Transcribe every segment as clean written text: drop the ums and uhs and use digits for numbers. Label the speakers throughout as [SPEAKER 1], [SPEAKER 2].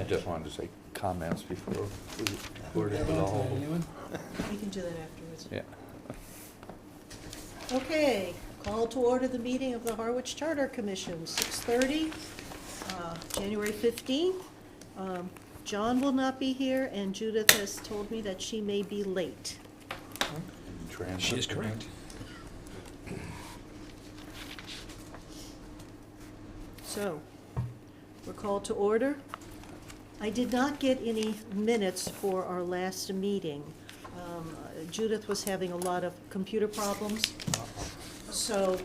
[SPEAKER 1] I just wanted to say comments before we recorded it all.
[SPEAKER 2] We can do that afterwards.
[SPEAKER 1] Yeah.
[SPEAKER 2] Okay, call to order the meeting of the Harwich Charter Commission, 6:30, January 15th. John will not be here, and Judith has told me that she may be late.
[SPEAKER 3] She is correct.
[SPEAKER 2] So, we're called to order. I did not get any minutes for our last meeting. Judith was having a lot of computer problems, so.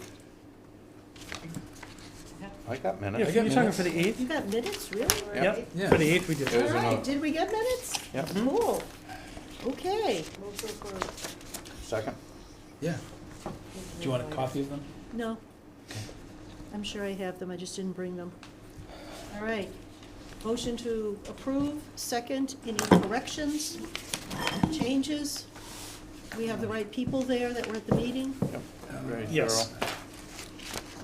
[SPEAKER 1] I got
[SPEAKER 4] Yeah,
[SPEAKER 1] minutes.
[SPEAKER 4] you're talking for the 8th?
[SPEAKER 2] You got minutes, really?
[SPEAKER 4] Yep,
[SPEAKER 3] Yeah.
[SPEAKER 4] for the 8th we did.
[SPEAKER 1] There's
[SPEAKER 2] All right,
[SPEAKER 1] enough.
[SPEAKER 2] did we get minutes?
[SPEAKER 1] Yep.
[SPEAKER 2] Cool. Okay.
[SPEAKER 1] Second?
[SPEAKER 3] Yeah. Do you want a copy of them?
[SPEAKER 2] No. I'm sure I have them, I just didn't bring them. All right. Motion to approve, second, any corrections, changes? We have the right people there that were at the meeting?
[SPEAKER 1] Yep. Very
[SPEAKER 4] Yes.
[SPEAKER 1] thorough.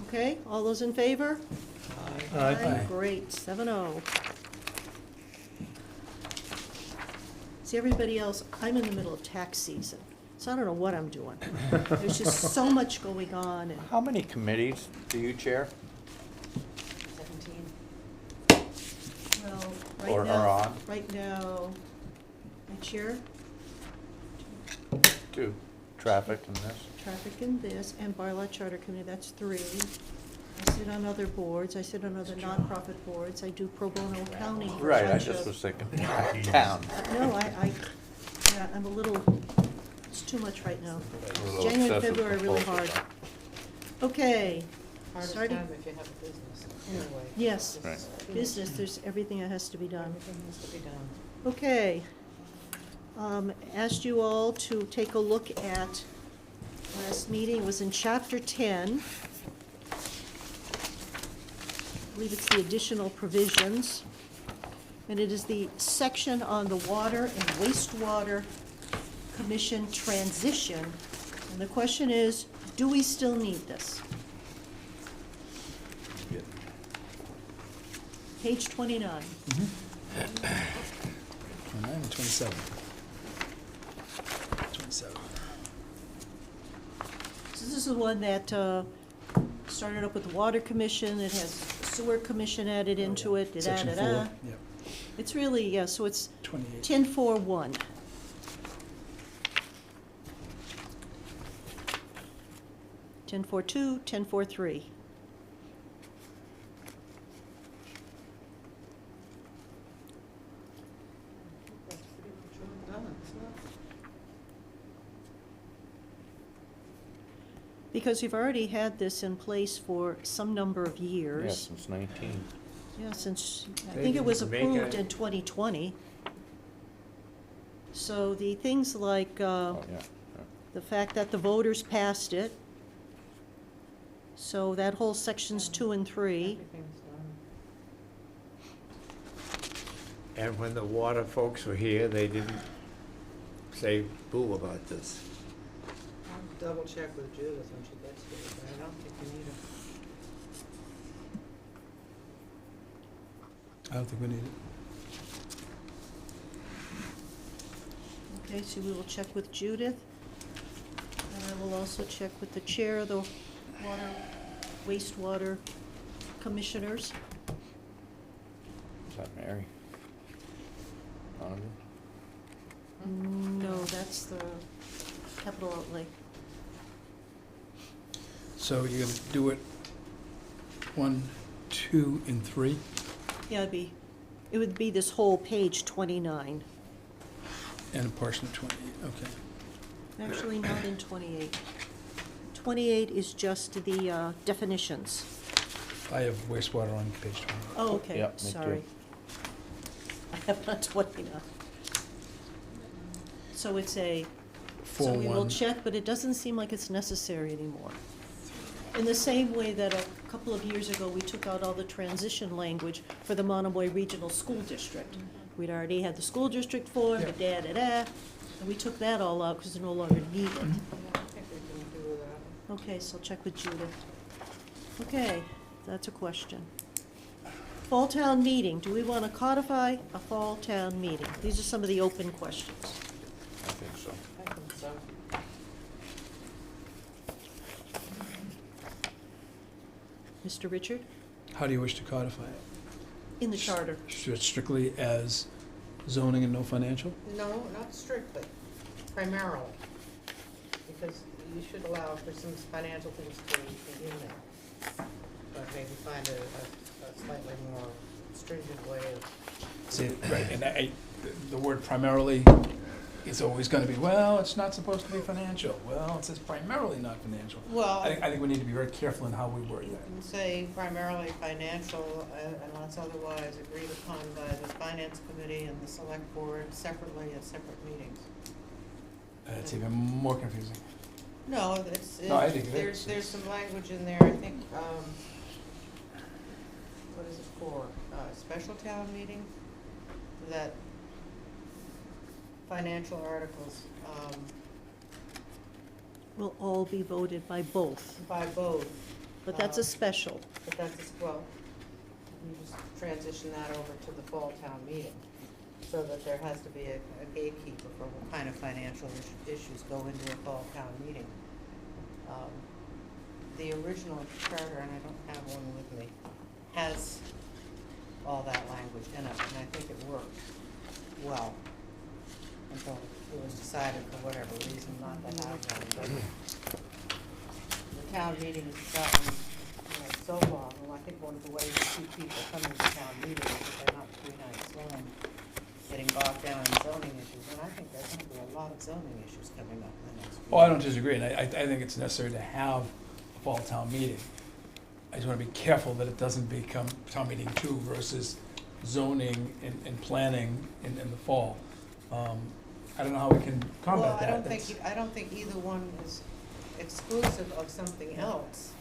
[SPEAKER 2] Okay, all those in favor?
[SPEAKER 4] Aye.
[SPEAKER 2] Great, 7-0. See, everybody else, I'm in the middle of tax season, so I don't know what I'm doing. There's just so much going on, and
[SPEAKER 1] How many committees do you chair?
[SPEAKER 2] 17. Well, right
[SPEAKER 1] Or
[SPEAKER 2] now.
[SPEAKER 1] are on?
[SPEAKER 2] Right now, I chair
[SPEAKER 1] Two. Traffic and this.
[SPEAKER 2] traffic in this, and bylaw charter committee, that's 3. I sit on other boards, I sit on other nonprofit boards, I do pro bono accounting for a
[SPEAKER 1] Right, I
[SPEAKER 2] bunch
[SPEAKER 1] just
[SPEAKER 2] of-
[SPEAKER 1] was thinking town.
[SPEAKER 2] No, yeah, I'm a little, it's too much right now.
[SPEAKER 1] A little
[SPEAKER 2] January,
[SPEAKER 1] excessive
[SPEAKER 2] February, really hard.
[SPEAKER 1] proposal.
[SPEAKER 2] Okay.
[SPEAKER 5] Hardest
[SPEAKER 2] Starting-
[SPEAKER 5] time if you have a business, anyway.
[SPEAKER 2] Yes,
[SPEAKER 1] Right.
[SPEAKER 2] business, there's everything that has to be done.
[SPEAKER 5] Everything has to be done.
[SPEAKER 2] Okay. Asked you all to take a look at, last meeting, it was in chapter 10. I believe it's the additional provisions. And it is the section on the Water and Wastewater Commission transition. And the question is, do we still need this? Page 29.
[SPEAKER 3] 29 and 27. 27.
[SPEAKER 2] So this is the one that started up with the Water Commission, it has Sewer Commission added into it,
[SPEAKER 3] Section 4,
[SPEAKER 2] da-da-da-da.
[SPEAKER 3] yep,
[SPEAKER 2] It's really, yeah, so it's
[SPEAKER 3] 28.
[SPEAKER 2] 10.4.1. Ten four two, 10.4.3.
[SPEAKER 5] That's pretty much all done, isn't it?
[SPEAKER 2] Because you've already had this in place for some number of
[SPEAKER 1] Yeah,
[SPEAKER 2] years.
[SPEAKER 1] since 19.
[SPEAKER 2] Yeah, since, I
[SPEAKER 6] They
[SPEAKER 2] think it was
[SPEAKER 6] didn't make
[SPEAKER 2] approved
[SPEAKER 6] a-
[SPEAKER 2] in 2020. So the things like,
[SPEAKER 1] Oh, yeah.
[SPEAKER 2] the fact that the voters passed it, so that whole sections 2 and 3.
[SPEAKER 5] Everything's done.
[SPEAKER 6] And when the water folks were here, they didn't say boo about this.
[SPEAKER 5] I'll double check with Judith when she gets here, but I don't think we need it.
[SPEAKER 3] I don't think we need it.
[SPEAKER 2] Okay, so we will check with Judith. And I will also check with the chair of the Water, Wastewater Commissioners.
[SPEAKER 1] Is that Mary? Donovan?
[SPEAKER 2] No, that's the capital outlay.
[SPEAKER 3] So you're gonna do it 1, 2, and 3?
[SPEAKER 2] Yeah, it would be this whole page 29.
[SPEAKER 3] And a portion of 28, okay.
[SPEAKER 2] Actually, not in 28. 28 is just the definitions.
[SPEAKER 3] I have wastewater on page 20.
[SPEAKER 2] Oh, okay,
[SPEAKER 1] Yep, me too.
[SPEAKER 2] sorry. I have not 29. So it's so
[SPEAKER 3] 4,
[SPEAKER 2] we will
[SPEAKER 3] 1.
[SPEAKER 2] check, but it doesn't seem like it's necessary anymore. In the same way that a couple of years ago, we took out all the transition language for the Monomoy Regional School District. We'd already had the school district form,
[SPEAKER 3] Yeah.
[SPEAKER 2] and we took that all out because it's no longer needed.
[SPEAKER 5] Yeah, I think we can do without it.
[SPEAKER 2] Okay, so I'll check with Judith. Okay, that's a question. Fall town meeting, do we want to codify a fall town meeting? These are some of the open questions.
[SPEAKER 1] I think so.
[SPEAKER 5] I think so.
[SPEAKER 2] Mr. Richard,
[SPEAKER 3] How do you wish to codify it?
[SPEAKER 2] in the charter.
[SPEAKER 3] Strictly as zoning and no financial?
[SPEAKER 5] No, not strictly, primarily, because you should allow for some financial things to be in there. But maybe find a slightly more stringent way of,
[SPEAKER 3] See, right, and the word primarily is always gonna be, well, it's not supposed to be financial. Well, it says primarily not financial.
[SPEAKER 5] well,
[SPEAKER 3] I think we need to be very careful in how we word
[SPEAKER 5] you
[SPEAKER 3] that.
[SPEAKER 5] can say primarily financial, unless otherwise agreed upon by the finance committee and the select board separately at separate meetings.
[SPEAKER 3] It's even more confusing.
[SPEAKER 5] No, it's,
[SPEAKER 3] No, I think it is.
[SPEAKER 5] there's some language in there, I think, what is it for? Special town meeting, that financial articles,
[SPEAKER 2] Will all be voted by both,
[SPEAKER 5] by both.
[SPEAKER 2] but that's a special.
[SPEAKER 5] But that's, well, you just transition that over to the fall town meeting, so that there has to be a gatekeeper for what kind of financial issues go into a fall town meeting. The original charter, and I don't have one with me, has all that language in it, and I think it worked well until it was decided for whatever reason not to have one. But the town meeting has gotten, so long, and I think one of the ways to keep people coming to town meetings is that they're not 3 nights long, getting bogged down in zoning issues, and I think there's gonna be a lot of zoning issues coming up in the next few
[SPEAKER 3] Oh, I don't
[SPEAKER 5] years.
[SPEAKER 3] disagree, and I think it's necessary to have a fall town meeting. I just wanna be careful that it doesn't become town meeting 2 versus zoning and planning in the fall. I don't know how we can combat that.
[SPEAKER 5] Well,
[SPEAKER 3] That's-
[SPEAKER 5] I don't think either one is exclusive of something else,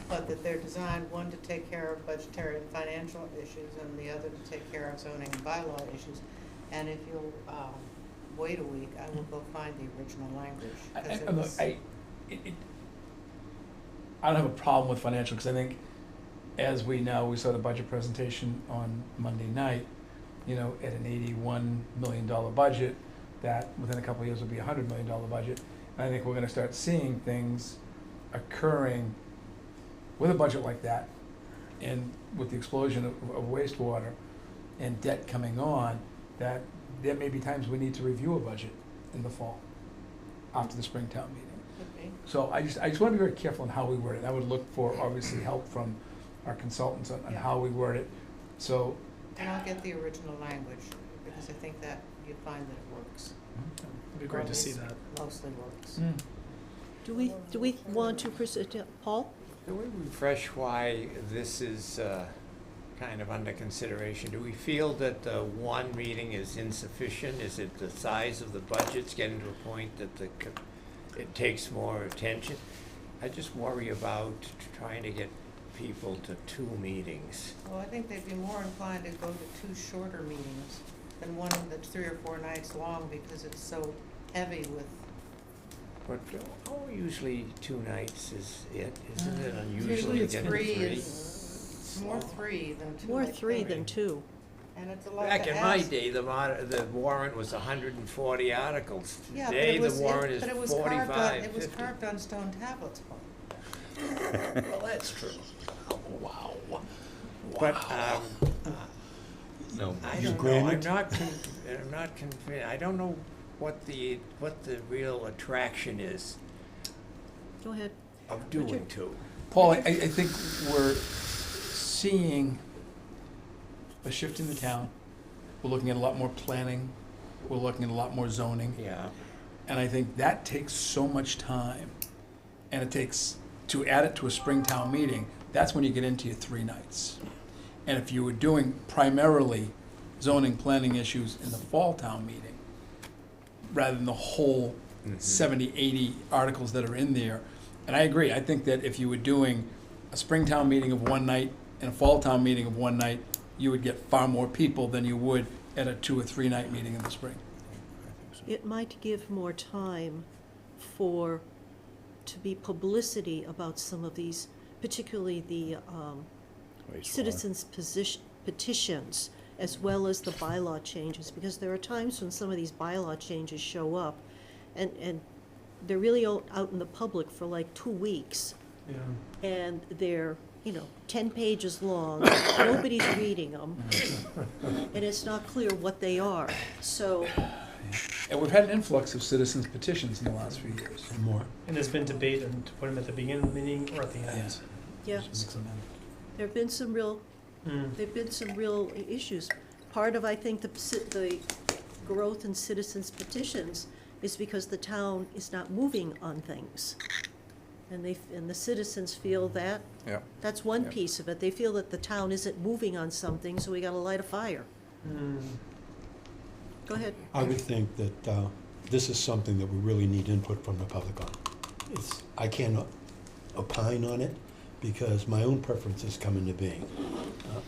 [SPEAKER 5] but that they're designed, one to take care of budgetary and financial issues, and the other to take care of zoning and bylaw issues. And if you'll, wait a week, I will go find the original language. 'Cause it was-
[SPEAKER 3] I don't have a problem with financial, because I think, as we know, we saw the budget presentation on Monday night, at an $81 million budget, that within a couple of years will be a $100 million budget. And I think we're gonna start seeing things occurring with a budget like that, and with the explosion of wastewater and debt coming on, that there may be times we need to review a budget in the fall, after the Springtown meeting.
[SPEAKER 5] Okay.
[SPEAKER 3] So I just want to be very careful in how we word it. I would look for, obviously, help from our consultants on
[SPEAKER 5] Yeah.
[SPEAKER 3] how we word it. So,
[SPEAKER 5] And I'll get the original language, because I think that you find that it works.
[SPEAKER 4] It'd be great to see that.
[SPEAKER 5] Mostly works.
[SPEAKER 2] Do we want to, Paul?
[SPEAKER 6] Can we refresh why this is kind of under consideration? Do we feel that one meeting is insufficient? Is it the size of the budget's getting to a point that it takes more attention? I just worry about trying to get people to 2 meetings.
[SPEAKER 5] Well, I think they'd be more inclined to go to 2 shorter meetings than one that's 3 or 4 nights long, because it's so heavy with,
[SPEAKER 6] But usually 2 nights is it, isn't it unusual
[SPEAKER 5] usually
[SPEAKER 6] to
[SPEAKER 5] it's
[SPEAKER 6] get
[SPEAKER 5] 3
[SPEAKER 6] 3?
[SPEAKER 5] is more 3 than 2.
[SPEAKER 2] More
[SPEAKER 5] I
[SPEAKER 2] 3
[SPEAKER 5] think.
[SPEAKER 2] than 2.
[SPEAKER 5] And it's a lot
[SPEAKER 6] Back
[SPEAKER 5] to
[SPEAKER 6] in my
[SPEAKER 5] ask.
[SPEAKER 6] day, the warrant was 140 articles.
[SPEAKER 5] Yeah, but
[SPEAKER 6] Today,
[SPEAKER 5] it was,
[SPEAKER 6] the warrant is
[SPEAKER 5] but it was
[SPEAKER 6] 45,
[SPEAKER 5] carved on, it was
[SPEAKER 6] 50.
[SPEAKER 5] carved on stone tablets, Paul.
[SPEAKER 6] Well, that's true.
[SPEAKER 3] wow.
[SPEAKER 6] But,
[SPEAKER 1] No,
[SPEAKER 6] I
[SPEAKER 1] you
[SPEAKER 6] don't know,
[SPEAKER 1] granted?
[SPEAKER 6] I'm not convinced, I don't know what the real attraction is
[SPEAKER 2] Go ahead.
[SPEAKER 6] of doing
[SPEAKER 2] Richard?
[SPEAKER 6] 2.
[SPEAKER 3] Paul, I think we're seeing a shift in the town. We're looking at a lot more planning. We're looking at a lot more zoning.
[SPEAKER 6] Yeah.
[SPEAKER 3] And I think that takes so much time. And it takes, to add it to a Springtown meeting, that's when you get into your 3 nights. And if you were doing primarily zoning planning issues in the fall town meeting, rather than the whole 70, 80 articles that are in there, and I agree, I think that if you were doing a Springtown meeting of 1 night and a fall town meeting of 1 night, you would get far more people than you would at a 2 or 3 night meeting in the spring.
[SPEAKER 2] It might give more time to be publicity about some of these, particularly the
[SPEAKER 1] Wastewater.
[SPEAKER 2] citizens' petitions as well as the bylaw changes, because there are times when some of these bylaw changes show up and they're really out in the public for like 2 weeks,
[SPEAKER 4] Yeah.
[SPEAKER 2] and they're, 10 pages long, nobody's reading them, and it's not clear what they are. So,
[SPEAKER 3] And we've had an influx of citizens petitions in the last few years.
[SPEAKER 7] And more.
[SPEAKER 4] And there's been debate on to put them at the beginning of the meeting or at the end.
[SPEAKER 2] yeah, there've been some real issues. Part of, I think, the growth in citizens petitions is because the town is not moving on things. And the citizens feel that.
[SPEAKER 1] Yeah.
[SPEAKER 2] That's one
[SPEAKER 1] Yeah.
[SPEAKER 2] piece of it. They feel that the town isn't moving on something, so we gotta light a fire. Go ahead.
[SPEAKER 7] I would think that this is something that we really need input from the public on. I can't opine on it because my own preferences come into being.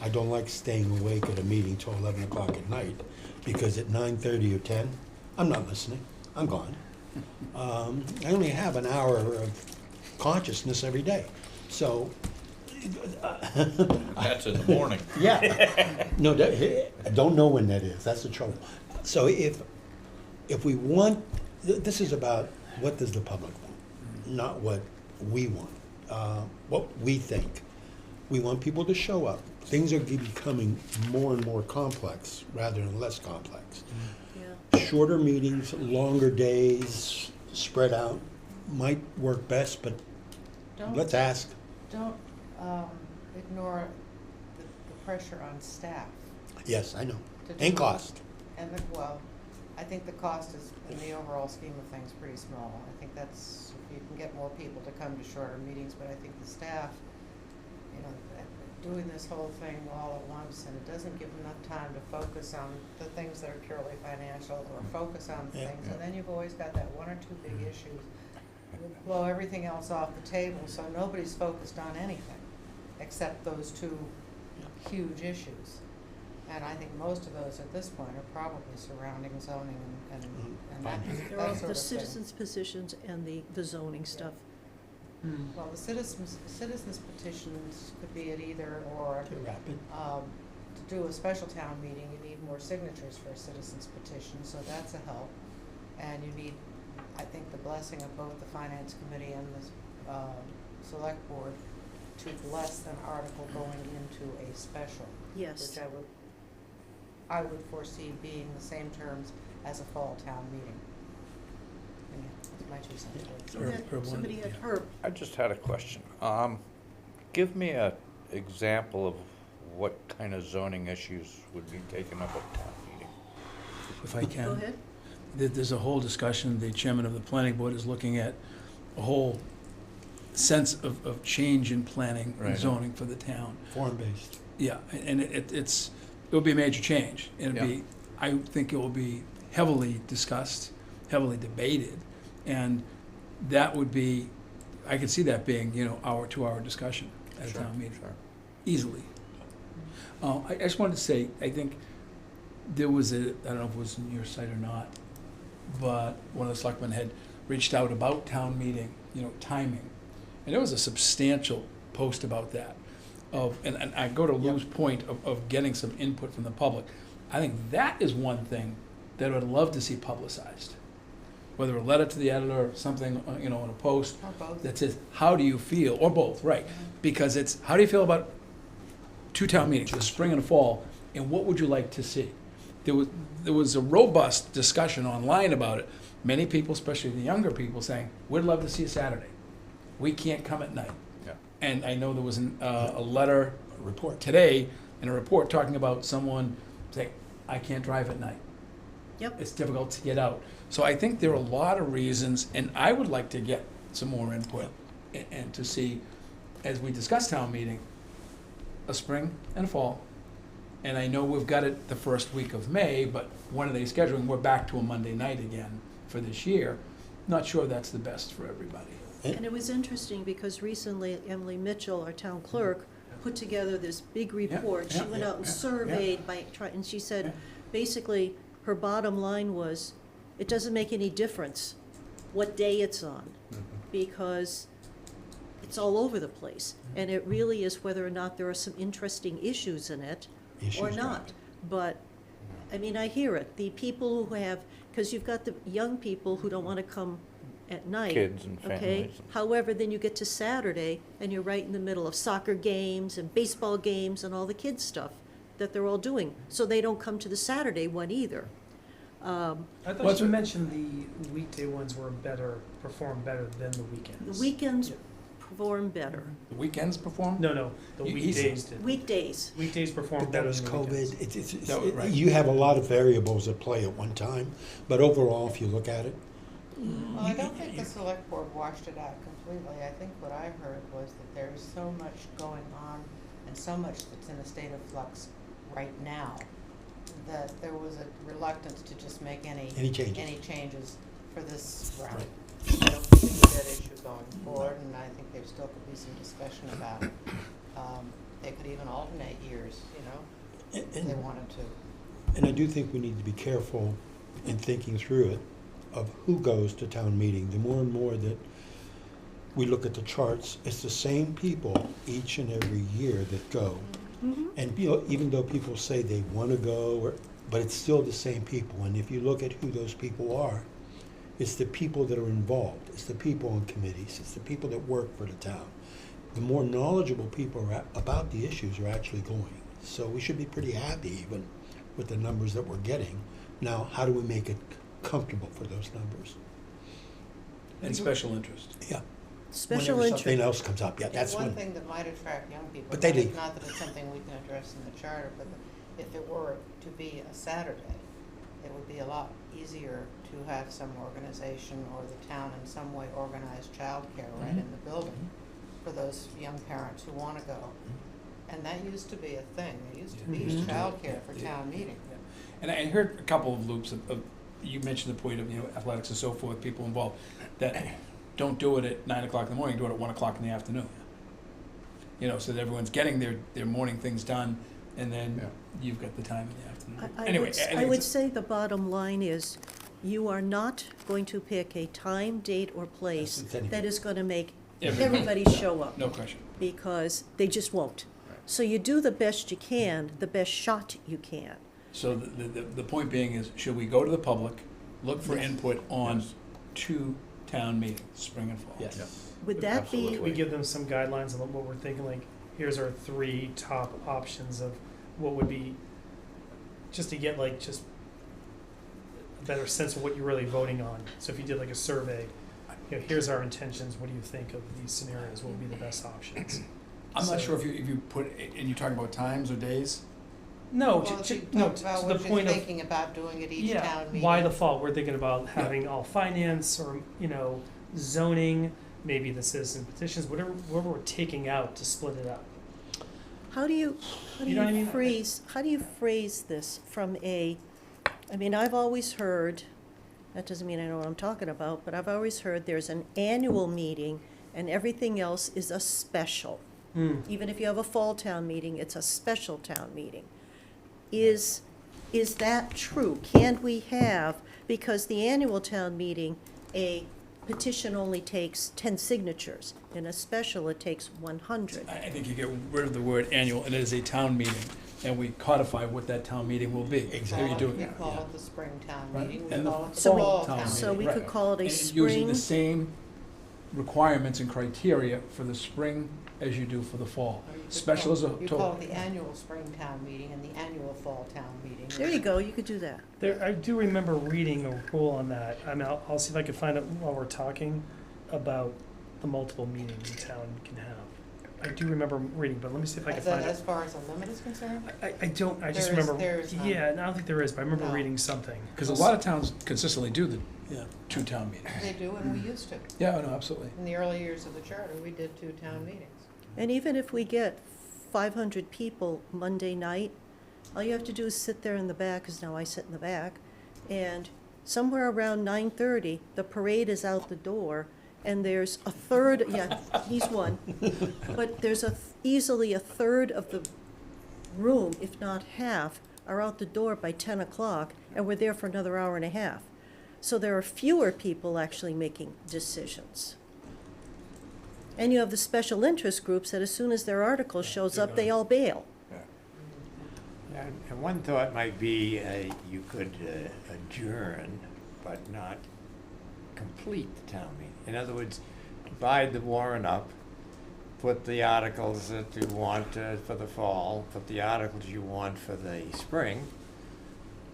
[SPEAKER 7] I don't like staying awake at a meeting till 11 o'clock at night because at 9:30 or 10, I'm not listening. I'm gone. I only have an hour of consciousness every day. So
[SPEAKER 1] That's in the morning.
[SPEAKER 7] yeah. No, I don't know when that is. That's the trouble. So if we want, this is about what does the public want, not what we want, what we think. We want people to show up. Things are becoming more and more complex rather than less complex.
[SPEAKER 2] Yeah.
[SPEAKER 7] Shorter meetings, longer days, spread out might work best, but
[SPEAKER 5] Don't-
[SPEAKER 7] let's ask.
[SPEAKER 5] Don't ignore the pressure on staff.
[SPEAKER 7] Yes, I know.
[SPEAKER 5] to do
[SPEAKER 7] And
[SPEAKER 5] it.
[SPEAKER 7] cost.
[SPEAKER 5] And I think the cost is, in the overall scheme of things, pretty small. I think that's, if you can get more people to come to shorter meetings, but I think the staff, doing this whole thing all at once, and it doesn't give them enough time to focus on the things that are purely financial, or focus on
[SPEAKER 7] Yeah.
[SPEAKER 5] things, and then you've always got that one or two big issues. Blow everything else off the table, so nobody's focused on anything, except those two huge issues. And I think most of those at this point are probably surrounding zoning and that
[SPEAKER 2] There are
[SPEAKER 5] sort
[SPEAKER 2] the
[SPEAKER 5] of thing.
[SPEAKER 2] citizens' positions and the zoning stuff.
[SPEAKER 5] Well, the citizens petitions could be at either or.
[SPEAKER 7] Get rapid.
[SPEAKER 5] To do a special town meeting, you need more signatures for a citizens petition, so that's a help. And you need, I think, the blessing of both the finance committee and the select board to bless an article going into a special.
[SPEAKER 2] Yes.
[SPEAKER 5] Which I would foresee being the same terms as a fall town meeting. Anyhow, that's my 2 cents.
[SPEAKER 3] Herb
[SPEAKER 2] Somebody
[SPEAKER 3] wanted-
[SPEAKER 2] had
[SPEAKER 3] yeah.
[SPEAKER 2] Herb.
[SPEAKER 1] I just had a question. Give me a example of what kind of zoning issues would be taken up at town meeting.
[SPEAKER 3] If I can.
[SPEAKER 2] Go ahead.
[SPEAKER 3] There's a whole discussion, the chairman of the planning board is looking at a whole sense of change in planning and
[SPEAKER 1] Right.
[SPEAKER 3] zoning for the town.
[SPEAKER 7] Form-based.
[SPEAKER 3] Yeah, and it will be a major change. I think it will be heavily discussed, heavily debated, and that would be, I could see that being, 2-hour discussion at a
[SPEAKER 1] Sure,
[SPEAKER 3] town meeting,
[SPEAKER 1] sure.
[SPEAKER 3] easily. I just wanted to say, I think there was I don't know if it was in your site or not, but one of the selectmen had reached out about town meeting, timing. And there was a substantial post about that. And I go to Lou's point of getting some input from the public. I think that is one thing that I would love to see publicized. Whether a letter to the editor or something, on a post
[SPEAKER 5] Or both.
[SPEAKER 3] that says, how do you feel, or both, right? Because it's, how do you feel about 2 town meetings, the spring and the fall, and what would you like to see? There was a robust discussion online about it. Many people, especially the younger people, saying, we'd love to see a Saturday. We can't come at night.
[SPEAKER 1] Yeah.
[SPEAKER 3] And I know there was a letter
[SPEAKER 7] Report.
[SPEAKER 3] today in a report talking about someone saying, I can't drive at night.
[SPEAKER 2] Yep.
[SPEAKER 3] It's difficult to get out. So I think there are a lot of reasons, and I would like to get some more input and to see, as we discuss town meeting, a spring and a fall. And I know we've got it the first week of May, but when are they scheduling? We're back to a Monday night again for this year. Not sure that's the best for everybody.
[SPEAKER 2] And it was interesting because recently Emily Mitchell, our town clerk, put together this big report. She
[SPEAKER 3] yeah,
[SPEAKER 2] went out and
[SPEAKER 3] yeah,
[SPEAKER 2] surveyed and she said, basically, her bottom line was, it doesn't make any difference what day it's on, because It's all over the place. And it really is whether or not there are some interesting issues in it or
[SPEAKER 7] Issues,
[SPEAKER 2] not.
[SPEAKER 7] right.
[SPEAKER 2] But, I mean, I hear it. The people who have, because you've got the young people who don't want to come at night.
[SPEAKER 1] Kids and
[SPEAKER 2] Okay?
[SPEAKER 1] families.
[SPEAKER 2] However, then you get to Saturday and you're right in the middle of soccer games and baseball games and all the kids' stuff that they're all doing. So they don't come to the Saturday one either.
[SPEAKER 4] I
[SPEAKER 3] What's
[SPEAKER 4] thought you
[SPEAKER 3] it-
[SPEAKER 4] mentioned the weekday ones were perform better than the weekends.
[SPEAKER 2] The weekends
[SPEAKER 4] Yeah.
[SPEAKER 2] perform better.
[SPEAKER 3] The weekends perform?
[SPEAKER 4] No, the
[SPEAKER 3] He's-
[SPEAKER 4] weekdays did.
[SPEAKER 2] Weekdays.
[SPEAKER 4] Weekdays perform
[SPEAKER 7] But that
[SPEAKER 4] better
[SPEAKER 7] was
[SPEAKER 4] than the weekends.
[SPEAKER 7] COVID.
[SPEAKER 3] Right.
[SPEAKER 7] You have a lot of variables at play at one time, but overall, if you look at it,
[SPEAKER 5] Well, I don't think the select board washed it out completely. I think what I heard was that there is so much going on and so much that's in a state of flux right now, that there was a reluctance to just make any changes for this round. I don't think it's a dead issue going forward, and I think there still could be some discussion about, they could even alternate years, you know, if they wanted to.
[SPEAKER 7] and I do think we need to be careful in thinking through it of who goes to town meeting. The more and more that we look at the charts, it's the same people each and every year that go.
[SPEAKER 2] Mhm.
[SPEAKER 7] And even though people say they want to go, but it's still the same people. And if you look at who those people are, it's the people that are involved. It's the people on committees. It's the people that work for the town. The more knowledgeable people about the issues are actually going. So we should be pretty happy even with the numbers that we're getting. Now, how do we make it comfortable for those numbers?
[SPEAKER 3] And special interest.
[SPEAKER 7] Yeah.
[SPEAKER 2] Special
[SPEAKER 7] Whenever something
[SPEAKER 2] interest.
[SPEAKER 7] else comes up, yeah, that's
[SPEAKER 5] One
[SPEAKER 7] when.
[SPEAKER 5] thing that might attract young people,
[SPEAKER 7] But they
[SPEAKER 5] not
[SPEAKER 7] leave.
[SPEAKER 5] not that it's something we can address in the charter, but if it were to be a Saturday, it would be a lot easier to have some organization or the town in some way organize childcare right in the building for those young parents who want to go. And that used to be a thing. There used to be
[SPEAKER 2] Mhm.
[SPEAKER 5] childcare for town meeting.
[SPEAKER 3] And I heard a couple of loops of, you mentioned the point of, athletics and so forth, people involved, that don't do it at 9 o'clock in the morning, do it at 1 o'clock in the afternoon. So that everyone's getting their morning things done, and then
[SPEAKER 1] Yeah.
[SPEAKER 3] you've got the time in the afternoon.
[SPEAKER 2] I
[SPEAKER 3] Anyway,
[SPEAKER 2] would,
[SPEAKER 3] think
[SPEAKER 2] I would
[SPEAKER 3] it's-
[SPEAKER 2] say the bottom line is, you are not going to pick a time, date, or place
[SPEAKER 7] That's anything.
[SPEAKER 2] that is gonna make
[SPEAKER 3] Everybody.
[SPEAKER 2] everybody show up,
[SPEAKER 3] No question.
[SPEAKER 2] because they just won't.
[SPEAKER 1] Right.
[SPEAKER 2] So you do the best you can, the best shot you can.
[SPEAKER 3] So the point being is, should we go to the public, look for
[SPEAKER 2] Yes.
[SPEAKER 3] input on
[SPEAKER 1] Yes.
[SPEAKER 3] 2 town meetings, spring and fall?
[SPEAKER 1] Yeah.
[SPEAKER 2] Would that
[SPEAKER 1] Absolutely.
[SPEAKER 2] be,
[SPEAKER 4] We give them some guidelines on what we're thinking, like, here's our 3 top options of what would be, just to get just a better sense of what you're really voting on. So if you did like a survey, here's our intentions, what do you think of these scenarios, what would be the best options?
[SPEAKER 3] I'm not
[SPEAKER 4] So-
[SPEAKER 3] sure if you put, and you're talking about times or days?
[SPEAKER 4] No,
[SPEAKER 5] Well, if you
[SPEAKER 4] no,
[SPEAKER 5] talk
[SPEAKER 4] to
[SPEAKER 5] about
[SPEAKER 4] the
[SPEAKER 5] what you're
[SPEAKER 4] point of,
[SPEAKER 5] thinking about doing at each
[SPEAKER 4] yeah,
[SPEAKER 5] town meeting.
[SPEAKER 4] why the fall? We're thinking about having all finance or, zoning, maybe the citizen petitions, whatever we're taking out to split it up.
[SPEAKER 2] how do you
[SPEAKER 4] You know what I mean?
[SPEAKER 2] phrase this from I've always heard, that doesn't mean I know what I'm talking about, but I've always heard there's an annual meeting and everything else is a special. Even if you have a fall town meeting, it's a special town meeting. Is that true? Can we have, because the annual town meeting, a petition only takes 10 signatures, in a special it takes 100.
[SPEAKER 3] I think you get rid of the word annual, and it is a town meeting, and we codify what that town meeting will be.
[SPEAKER 7] Exactly.
[SPEAKER 3] There you do
[SPEAKER 5] We
[SPEAKER 3] it.
[SPEAKER 5] call it the spring town
[SPEAKER 3] Right.
[SPEAKER 5] meeting, we
[SPEAKER 3] And the
[SPEAKER 5] call it the
[SPEAKER 2] So we-
[SPEAKER 5] fall
[SPEAKER 3] town
[SPEAKER 5] town
[SPEAKER 3] meeting.
[SPEAKER 2] So we
[SPEAKER 3] Right.
[SPEAKER 2] could call it a
[SPEAKER 3] And using the
[SPEAKER 2] spring,
[SPEAKER 3] same requirements and criteria for the spring as you do for the fall.
[SPEAKER 5] Or you could
[SPEAKER 3] Special
[SPEAKER 5] call-
[SPEAKER 3] is a
[SPEAKER 5] You
[SPEAKER 3] total.
[SPEAKER 5] call it the annual spring town meeting and the annual fall town meeting.
[SPEAKER 2] there you go, you could do that.
[SPEAKER 4] I do remember reading a rule on that. I'll see if I can find it while we're talking about the multiple meetings a town can have. I do remember reading, but let me see if I can
[SPEAKER 5] As,
[SPEAKER 4] find
[SPEAKER 5] as
[SPEAKER 4] it.
[SPEAKER 5] far as a limit is concerned?
[SPEAKER 4] I just
[SPEAKER 5] There is-
[SPEAKER 4] remember,
[SPEAKER 5] there is none.
[SPEAKER 4] yeah, I don't think there is, but I remember
[SPEAKER 5] No.
[SPEAKER 4] reading something.
[SPEAKER 3] Because a lot of towns consistently do the
[SPEAKER 7] Yeah.
[SPEAKER 3] 2 town meetings.
[SPEAKER 5] They do, and we used to.
[SPEAKER 3] Yeah, no, absolutely.
[SPEAKER 5] In the early years of the charter, we did 2 town meetings.
[SPEAKER 2] And even if we get 500 people Monday night, all you have to do is sit there in the back, because now I sit in the back, and somewhere around 9:30, the parade is out the door, and there's a third, yeah, he's one, but there's easily a third of the room, if not half, are out the door by 10 o'clock, and we're there for another hour and a half. So there are fewer people actually making decisions. And you have the special interest groups that as soon as their article shows up, they all bail.
[SPEAKER 6] And one thought might be, you could adjourn, but not complete the town meeting. In other words, divide the warrant up, put the articles that you want for the fall, put the articles you want for the spring,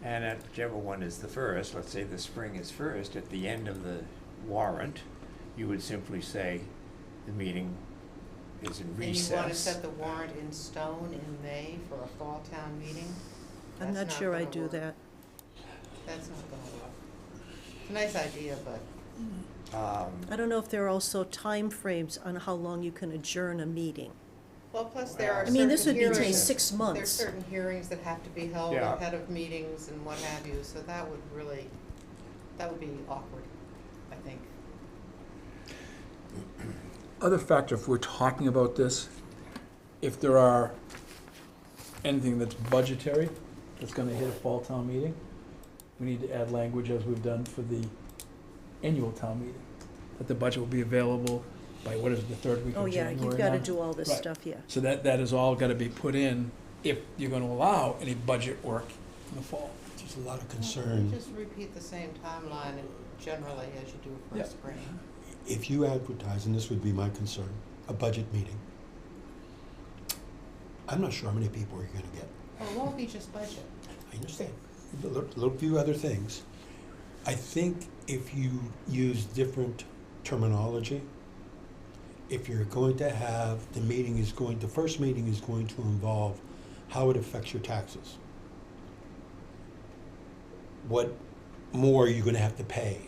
[SPEAKER 6] and at whichever one is the first, let's say the spring is first, at the end of the warrant, you would simply say the meeting is in recess.
[SPEAKER 5] And you want to set the warrant in stone in May for a fall town meeting?
[SPEAKER 2] I'm
[SPEAKER 5] That's
[SPEAKER 2] not sure I
[SPEAKER 5] gonna
[SPEAKER 2] do
[SPEAKER 5] work.
[SPEAKER 2] that.
[SPEAKER 5] That's not gonna work. It's a nice idea, but
[SPEAKER 2] I don't know if there are also timeframes on how long you can adjourn a meeting.
[SPEAKER 5] well, plus there are
[SPEAKER 2] I mean, this would
[SPEAKER 5] certain
[SPEAKER 2] be, say,
[SPEAKER 5] hearings.
[SPEAKER 2] 6
[SPEAKER 5] There's
[SPEAKER 2] months.
[SPEAKER 5] certain hearings that have to be held
[SPEAKER 6] Yeah.
[SPEAKER 5] ahead of meetings and what have you, so that would be awkward, I think.
[SPEAKER 3] Other factor, if we're talking about this, if there are anything that's budgetary, that's gonna hit a fall town meeting, we need to add language as we've done for the annual town meeting, that the budget will be available by, what is it, the third week
[SPEAKER 2] Oh,
[SPEAKER 3] of
[SPEAKER 2] yeah,
[SPEAKER 3] January
[SPEAKER 2] you've got to
[SPEAKER 3] now?
[SPEAKER 2] do all this
[SPEAKER 3] Right.
[SPEAKER 2] stuff, yeah.
[SPEAKER 3] So that is all gotta be put in if you're gonna allow any budget work in the fall.
[SPEAKER 7] There's a lot of
[SPEAKER 5] You
[SPEAKER 7] concern.
[SPEAKER 5] just repeat the same timeline generally as you do for
[SPEAKER 3] Yeah.
[SPEAKER 5] a spring.
[SPEAKER 7] If you advertise, and this would be my concern, a budget meeting, I'm not sure how many people you're gonna get.
[SPEAKER 5] Well, it won't be just budget.
[SPEAKER 7] I understand. Little few other things. I think if you use different terminology, if you're going to have, the first meeting is going to involve how it affects your taxes. What more are you gonna have to pay?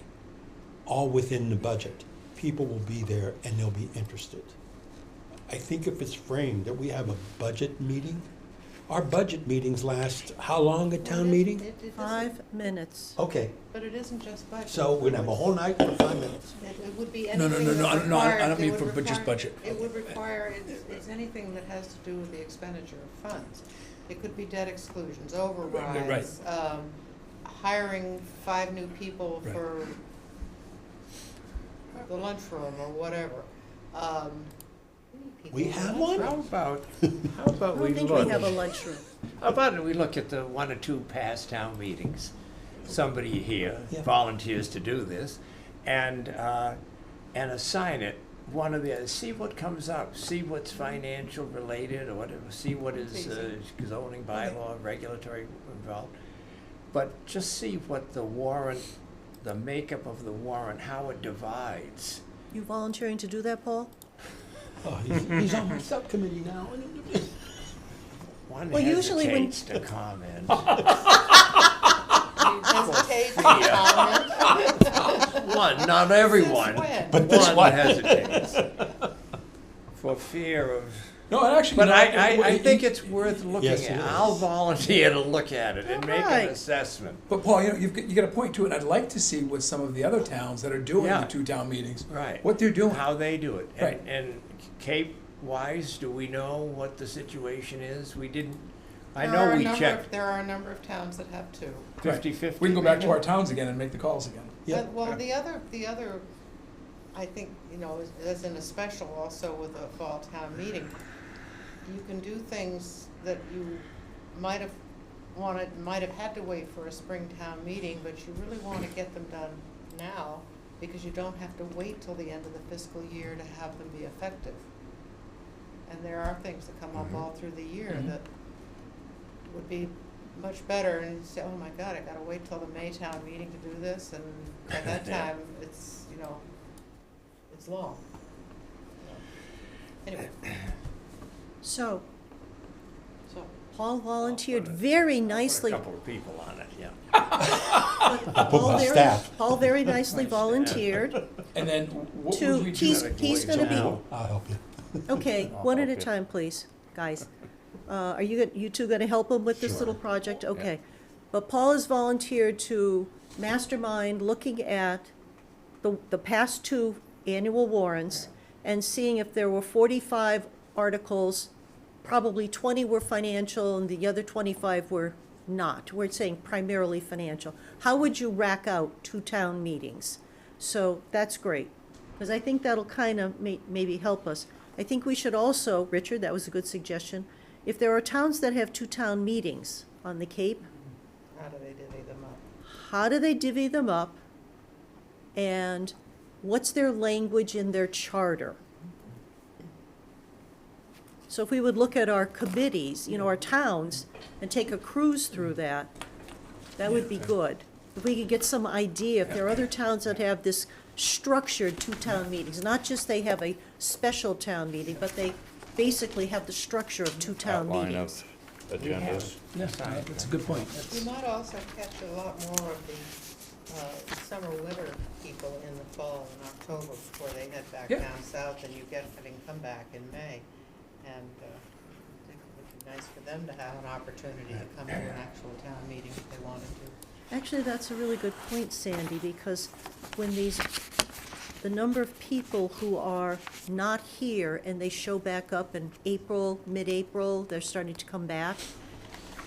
[SPEAKER 7] All within the budget. People will be there and they'll be interested. I think if it's framed that we have a budget meeting, our budget meetings last, how long at town meeting?
[SPEAKER 5] It doesn't-
[SPEAKER 2] 5 minutes.
[SPEAKER 7] Okay,
[SPEAKER 5] But it isn't just budget.
[SPEAKER 7] so we're gonna have a whole night for 5 minutes.
[SPEAKER 5] It would be
[SPEAKER 3] No,
[SPEAKER 5] anything
[SPEAKER 3] no,
[SPEAKER 5] that
[SPEAKER 3] no, no,
[SPEAKER 5] required.
[SPEAKER 3] no, I don't
[SPEAKER 5] it
[SPEAKER 3] mean
[SPEAKER 5] would
[SPEAKER 3] for just
[SPEAKER 5] require-
[SPEAKER 3] budget.
[SPEAKER 5] It would require, it's anything that has to do with the expenditure of funds. It could be debt exclusions, overrides, hiring 5 new people
[SPEAKER 3] Right.
[SPEAKER 5] for the lunchroom or whatever.
[SPEAKER 7] We have one?
[SPEAKER 6] How about
[SPEAKER 2] I
[SPEAKER 6] we
[SPEAKER 2] don't think
[SPEAKER 6] look?
[SPEAKER 2] we have a lunchroom.
[SPEAKER 6] How about we look at the 1 or 2 past town meetings? Somebody here
[SPEAKER 7] Yeah.
[SPEAKER 6] volunteers to do this, and assign it one of the, see what comes up, see what's financial related or whatever, see what is zoning bylaw, regulatory involved. But just see what the warrant, the makeup of the warrant, how it divides.
[SPEAKER 2] You volunteering to do that, Paul?
[SPEAKER 7] Oh, he's on my subcommittee now.
[SPEAKER 6] One
[SPEAKER 2] Well, usually when-
[SPEAKER 6] hesitates to comment.
[SPEAKER 5] Hesitate to comment.
[SPEAKER 6] One, not everyone.
[SPEAKER 5] Since when?
[SPEAKER 7] But this
[SPEAKER 6] One
[SPEAKER 7] one.
[SPEAKER 6] hesitates for fear of.
[SPEAKER 3] No, and actually,
[SPEAKER 6] But
[SPEAKER 3] no,
[SPEAKER 6] I think it's worth looking
[SPEAKER 7] Yes,
[SPEAKER 6] at.
[SPEAKER 7] it is.
[SPEAKER 6] I'll volunteer to look at it and make
[SPEAKER 2] Alright.
[SPEAKER 6] an assessment.
[SPEAKER 3] But Paul, you got a point to it, and I'd like to see what some of the other towns that are doing
[SPEAKER 6] Yeah.
[SPEAKER 3] the 2 town meetings,
[SPEAKER 6] Right.
[SPEAKER 3] what they're doing.
[SPEAKER 6] How they do it.
[SPEAKER 3] Right.
[SPEAKER 6] And Cape-wise, do we know what the situation is? We didn't, I
[SPEAKER 5] There
[SPEAKER 6] know
[SPEAKER 5] are a
[SPEAKER 6] we
[SPEAKER 5] number
[SPEAKER 6] checked
[SPEAKER 5] of- There are a number of towns that have 2.
[SPEAKER 6] 50/50.
[SPEAKER 3] We can go back to our towns again and make the calls again.
[SPEAKER 7] Yeah.
[SPEAKER 5] Well, the other, I think, as in a special also with a fall town meeting, you can do things that you might have had to wait for a spring town meeting, but you really want to get them done now, because you don't have to wait till the end of the fiscal year to have them be effective. And there are things that come up all through the year
[SPEAKER 3] Mhm.
[SPEAKER 5] that would be much better, and you say, oh my God, I gotta wait till the May town meeting to do this, and by that
[SPEAKER 6] Yeah.
[SPEAKER 5] time, it's, it's long. Anyway,
[SPEAKER 2] So,
[SPEAKER 5] so,
[SPEAKER 2] Paul volunteered very
[SPEAKER 6] Put
[SPEAKER 2] nicely.
[SPEAKER 6] a couple of people on it, yeah.
[SPEAKER 7] I put
[SPEAKER 2] Paul
[SPEAKER 7] my
[SPEAKER 2] very-
[SPEAKER 7] staff.
[SPEAKER 2] Paul very nicely volunteered
[SPEAKER 3] And then what
[SPEAKER 2] to,
[SPEAKER 3] would we do?
[SPEAKER 2] he's gonna be,
[SPEAKER 7] I'll help you.
[SPEAKER 2] okay,
[SPEAKER 1] I'll
[SPEAKER 2] one at a
[SPEAKER 1] help you.
[SPEAKER 2] time, please, guys. Are you two gonna help him with this
[SPEAKER 7] Sure.
[SPEAKER 2] little project? Okay. But Paul has volunteered to mastermind looking at the past 2 annual warrants and seeing if there were 45 articles, probably 20 were financial and the other 25 were not. We're saying primarily financial. How would you rack out 2 town meetings? So that's great. Because I think that'll kind of maybe help us. I think we should also, Richard, that was a good suggestion, if there are towns that have two town meetings on the Cape,
[SPEAKER 5] How do they divvy them up?
[SPEAKER 2] how do they divvy them up? And what's their language in their charter? So if we would look at our committees, our towns, and take a cruise through that, that would be good. If we could get some idea, if there are other towns that have this structured two-town meetings, not just they have a special town meeting, but they basically have the structure of two-town
[SPEAKER 1] Outline
[SPEAKER 2] meetings.
[SPEAKER 1] of agendas.
[SPEAKER 3] Yeah, that's a good point.
[SPEAKER 5] You might also catch a lot more of the summer winter people in the fall and October before they head back
[SPEAKER 3] Yeah.
[SPEAKER 5] down south, than you get having come back in May. And I think it would be nice for them to have an opportunity to come to an actual town meeting if they wanted to.
[SPEAKER 2] Actually, that's a really good point, Sandy, because when the number of people who are not here and they show back up in April, mid-April, they're starting to come back,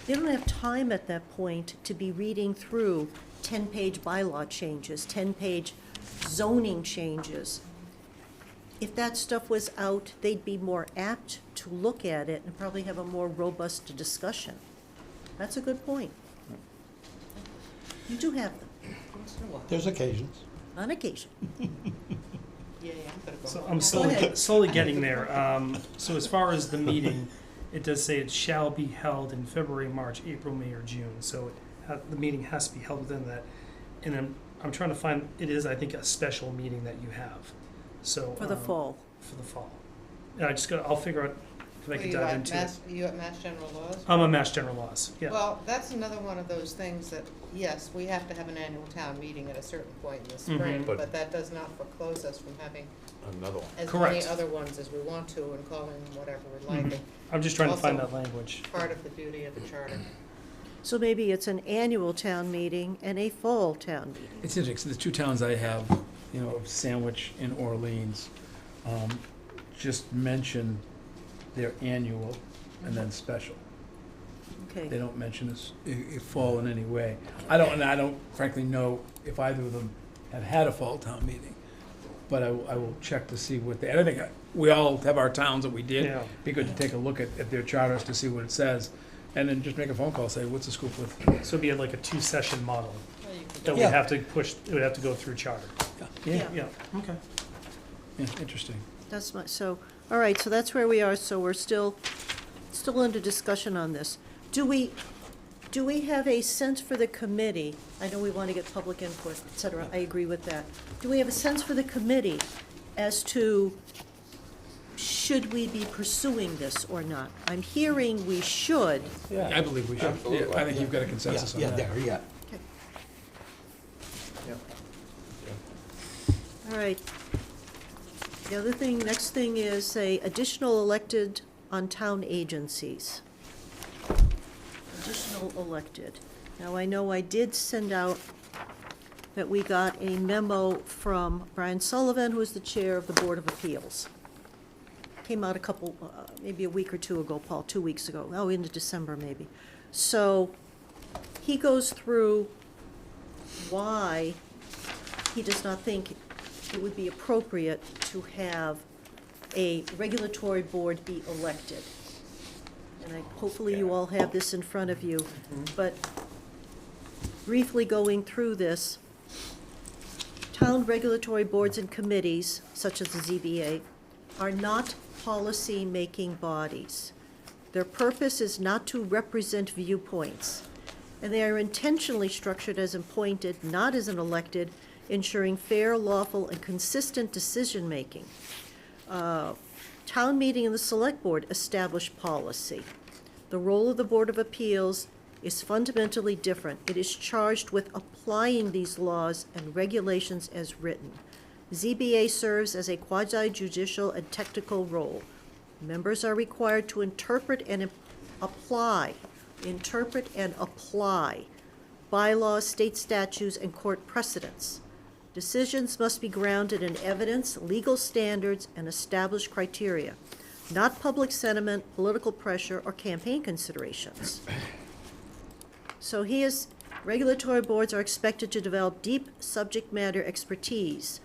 [SPEAKER 2] they don't have time at that point to be reading through 10-page bylaw changes, 10-page zoning changes. If that stuff was out, they'd be more apt to look at it and probably have a more robust discussion. That's a good point. You do have them,
[SPEAKER 5] Once in a while.
[SPEAKER 7] There's occasions.
[SPEAKER 2] on occasion.
[SPEAKER 5] Yeah, I'm gonna go
[SPEAKER 4] So
[SPEAKER 5] home.
[SPEAKER 4] I'm
[SPEAKER 2] Go ahead.
[SPEAKER 4] slowly getting there. So as far as the meeting, it does say it shall be held in February, March, April, May, or June. So the meeting has to be held within that. And then I'm trying to find, it is, I think, a special meeting that you have. So
[SPEAKER 2] For the fall.
[SPEAKER 4] For the fall. And I'll figure out if I can
[SPEAKER 5] Well,
[SPEAKER 4] dive into it.
[SPEAKER 5] You at Mass General Laws?
[SPEAKER 4] I'm a Mass General Laws, yeah.
[SPEAKER 5] Well, that's another one of those things that, yes, we have to have an annual town meeting at a certain point in the spring,
[SPEAKER 1] But-
[SPEAKER 5] but that does not foreclose us from having
[SPEAKER 1] Another one.
[SPEAKER 5] as
[SPEAKER 4] Correct.
[SPEAKER 5] many other ones as we want to and calling them whatever we like.
[SPEAKER 4] Mhm.
[SPEAKER 5] And
[SPEAKER 4] I'm just trying to find
[SPEAKER 5] Also-
[SPEAKER 4] that language.
[SPEAKER 5] part of the beauty of the charter.
[SPEAKER 2] So maybe it's an annual town meeting and a fall town meeting.
[SPEAKER 3] It's interesting, the two towns I have, Sandwich and Orleans, just mention their annual and then special. They
[SPEAKER 2] Okay,
[SPEAKER 3] don't mention this, fall in any way. I don't frankly know if either of them have had a fall town meeting, but I will check to see what I think we all have our towns that we did.
[SPEAKER 4] Yeah.
[SPEAKER 3] Be good to take a look at their charters to see what it says, and then just make a phone call, say, what's the scoop with?
[SPEAKER 4] So it'd be like a two-session model
[SPEAKER 5] Well, you could
[SPEAKER 4] that
[SPEAKER 5] go-
[SPEAKER 4] we
[SPEAKER 7] Yeah.
[SPEAKER 4] have to push, it would have to go through charter.
[SPEAKER 3] Yeah,
[SPEAKER 4] Yeah, okay.
[SPEAKER 3] yeah, interesting.
[SPEAKER 2] that's so, all right, so that's where we are, so we're still under discussion on this. Do we have a sense for the committee? I know we want to get public input, et cetera, I agree with that. Do we have a sense for the committee as to should we be pursuing this or not? I'm hearing we should.
[SPEAKER 3] I believe we should.
[SPEAKER 1] Absolutely.
[SPEAKER 3] Yeah, I think you've got a consensus on that.
[SPEAKER 7] Yeah.
[SPEAKER 2] Okay.
[SPEAKER 1] Yep.
[SPEAKER 2] All right. The next thing is, say, additional elected on town agencies. Additional elected. Now, I know I did send out that we got a memo from Brian Sullivan, who is the chair of the Board of Appeals. Came out maybe a week or two ago, Paul, 2 weeks ago, into December maybe. So he goes through why he does not think it would be appropriate to have a regulatory board be elected. And hopefully you all have this in front of you, but briefly going through this, town regulatory boards and committees, such as the ZBA, are not policy-making bodies. Their purpose is not to represent viewpoints, and they are intentionally structured as appointed, not as an elected, ensuring fair, lawful, and consistent decision-making. Town meeting and the select board establish policy. The role of the Board of Appeals is fundamentally different. It is charged with applying these laws and regulations as written. ZBA serves as a quasi-judicial and technical role. Members are required to interpret and apply bylaws, state statutes, and court precedents. Decisions must be grounded in evidence, legal standards, and established criteria, not public sentiment, political pressure, or campaign considerations. So regulatory boards are expected to develop deep subject matter expertise.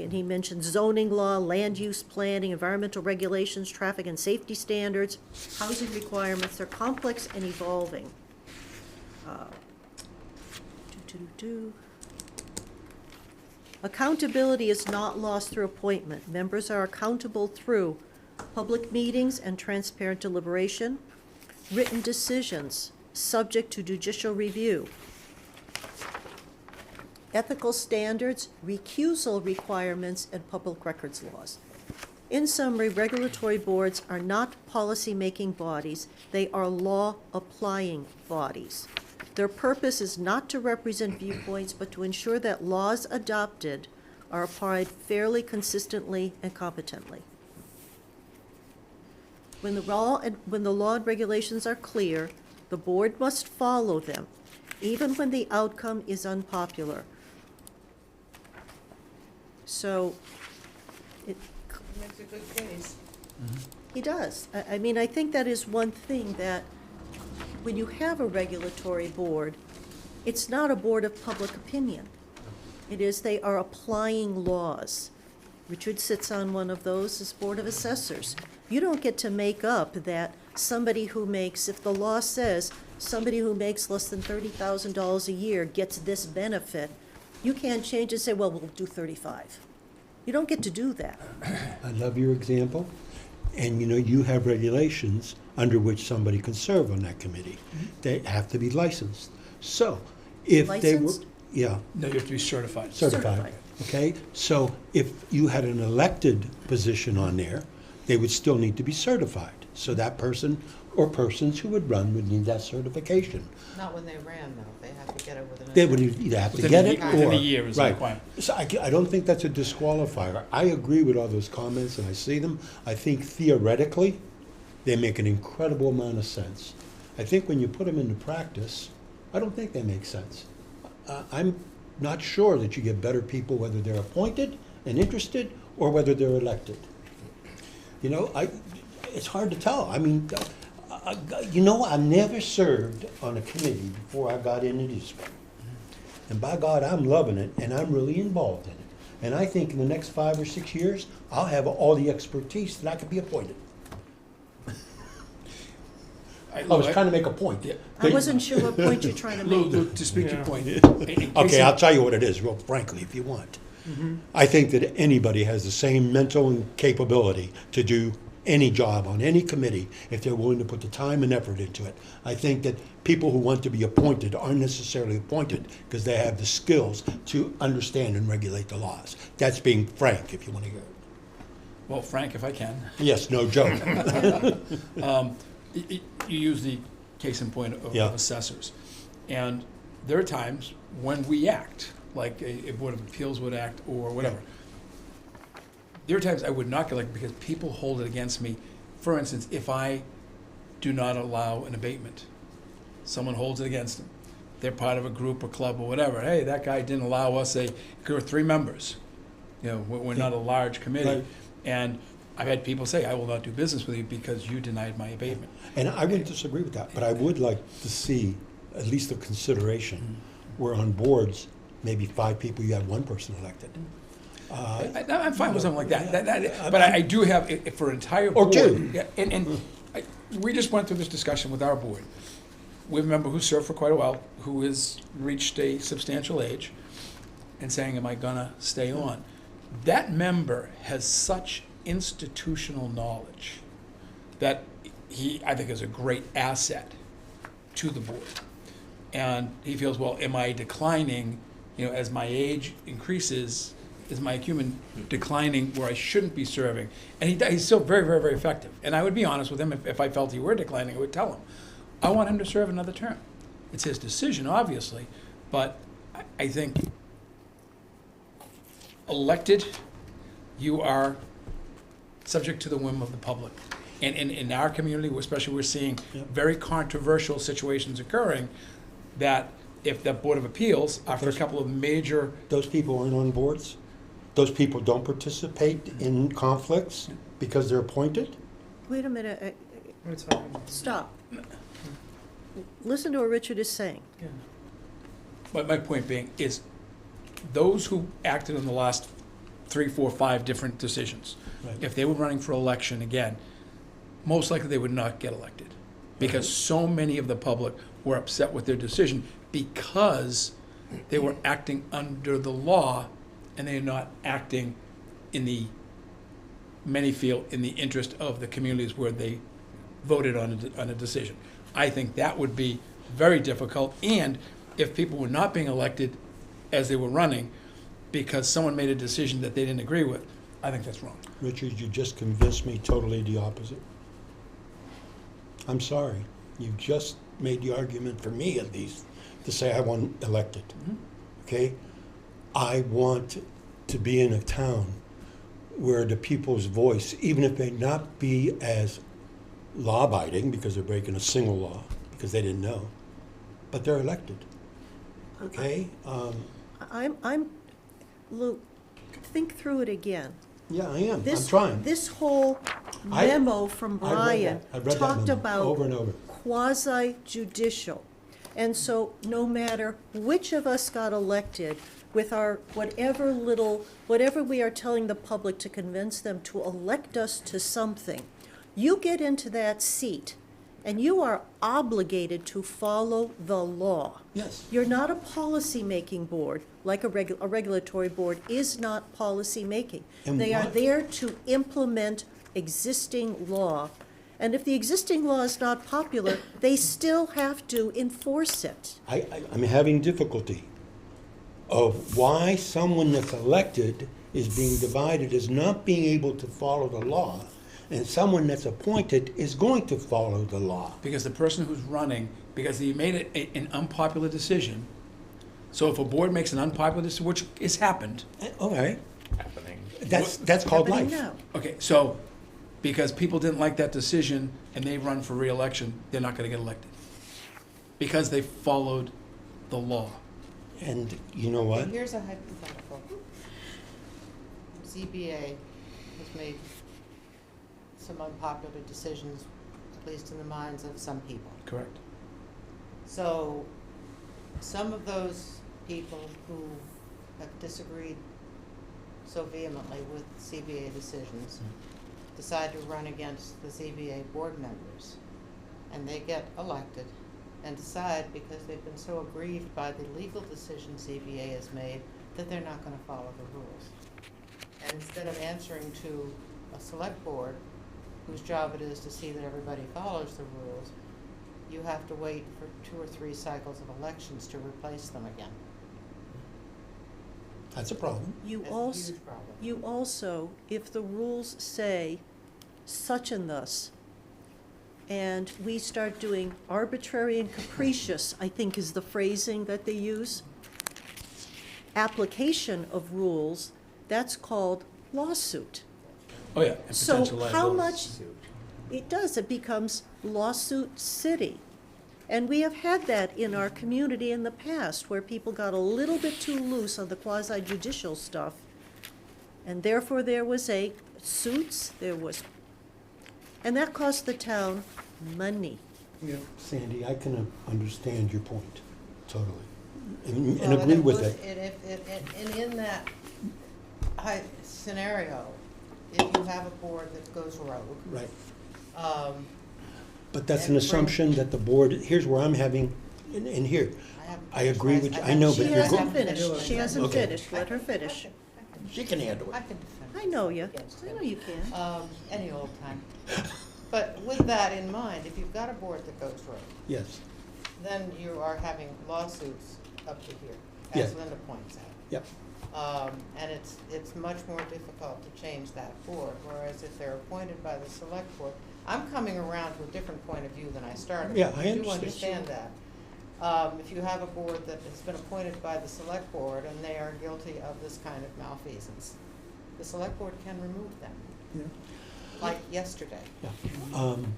[SPEAKER 2] and he mentions zoning law, land use planning, environmental regulations, traffic and safety standards, housing requirements. They're complex and evolving. Accountability is not lost through appointment. Members are accountable through public meetings and transparent deliberation, written decisions subject to judicial review, ethical standards, recusal requirements, and public records laws. In summary, regulatory boards are not policy-making bodies, they are law-applying bodies. Their purpose is not to represent viewpoints, but to ensure that laws adopted are applied fairly, consistently, and competently. When the law and regulations are clear, the board must follow them, even when the outcome is unpopular. So,
[SPEAKER 5] Makes a good case.
[SPEAKER 2] he does. I mean, I think that is one thing that, when you have a regulatory board, it's not a board of public opinion. It is, they are applying laws. Richard sits on one of those as Board of Assessors. You don't get to make up that somebody who makes, if the law says somebody who makes less than $30,000 a year gets this benefit, you can't change and say, well, we'll do 35. You don't get to do that.
[SPEAKER 7] I love your example. And you know, you have regulations under which somebody can serve on that committee. They have to be licensed. So if they were,
[SPEAKER 2] Licensed?
[SPEAKER 7] yeah,
[SPEAKER 3] No, you have to be certified.
[SPEAKER 7] certified. Okay, so if you had an elected position on there, they would still need to be certified. So that person or persons who would run would need that certification.
[SPEAKER 5] Not when they ran, though. They have to get it within a.
[SPEAKER 7] They would either have to
[SPEAKER 3] Within
[SPEAKER 7] get
[SPEAKER 3] a
[SPEAKER 7] it
[SPEAKER 3] ye-
[SPEAKER 7] or.
[SPEAKER 3] within a year is the
[SPEAKER 7] right.
[SPEAKER 3] requirement.
[SPEAKER 7] So I don't think that's a disqualifier. I agree with all those comments and I see them. I think theoretically, they make an incredible amount of sense. I think when you put them into practice, I don't think they make sense. I'm not sure that you get better people whether they're appointed and interested or whether they're elected. You know, it's hard to tell. I mean, I never served on a committee before I got into this one. And by God, I'm loving it, and I'm really involved in it. And I think in the next 5 or 6 years, I'll have all the expertise that I could be appointed. I was trying to make a point.
[SPEAKER 3] Yeah.
[SPEAKER 2] I wasn't sure what point you're trying to
[SPEAKER 3] Lou,
[SPEAKER 2] make.
[SPEAKER 3] to speak to your
[SPEAKER 4] Yeah.
[SPEAKER 3] point.
[SPEAKER 7] Okay, I'll tell you what it is, real frankly, if you want. I think that anybody has the same mental capability to do any job on any committee if they're willing to put the time and effort into it. I think that people who want to be appointed aren't necessarily appointed because they have the skills to understand and regulate the laws. That's being frank, if you want to hear it.
[SPEAKER 3] Well, Frank, if I can.
[SPEAKER 7] Yes, no joke.
[SPEAKER 3] You use the case in point of
[SPEAKER 7] Yeah.
[SPEAKER 3] assessors. And there are times when we act, like a Board of Appeals would act or whatever. There are times I would not get elected because people hold it against me. For instance, if I do not allow an abatement, someone holds it against them. They're part of a group or club or whatever. Hey, that guy didn't allow us there were 3 members. You know, we're not a large committee.
[SPEAKER 7] Right.
[SPEAKER 3] And I've had people say, I will not do business with you because you denied my abatement.
[SPEAKER 7] And I wouldn't disagree with that, but I would like to see at least a consideration where on boards, maybe 5 people, you have 1 person elected.
[SPEAKER 3] I'm fine with something like that. But I do have, for an entire
[SPEAKER 7] Or
[SPEAKER 3] board.
[SPEAKER 7] 2.
[SPEAKER 3] Yeah, and we just went through this discussion with our board. We have a member who served for quite a while, who has reached a substantial age, and saying, am I gonna stay on? That member has such institutional knowledge that he, I think, is a great asset to the board. And he feels, well, am I declining, as my age increases, is my acumen declining where I shouldn't be serving? And he's still very, very, very effective. And I would be honest with him, if I felt he were declining, I would tell him, I want him to serve another term. It's his decision, obviously, but I think elected, you are subject to the whim of the public. And in our community, especially, we're seeing very controversial situations occurring that if the Board of Appeals, after a couple of major,
[SPEAKER 7] Those people aren't on boards? Those people don't participate in conflicts because they're appointed?
[SPEAKER 2] Wait a minute,
[SPEAKER 4] It's fine.
[SPEAKER 2] stop. Listen to what Richard is saying.
[SPEAKER 4] Yeah.
[SPEAKER 3] but my point being is those who acted in the last 3, 4, 5 different decisions.
[SPEAKER 7] Right.
[SPEAKER 3] If they were running for election again, most likely they would not get elected. Because so many of the public were upset with their decision because they were acting under the law and they are not acting in the, many feel, in the interest of the communities where they voted on a decision. I think that would be very difficult, and if people were not being elected as they were running because someone made a decision that they didn't agree with, I think that's wrong.
[SPEAKER 7] Richard, you just convinced me totally the opposite. I'm sorry. You just made the argument for me, at least, to say I want elected. Okay? I want to be in a town where the people's voice, even if they not be as law-abiding because they're breaking a single law because they didn't know, but they're elected. Okay?
[SPEAKER 2] Lou, think through it again.
[SPEAKER 7] Yeah, I am. I'm
[SPEAKER 2] This,
[SPEAKER 7] trying.
[SPEAKER 2] this whole memo from
[SPEAKER 7] I've read
[SPEAKER 2] Brian
[SPEAKER 7] that. I've read that
[SPEAKER 2] talked
[SPEAKER 7] memo
[SPEAKER 2] about
[SPEAKER 7] over and over.
[SPEAKER 2] quasi-judicial. And so no matter which of us got elected, with our whatever we are telling the public to convince them to elect us to something, you get into that seat and you are obligated to follow the law.
[SPEAKER 7] Yes.
[SPEAKER 2] You're not a policy-making board, like a regulatory board is not policy-making.
[SPEAKER 7] And
[SPEAKER 2] They are
[SPEAKER 7] what-
[SPEAKER 2] there to implement existing law. And if the existing law is not popular, they still have to enforce it.
[SPEAKER 7] I'm having difficulty of why someone that's elected is being divided as not being able to follow the law, and someone that's appointed is going to follow the law.
[SPEAKER 3] Because the person who's running, because he made an unpopular decision, so if a board makes an unpopular decision, which has happened,
[SPEAKER 7] All right,
[SPEAKER 1] Happening.
[SPEAKER 7] that's called
[SPEAKER 2] Happening
[SPEAKER 7] life.
[SPEAKER 2] now.
[SPEAKER 3] okay, so because people didn't like that decision and they run for re-election, they're not gonna get elected. Because they followed the law.
[SPEAKER 7] And you know what?
[SPEAKER 5] Here's a hypothetical. ZBA has made some unpopular decisions, at least in the minds of some people.
[SPEAKER 3] Correct.
[SPEAKER 5] So, some of those people who have disagreed so vehemently with CBA decisions decide to run against the ZBA board members, and they get elected and decide, because they've been so aggrieved by the legal decision ZBA has made, that they're not gonna follow the rules. And instead of answering to a select board, whose job it is to see that everybody follows the rules, you have to wait for 2 or 3 cycles of elections to replace them again.
[SPEAKER 7] That's a problem.
[SPEAKER 2] You
[SPEAKER 5] That's a
[SPEAKER 2] also,
[SPEAKER 5] huge problem.
[SPEAKER 2] you also, if the rules say such and thus, and we start doing arbitrary and capricious, I think is the phrasing that they use, application of rules, that's called lawsuit.
[SPEAKER 3] Oh, yeah, and
[SPEAKER 2] So
[SPEAKER 3] potential
[SPEAKER 2] how
[SPEAKER 3] liability.
[SPEAKER 2] much, it does, it becomes lawsuit city. And we have had that in our community in the past, where people got a little bit too loose on the quasi-judicial stuff. And therefore there was suits, and that cost the town money.
[SPEAKER 7] Sandy, I can understand your point, totally, and
[SPEAKER 5] Well,
[SPEAKER 7] agree with
[SPEAKER 5] would-
[SPEAKER 7] it.
[SPEAKER 5] And in that scenario, if you have a board that goes rogue,
[SPEAKER 7] Right.
[SPEAKER 5] but
[SPEAKER 7] But that's an assumption that the board, here's where I'm having, and here, I agree with you. I know,
[SPEAKER 2] She
[SPEAKER 7] but you're
[SPEAKER 2] hasn't
[SPEAKER 7] going.
[SPEAKER 2] finished, she hasn't
[SPEAKER 7] Okay.
[SPEAKER 2] finished, let her finish.
[SPEAKER 7] She can handle
[SPEAKER 5] I
[SPEAKER 7] it.
[SPEAKER 5] can defend.
[SPEAKER 2] I know you,
[SPEAKER 5] against
[SPEAKER 2] I
[SPEAKER 5] him.
[SPEAKER 2] know you can.
[SPEAKER 5] Any old time. But with that in mind, if you've got a board that goes rogue,
[SPEAKER 7] Yes,
[SPEAKER 5] then you are having lawsuits up to here,
[SPEAKER 7] Yeah.
[SPEAKER 5] as Linda points out.
[SPEAKER 7] yep,
[SPEAKER 5] And it's much more difficult to change that board, whereas if they're appointed by the select board, I'm coming around to a different point of view than I started.
[SPEAKER 7] Yeah, I
[SPEAKER 5] do
[SPEAKER 7] understand.
[SPEAKER 5] understand that. If you have a board that has been appointed by the select board and they are guilty of this kind of malfeasance, the select board can remove them,
[SPEAKER 7] yeah.
[SPEAKER 5] like yesterday.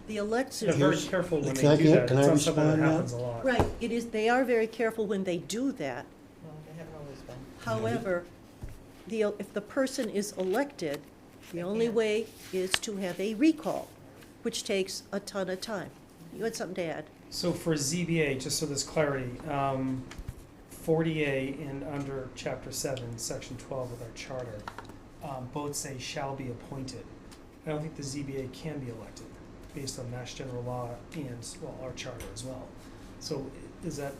[SPEAKER 2] The elected.
[SPEAKER 4] They're very
[SPEAKER 7] Here's-
[SPEAKER 4] careful when
[SPEAKER 7] can I
[SPEAKER 4] they do
[SPEAKER 7] get-
[SPEAKER 4] that.
[SPEAKER 7] can
[SPEAKER 4] It's
[SPEAKER 7] I
[SPEAKER 4] not something that
[SPEAKER 7] respond now?
[SPEAKER 4] happens a lot.
[SPEAKER 2] Right, it is, they are very careful when they do that.
[SPEAKER 5] Well, they haven't always been.
[SPEAKER 2] However, if the person is elected, the only way is to have a recall, which takes a ton of time. You had something to add?
[SPEAKER 4] So for ZBA, just so there's clarity, 40A in under Chapter 7, Section 12 of our charter, both say shall be appointed. I don't think the ZBA can be elected based on Mass General Law and, well, our charter as well. So is that,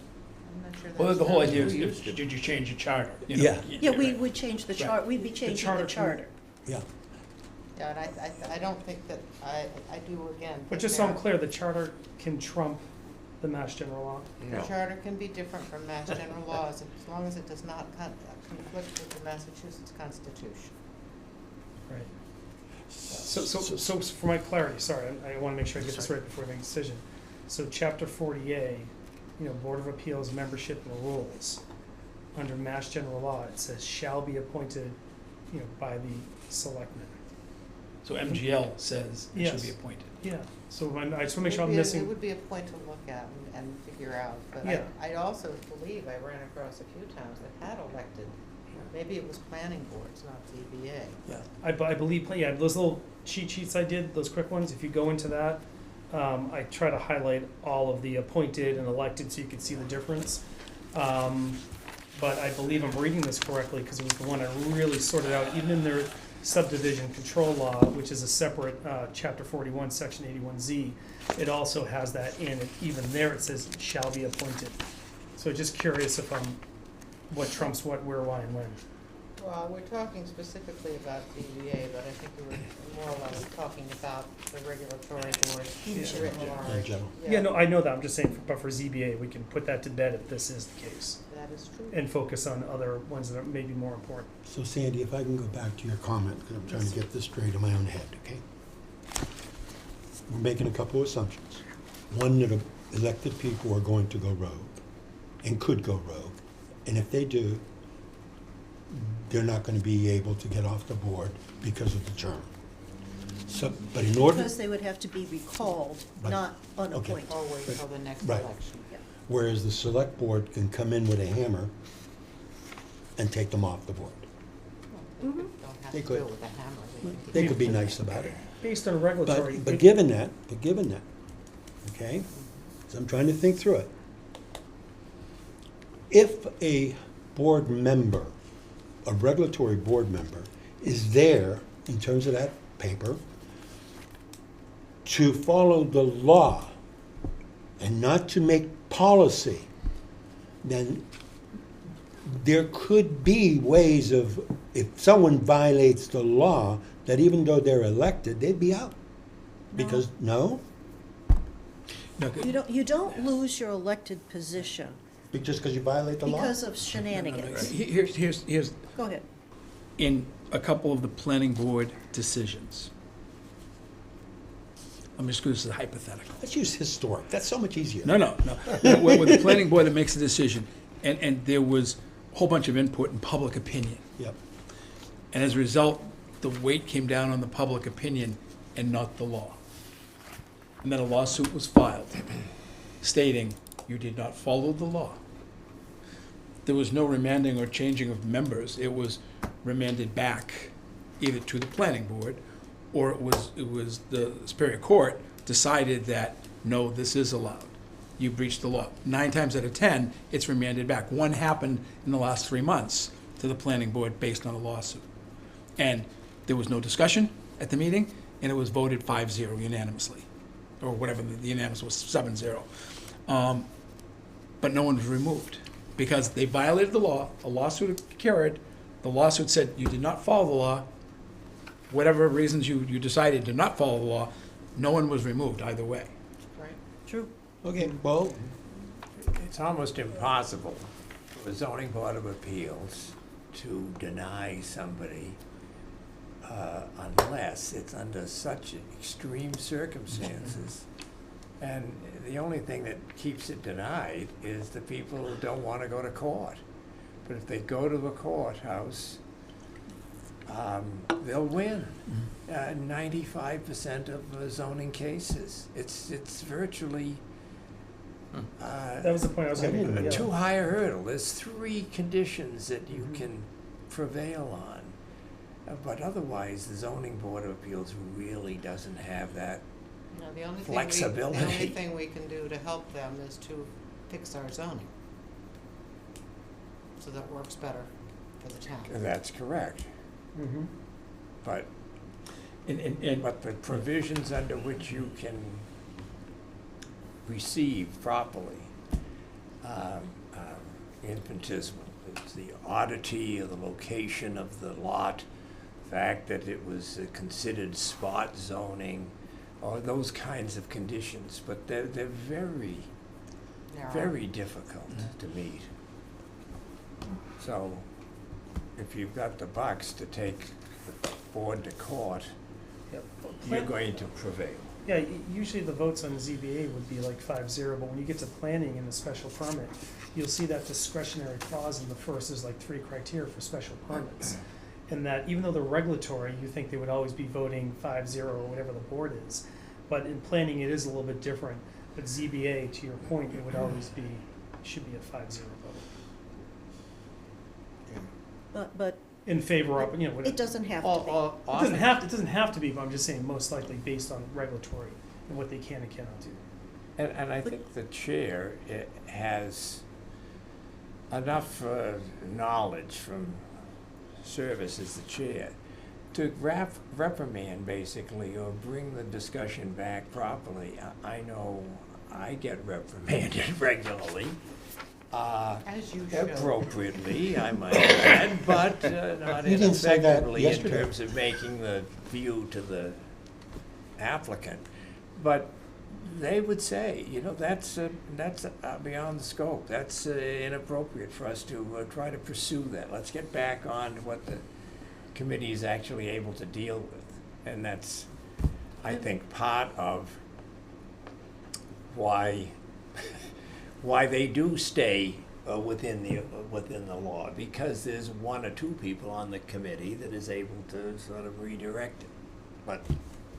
[SPEAKER 5] I'm not sure
[SPEAKER 3] Well,
[SPEAKER 5] that's
[SPEAKER 3] the whole
[SPEAKER 5] not-
[SPEAKER 3] idea is,
[SPEAKER 1] We used to-
[SPEAKER 3] did you change your charter? You know,
[SPEAKER 7] Yeah.
[SPEAKER 2] Yeah, we
[SPEAKER 3] right.
[SPEAKER 2] would change the
[SPEAKER 3] Right.
[SPEAKER 2] chart, we'd be changing the
[SPEAKER 4] charter
[SPEAKER 2] charter.
[SPEAKER 7] Yeah.
[SPEAKER 5] Yeah, and I don't think that, I do again.
[SPEAKER 4] but
[SPEAKER 5] think
[SPEAKER 4] just so I'm
[SPEAKER 5] there-
[SPEAKER 4] clear, the charter can trump the Mass General Law?
[SPEAKER 5] The
[SPEAKER 6] No.
[SPEAKER 5] charter can be different from Mass General laws as long as it does not conflict with the Massachusetts Constitution.
[SPEAKER 4] Right. So for my clarity, sorry, I want to make sure I get this right before I make a decision. So chapter 40A, Board of Appeals membership and rules. Under Mass General Law, it says shall be appointed, by the selectmen.
[SPEAKER 3] So MGL says it should be
[SPEAKER 4] Yes.
[SPEAKER 3] appointed.
[SPEAKER 4] Yeah, so I just want to make sure I'm
[SPEAKER 5] It
[SPEAKER 4] missing.
[SPEAKER 5] would be a point to look at and figure out, but
[SPEAKER 4] Yeah.
[SPEAKER 5] I also believe I ran across a few towns that had elected, maybe it was planning boards, not ZBA.
[SPEAKER 7] Yeah.
[SPEAKER 4] I believe, yeah, those little cheat sheets I did, those quick ones, if you go into that, I try to highlight all of the appointed and elected so you can see the difference. But I believe I'm reading this correctly because it was the one I really sorted out, even in their subdivision control law, which is a separate, chapter 41, section 81Z. It also has that in it, even there it says shall be appointed. So just curious if what trumps what, where, why, and when.
[SPEAKER 5] Well, we're talking specifically about ZBA, but I think we were more or less talking about the regulatory board.
[SPEAKER 4] Yeah.
[SPEAKER 5] written large.
[SPEAKER 7] In general.
[SPEAKER 4] Yeah, no, I know that, I'm just saying, but for ZBA, we can put that to bed if this is the case,
[SPEAKER 5] That is true.
[SPEAKER 4] and focus on other ones that are maybe more important.
[SPEAKER 7] So Sandy, if I can go back to your comment, because I'm trying to get this straight in my own head, okay? We're making a couple of assumptions. One, that elected people are going to go rogue, and could go rogue. And if they do, they're not going to be able to get off the board because of the term. So, but in order,
[SPEAKER 2] Because they would have to be recalled,
[SPEAKER 7] Right.
[SPEAKER 2] not unappointed.
[SPEAKER 5] Or wait until the next
[SPEAKER 7] Right.
[SPEAKER 5] election.
[SPEAKER 7] whereas the select board can come in with a hammer and take them off the board.
[SPEAKER 5] Well,
[SPEAKER 2] Mhm.
[SPEAKER 5] Don't have
[SPEAKER 7] They
[SPEAKER 5] to
[SPEAKER 7] could.
[SPEAKER 5] do it with a hammer.
[SPEAKER 7] They could be nice about it.
[SPEAKER 4] Based on regulatory.
[SPEAKER 7] But given that, okay, so I'm trying to think through it. If a board member, a regulatory board member, is there, in terms of that paper, to follow the law and not to make policy, then there could be ways of, if someone violates the law, that even though they're elected, they'd be out. Because, no?
[SPEAKER 3] No,
[SPEAKER 2] You don't lose your elected position
[SPEAKER 7] Just because you violate the law?
[SPEAKER 2] because of shenanigans.
[SPEAKER 3] Here's,
[SPEAKER 2] Go ahead.
[SPEAKER 3] in a couple of the planning board decisions. I'm just going to say hypothetical.
[SPEAKER 7] Let's use historic, that's so much easier.
[SPEAKER 3] No. With the planning board that makes a decision, and there was a whole bunch of input and public opinion.
[SPEAKER 7] Yep,
[SPEAKER 3] And as a result, the weight came down on the public opinion and not the law. And then a lawsuit was filed stating you did not follow the law. There was no remanding or changing of members. It was remanded back either to the planning board or it was the Superior Court decided that, no, this is allowed. You breached the law. 9 times out of 10, it's remanded back. One happened in the last 3 months to the planning board based on a lawsuit. And there was no discussion at the meeting, and it was voted 5-0 unanimously, or whatever, the unanimous was 7-0. But no one was removed, because they violated the law, a lawsuit occurred, the lawsuit said you did not follow the law, whatever reasons you decided to not follow the law, no one was removed either way.
[SPEAKER 5] Right.
[SPEAKER 2] True.
[SPEAKER 7] okay, well,
[SPEAKER 6] It's almost impossible for the zoning board of appeals to deny somebody unless it's under such extreme circumstances. And the only thing that keeps it denied is the people who don't want to go to court. But if they go to the courthouse, they'll win. 95% of the zoning cases. It's virtually
[SPEAKER 4] That was the point I was going to
[SPEAKER 6] a
[SPEAKER 4] make.
[SPEAKER 6] too high a hurdle. There's 3 conditions that you can prevail on. But otherwise, the zoning board of appeals really doesn't have that.
[SPEAKER 5] No, the only
[SPEAKER 6] Flexibility.
[SPEAKER 5] The only thing we can do to help them is to fix our zoning. So that works better for the town.
[SPEAKER 6] That's correct.
[SPEAKER 4] Mm-hmm.
[SPEAKER 6] But
[SPEAKER 3] And
[SPEAKER 6] But the provisions under which you can receive properly infinitesimal. It's the oddity of the location of the lot, fact that it was considered spot zoning, or those kinds of conditions. But they're very,
[SPEAKER 5] Narrow.
[SPEAKER 6] very difficult to meet. So if you've got the bucks to take the board to court,
[SPEAKER 4] Yep.
[SPEAKER 6] you're going to prevail.
[SPEAKER 4] Yeah, usually the votes on ZBA would be like 5-0, but when you get to planning and the special permit, you'll see that discretionary clause in the first is like 3 criteria for special permits. And that even though they're regulatory, you think they would always be voting 5-0 or whatever the board is. But in planning, it is a little bit different. But ZBA, to your point, it would always be, should be a 5-0 vote.
[SPEAKER 2] But
[SPEAKER 4] In favor of, you know,
[SPEAKER 2] it
[SPEAKER 4] whatever.
[SPEAKER 2] doesn't have to be.
[SPEAKER 4] It doesn't have to be, but I'm just saying most likely based on regulatory and what they can and cannot do.
[SPEAKER 6] And I think the chair has enough knowledge from service as the chair to reprimand basically, or bring the discussion back properly. I know I get reprimanded regularly.
[SPEAKER 5] As you should.
[SPEAKER 6] Appropriately, I might add, but not
[SPEAKER 7] You didn't say that
[SPEAKER 6] ineffectively in
[SPEAKER 7] yesterday.
[SPEAKER 6] terms of making the view to the applicant. But they would say, you know, that's beyond the scope. That's inappropriate for us to try to pursue that. Let's get back on what the committee is actually able to deal with. And that's, I think, part of why they do stay within the law, because there's 1 or 2 people on the committee that is able to sort of redirect it. But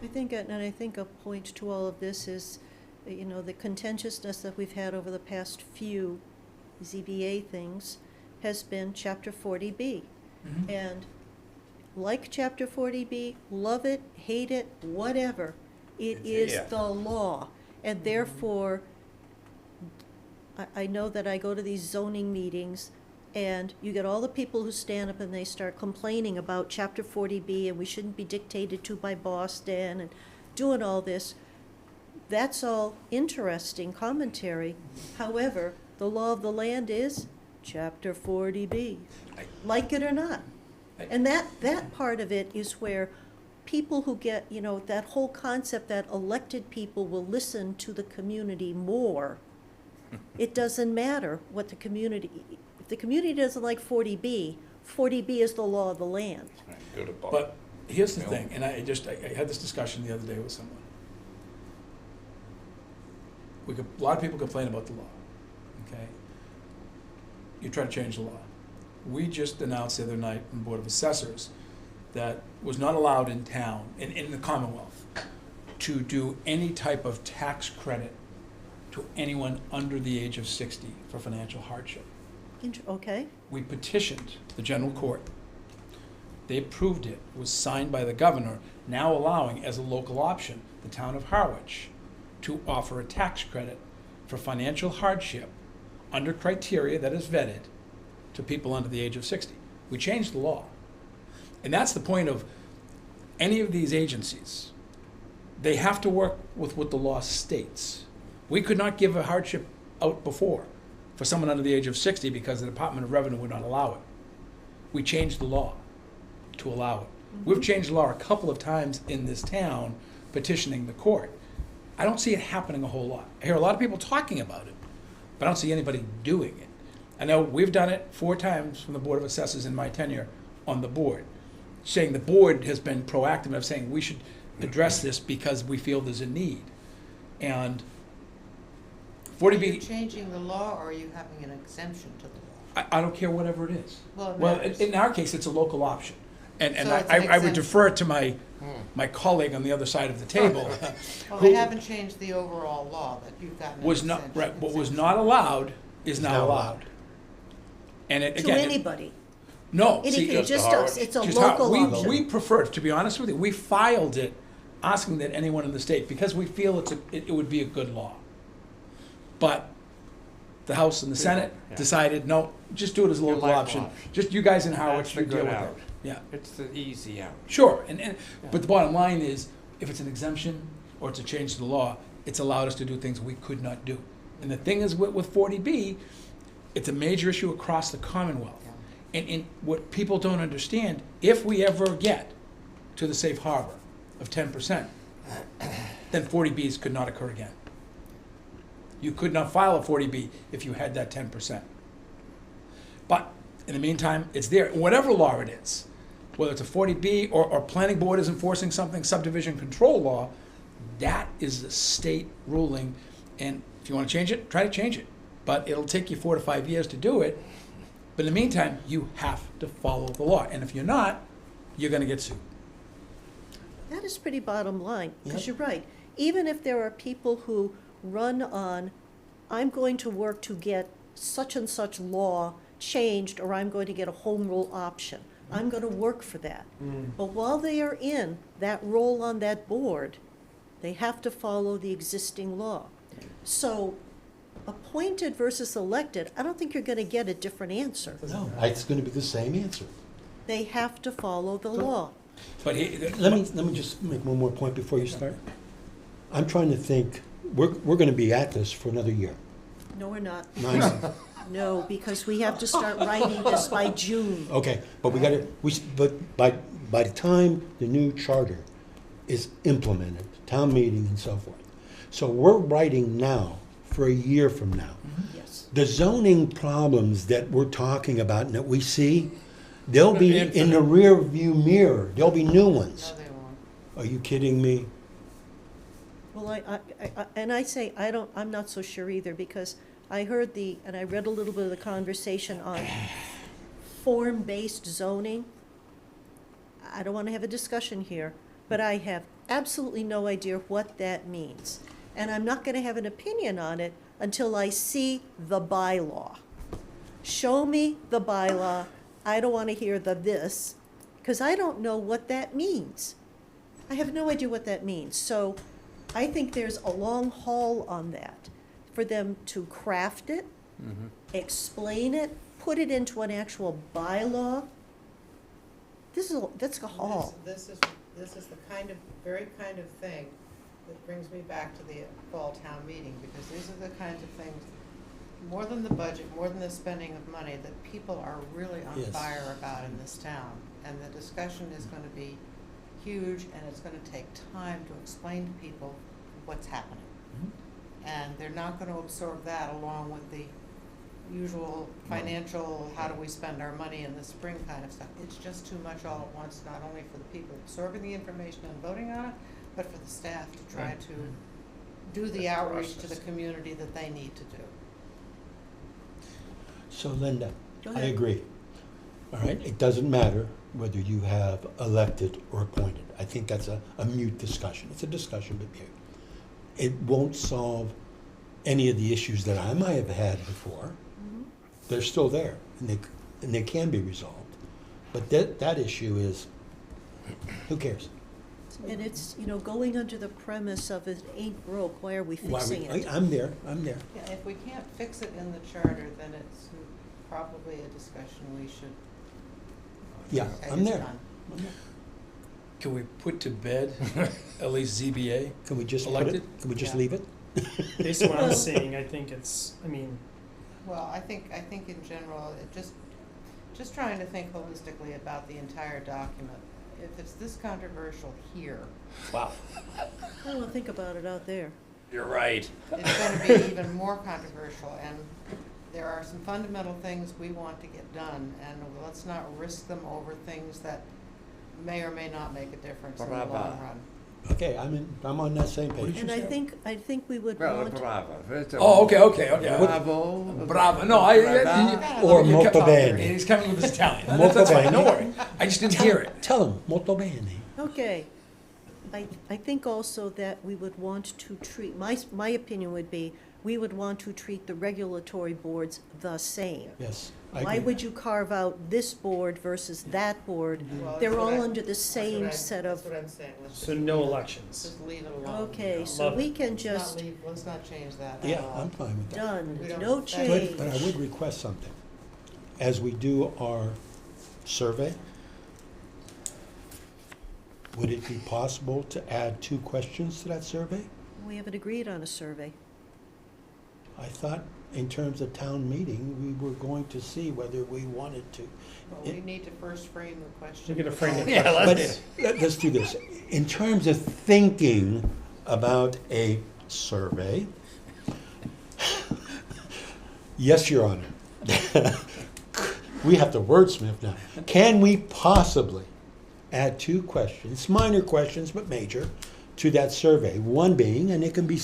[SPEAKER 2] I think a point to all of this is, you know, the contentiousness that we've had over the past few ZBA things has been Chapter 40B.
[SPEAKER 3] Mhm.
[SPEAKER 2] And like Chapter 40B, love it, hate it, whatever, it is
[SPEAKER 6] Yeah.
[SPEAKER 2] the law. And therefore, I know that I go to these zoning meetings, and you get all the people who stand up and they start complaining about Chapter 40B, and we shouldn't be dictated to by Boston, and doing all this. That's all interesting commentary. However, the law of the land is Chapter 40B, like it or not. And that part of it is where people who get, you know, that whole concept that elected people will listen to the community more. It doesn't matter what the community, if the community doesn't like 40B, 40B is the law of the land.
[SPEAKER 1] Right, go to Bob.
[SPEAKER 3] But here's the
[SPEAKER 1] Yeah.
[SPEAKER 3] thing, and I had this discussion the other day with someone. A lot of people complain about the law, okay? You try to change the law. We just announced the other night in the Board of Assessors that was not allowed in town, in the Commonwealth, to do any type of tax credit to anyone under the age of 60 for financial hardship.
[SPEAKER 2] Okay?
[SPEAKER 3] We petitioned the general court. They approved it. It was signed by the governor, now allowing as a local option the town of Harwich to offer a tax credit for financial hardship under criteria that is vetted to people under the age of 60. We changed the law. And that's the point of any of these agencies. They have to work with what the law states. We could not give a hardship out before for someone under the age of 60 because the Department of Revenue would not allow it. We changed the law to allow it. We've changed the law a couple of times in this town petitioning the court. I don't see it happening a whole lot. I hear a lot of people talking about it, but I don't see anybody doing it. I know we've done it 4 times from the Board of Assessors in my tenure on the board, saying the board has been proactive of saying we should address this because we feel there's a need. And
[SPEAKER 5] Are you
[SPEAKER 3] 40B,
[SPEAKER 5] changing the law, or are you having an exemption to the law?
[SPEAKER 3] I don't care whatever it is.
[SPEAKER 5] Well, it
[SPEAKER 3] Well,
[SPEAKER 5] matters.
[SPEAKER 3] in our case, it's a local option. And
[SPEAKER 5] So it's an
[SPEAKER 3] I would
[SPEAKER 5] exemption.
[SPEAKER 3] defer to my colleague on the other side of the table.
[SPEAKER 5] Well,
[SPEAKER 3] who
[SPEAKER 5] they haven't changed the overall law, that you've gotten an
[SPEAKER 3] was not,
[SPEAKER 5] exemption.
[SPEAKER 3] right, what was not allowed is not allowed. And it,
[SPEAKER 2] To
[SPEAKER 3] again.
[SPEAKER 2] anybody.
[SPEAKER 3] No.
[SPEAKER 2] It
[SPEAKER 3] see,
[SPEAKER 2] is just
[SPEAKER 1] Harwich.
[SPEAKER 2] us, it's a
[SPEAKER 3] just how-
[SPEAKER 2] local option.
[SPEAKER 3] We preferred, to be honest with you, we filed it asking that anyone in the state, because we feel it would be a good law. But the House and the Senate
[SPEAKER 6] Yeah.
[SPEAKER 3] decided, no, just do it as a
[SPEAKER 6] Your
[SPEAKER 3] local
[SPEAKER 6] local
[SPEAKER 3] option.
[SPEAKER 6] option.
[SPEAKER 3] Just you guys in
[SPEAKER 6] That's
[SPEAKER 3] Harwich,
[SPEAKER 6] the
[SPEAKER 3] you deal
[SPEAKER 6] good
[SPEAKER 3] with
[SPEAKER 6] out.
[SPEAKER 3] it. Yeah,
[SPEAKER 6] It's the easy out.
[SPEAKER 3] sure, but the bottom line is, if it's an exemption or it's a change to the law, it's allowed us to do things we could not do. And the thing is with 40B, it's a major issue across the Commonwealth. And what people don't understand, if we ever get to the safe harbor of 10%, then 40Bs could not occur again. You could not file a 40B if you had that 10%. But in the meantime, it's there. Whatever law it is, whether it's a 40B or planning board is enforcing something, subdivision control law, that is the state ruling. And if you want to change it, try to change it. But it'll take you 4 to 5 years to do it. But in the meantime, you have to follow the law. And if you're not, you're going to get sued.
[SPEAKER 2] That is pretty bottom line, because
[SPEAKER 7] Yep.
[SPEAKER 2] you're right. Even if there are people who run on, I'm going to work to get such and such law changed, or I'm going to get a home rule option. I'm going to work for that. But while they are in that role on that board, they have to follow the existing law. So appointed versus elected, I don't think you're going to get a different answer.
[SPEAKER 7] No, it's gonna be the same answer.
[SPEAKER 2] They have to follow the law.
[SPEAKER 3] But
[SPEAKER 7] Let me just make one more point before you start. I'm trying to think, we're gonna be at this for another year.
[SPEAKER 2] No, we're not.
[SPEAKER 7] Nice.
[SPEAKER 2] No, because we have to start writing this by June.
[SPEAKER 7] Okay, but but by the time the new charter is implemented, town meeting and so forth. So we're writing now for a year from now.
[SPEAKER 2] Yes.
[SPEAKER 7] The zoning problems that we're talking about and that we see, they'll be in the rear view mirror. There'll be new ones.
[SPEAKER 5] No, they won't.
[SPEAKER 7] Are you kidding me?
[SPEAKER 2] Well, I'm not so sure either, because I heard and I read a little bit of the conversation on form-based zoning. I don't want to have a discussion here, but I have absolutely no idea what that means. And I'm not going to have an opinion on it until I see the bylaw. Show me the bylaw. I don't want to hear this, because I don't know what that means. I have no idea what that means. So I think there's a long haul on that, for them to craft it, explain it, put it into an actual bylaw. That's a haul.
[SPEAKER 5] This is the very kind of thing that brings me back to the fall town meeting, because these are the kinds of things, more than the budget, more than the spending of money, that people are really on
[SPEAKER 7] Yes.
[SPEAKER 5] fire about in this town. And the discussion is gonna be huge, and it's gonna take time to explain to people what's happening. And they're not gonna absorb that along with the usual financial, how do we spend our money in the spring kind of stuff. It's just too much all at once, not only for the people absorbing the information and voting on it, but for the staff to try to do the outreach to the community that they need to do.
[SPEAKER 7] So Linda,
[SPEAKER 2] Go
[SPEAKER 7] I
[SPEAKER 2] ahead.
[SPEAKER 7] agree. All right, it doesn't matter whether you have elected or appointed. I think that's a mute discussion. It's a discussion, but mute. It won't solve any of the issues that I might have had before. They're still there, and they can be resolved. But that issue is, who cares?
[SPEAKER 2] And it's, going under the premise of it ain't broke, why are we fixing it?
[SPEAKER 7] I'm there.
[SPEAKER 5] Yeah, if we can't fix it in the charter, then it's probably a discussion we should.
[SPEAKER 7] Yeah,
[SPEAKER 5] say
[SPEAKER 7] I'm
[SPEAKER 5] is
[SPEAKER 7] there.
[SPEAKER 5] done.
[SPEAKER 3] can we put to bed at least ZBA?
[SPEAKER 7] Can we just
[SPEAKER 3] Elected?
[SPEAKER 5] Yeah.
[SPEAKER 7] leave it?
[SPEAKER 4] Based on what I'm seeing, I think
[SPEAKER 5] Well, I think in general, just trying to think holistically about the entire document. If it's this controversial here,
[SPEAKER 3] Wow.
[SPEAKER 2] I don't think about it out there.
[SPEAKER 3] You're right.
[SPEAKER 5] it's gonna be even more controversial, and there are some fundamental things we want to get done, and let's not risk them over things that may or may not make a difference in the long
[SPEAKER 6] Brava.
[SPEAKER 5] run.
[SPEAKER 7] Okay, I'm on that same page.
[SPEAKER 2] And I think we would
[SPEAKER 6] Well,
[SPEAKER 2] want,
[SPEAKER 6] bravo.
[SPEAKER 3] Oh, okay.
[SPEAKER 6] Bravo.
[SPEAKER 3] Bravo. No,
[SPEAKER 7] Or
[SPEAKER 3] you kept
[SPEAKER 7] molto
[SPEAKER 3] out there.
[SPEAKER 7] bene.
[SPEAKER 3] He's coming with his Italian.
[SPEAKER 7] Molto
[SPEAKER 3] That's fine.
[SPEAKER 7] bene.
[SPEAKER 3] Don't worry. I just didn't hear it.
[SPEAKER 7] Tell him, molto bene.
[SPEAKER 2] okay. I think also that we would want to treat, my opinion would be, we would want to treat the regulatory boards the same.
[SPEAKER 7] Yes, I
[SPEAKER 2] Why
[SPEAKER 7] agree.
[SPEAKER 2] would you carve out this board versus that board?
[SPEAKER 5] Well,
[SPEAKER 2] They're
[SPEAKER 5] that's what
[SPEAKER 2] all
[SPEAKER 5] I-
[SPEAKER 2] under the
[SPEAKER 5] that's
[SPEAKER 2] same
[SPEAKER 5] what
[SPEAKER 2] set of,
[SPEAKER 5] That's what I'm saying. Let's
[SPEAKER 4] so
[SPEAKER 5] just-
[SPEAKER 4] no elections.
[SPEAKER 5] Just leave it alone.
[SPEAKER 2] okay, so
[SPEAKER 4] Love
[SPEAKER 2] we
[SPEAKER 4] it.
[SPEAKER 2] can
[SPEAKER 5] Let's
[SPEAKER 2] just,
[SPEAKER 5] let's not change that at
[SPEAKER 7] Yeah,
[SPEAKER 5] all.
[SPEAKER 7] I'm fine with that.
[SPEAKER 2] done,
[SPEAKER 5] We don't-
[SPEAKER 2] no
[SPEAKER 5] But-
[SPEAKER 2] change.
[SPEAKER 7] But I would request something. As we do our survey, would it be possible to add 2 questions to that survey?
[SPEAKER 2] We haven't agreed on a survey.
[SPEAKER 7] I thought in terms of town meeting, we were going to see whether we wanted to.
[SPEAKER 5] Well, we need to first frame the question.
[SPEAKER 4] We're gonna frame it.
[SPEAKER 3] Yeah, let's,
[SPEAKER 7] Let's do this. In terms of thinking about a survey, yes, Your Honor. We have to wordsmith now. Can we possibly add 2 questions, minor questions but major, to that survey? One being, and it can be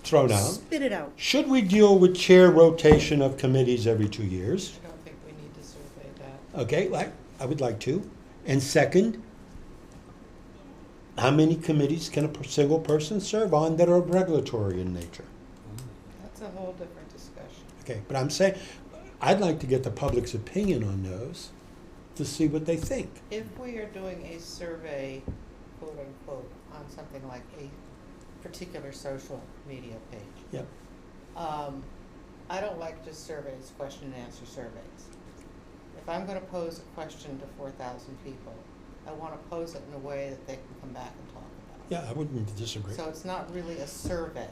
[SPEAKER 7] thrown out,
[SPEAKER 2] Spit it out.
[SPEAKER 7] should we deal with chair rotation of committees every 2 years?
[SPEAKER 5] I don't think we need to survey that.
[SPEAKER 7] Okay, I would like to. And second, how many committees can a single person serve on that are regulatory in nature?
[SPEAKER 5] That's a whole different discussion.
[SPEAKER 7] Okay, but I'm saying, I'd like to get the public's opinion on those to see what they think.
[SPEAKER 5] If we are doing a survey, quote unquote, on something like a particular social media page,
[SPEAKER 7] Yep.
[SPEAKER 5] I don't like just surveys, question and answer surveys. If I'm gonna pose a question to 4,000 people, I wanna pose it in a way that they can come back and talk about.
[SPEAKER 7] Yeah, I wouldn't disagree.
[SPEAKER 5] So it's not really a survey,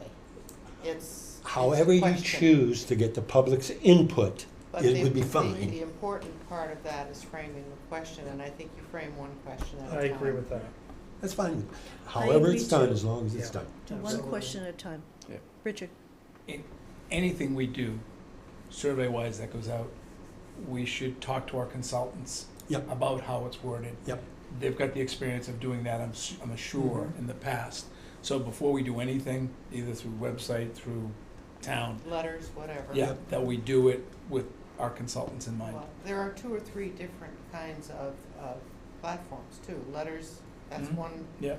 [SPEAKER 5] it's a
[SPEAKER 7] However you
[SPEAKER 5] question.
[SPEAKER 7] choose to get the public's input,
[SPEAKER 5] But
[SPEAKER 7] it
[SPEAKER 5] the-
[SPEAKER 7] would be
[SPEAKER 5] The
[SPEAKER 7] fine.
[SPEAKER 5] important part of that is framing the question, and I think you frame one question at a time.
[SPEAKER 4] I agree with that.
[SPEAKER 7] That's fine. However
[SPEAKER 2] agree
[SPEAKER 7] it's done,
[SPEAKER 2] too.
[SPEAKER 7] as long as it's
[SPEAKER 4] Yeah.
[SPEAKER 7] done.
[SPEAKER 2] Do one
[SPEAKER 4] Absolutely.
[SPEAKER 2] question at a time.
[SPEAKER 1] Yeah.
[SPEAKER 2] Richard?
[SPEAKER 3] anything we do, survey-wise that goes out, we should talk to our consultants
[SPEAKER 7] Yep.
[SPEAKER 3] about how it's worded.
[SPEAKER 7] Yep.
[SPEAKER 3] They've got the experience of doing that, I'm sure, in the past. So before we do anything, either through website, through town,
[SPEAKER 5] Letters, whatever.
[SPEAKER 3] yeah, that we do it with our consultants in mind.
[SPEAKER 5] Well, there are 2 or 3 different kinds of platforms too. Letters, that's
[SPEAKER 3] Mhm.
[SPEAKER 5] one
[SPEAKER 3] Yeah,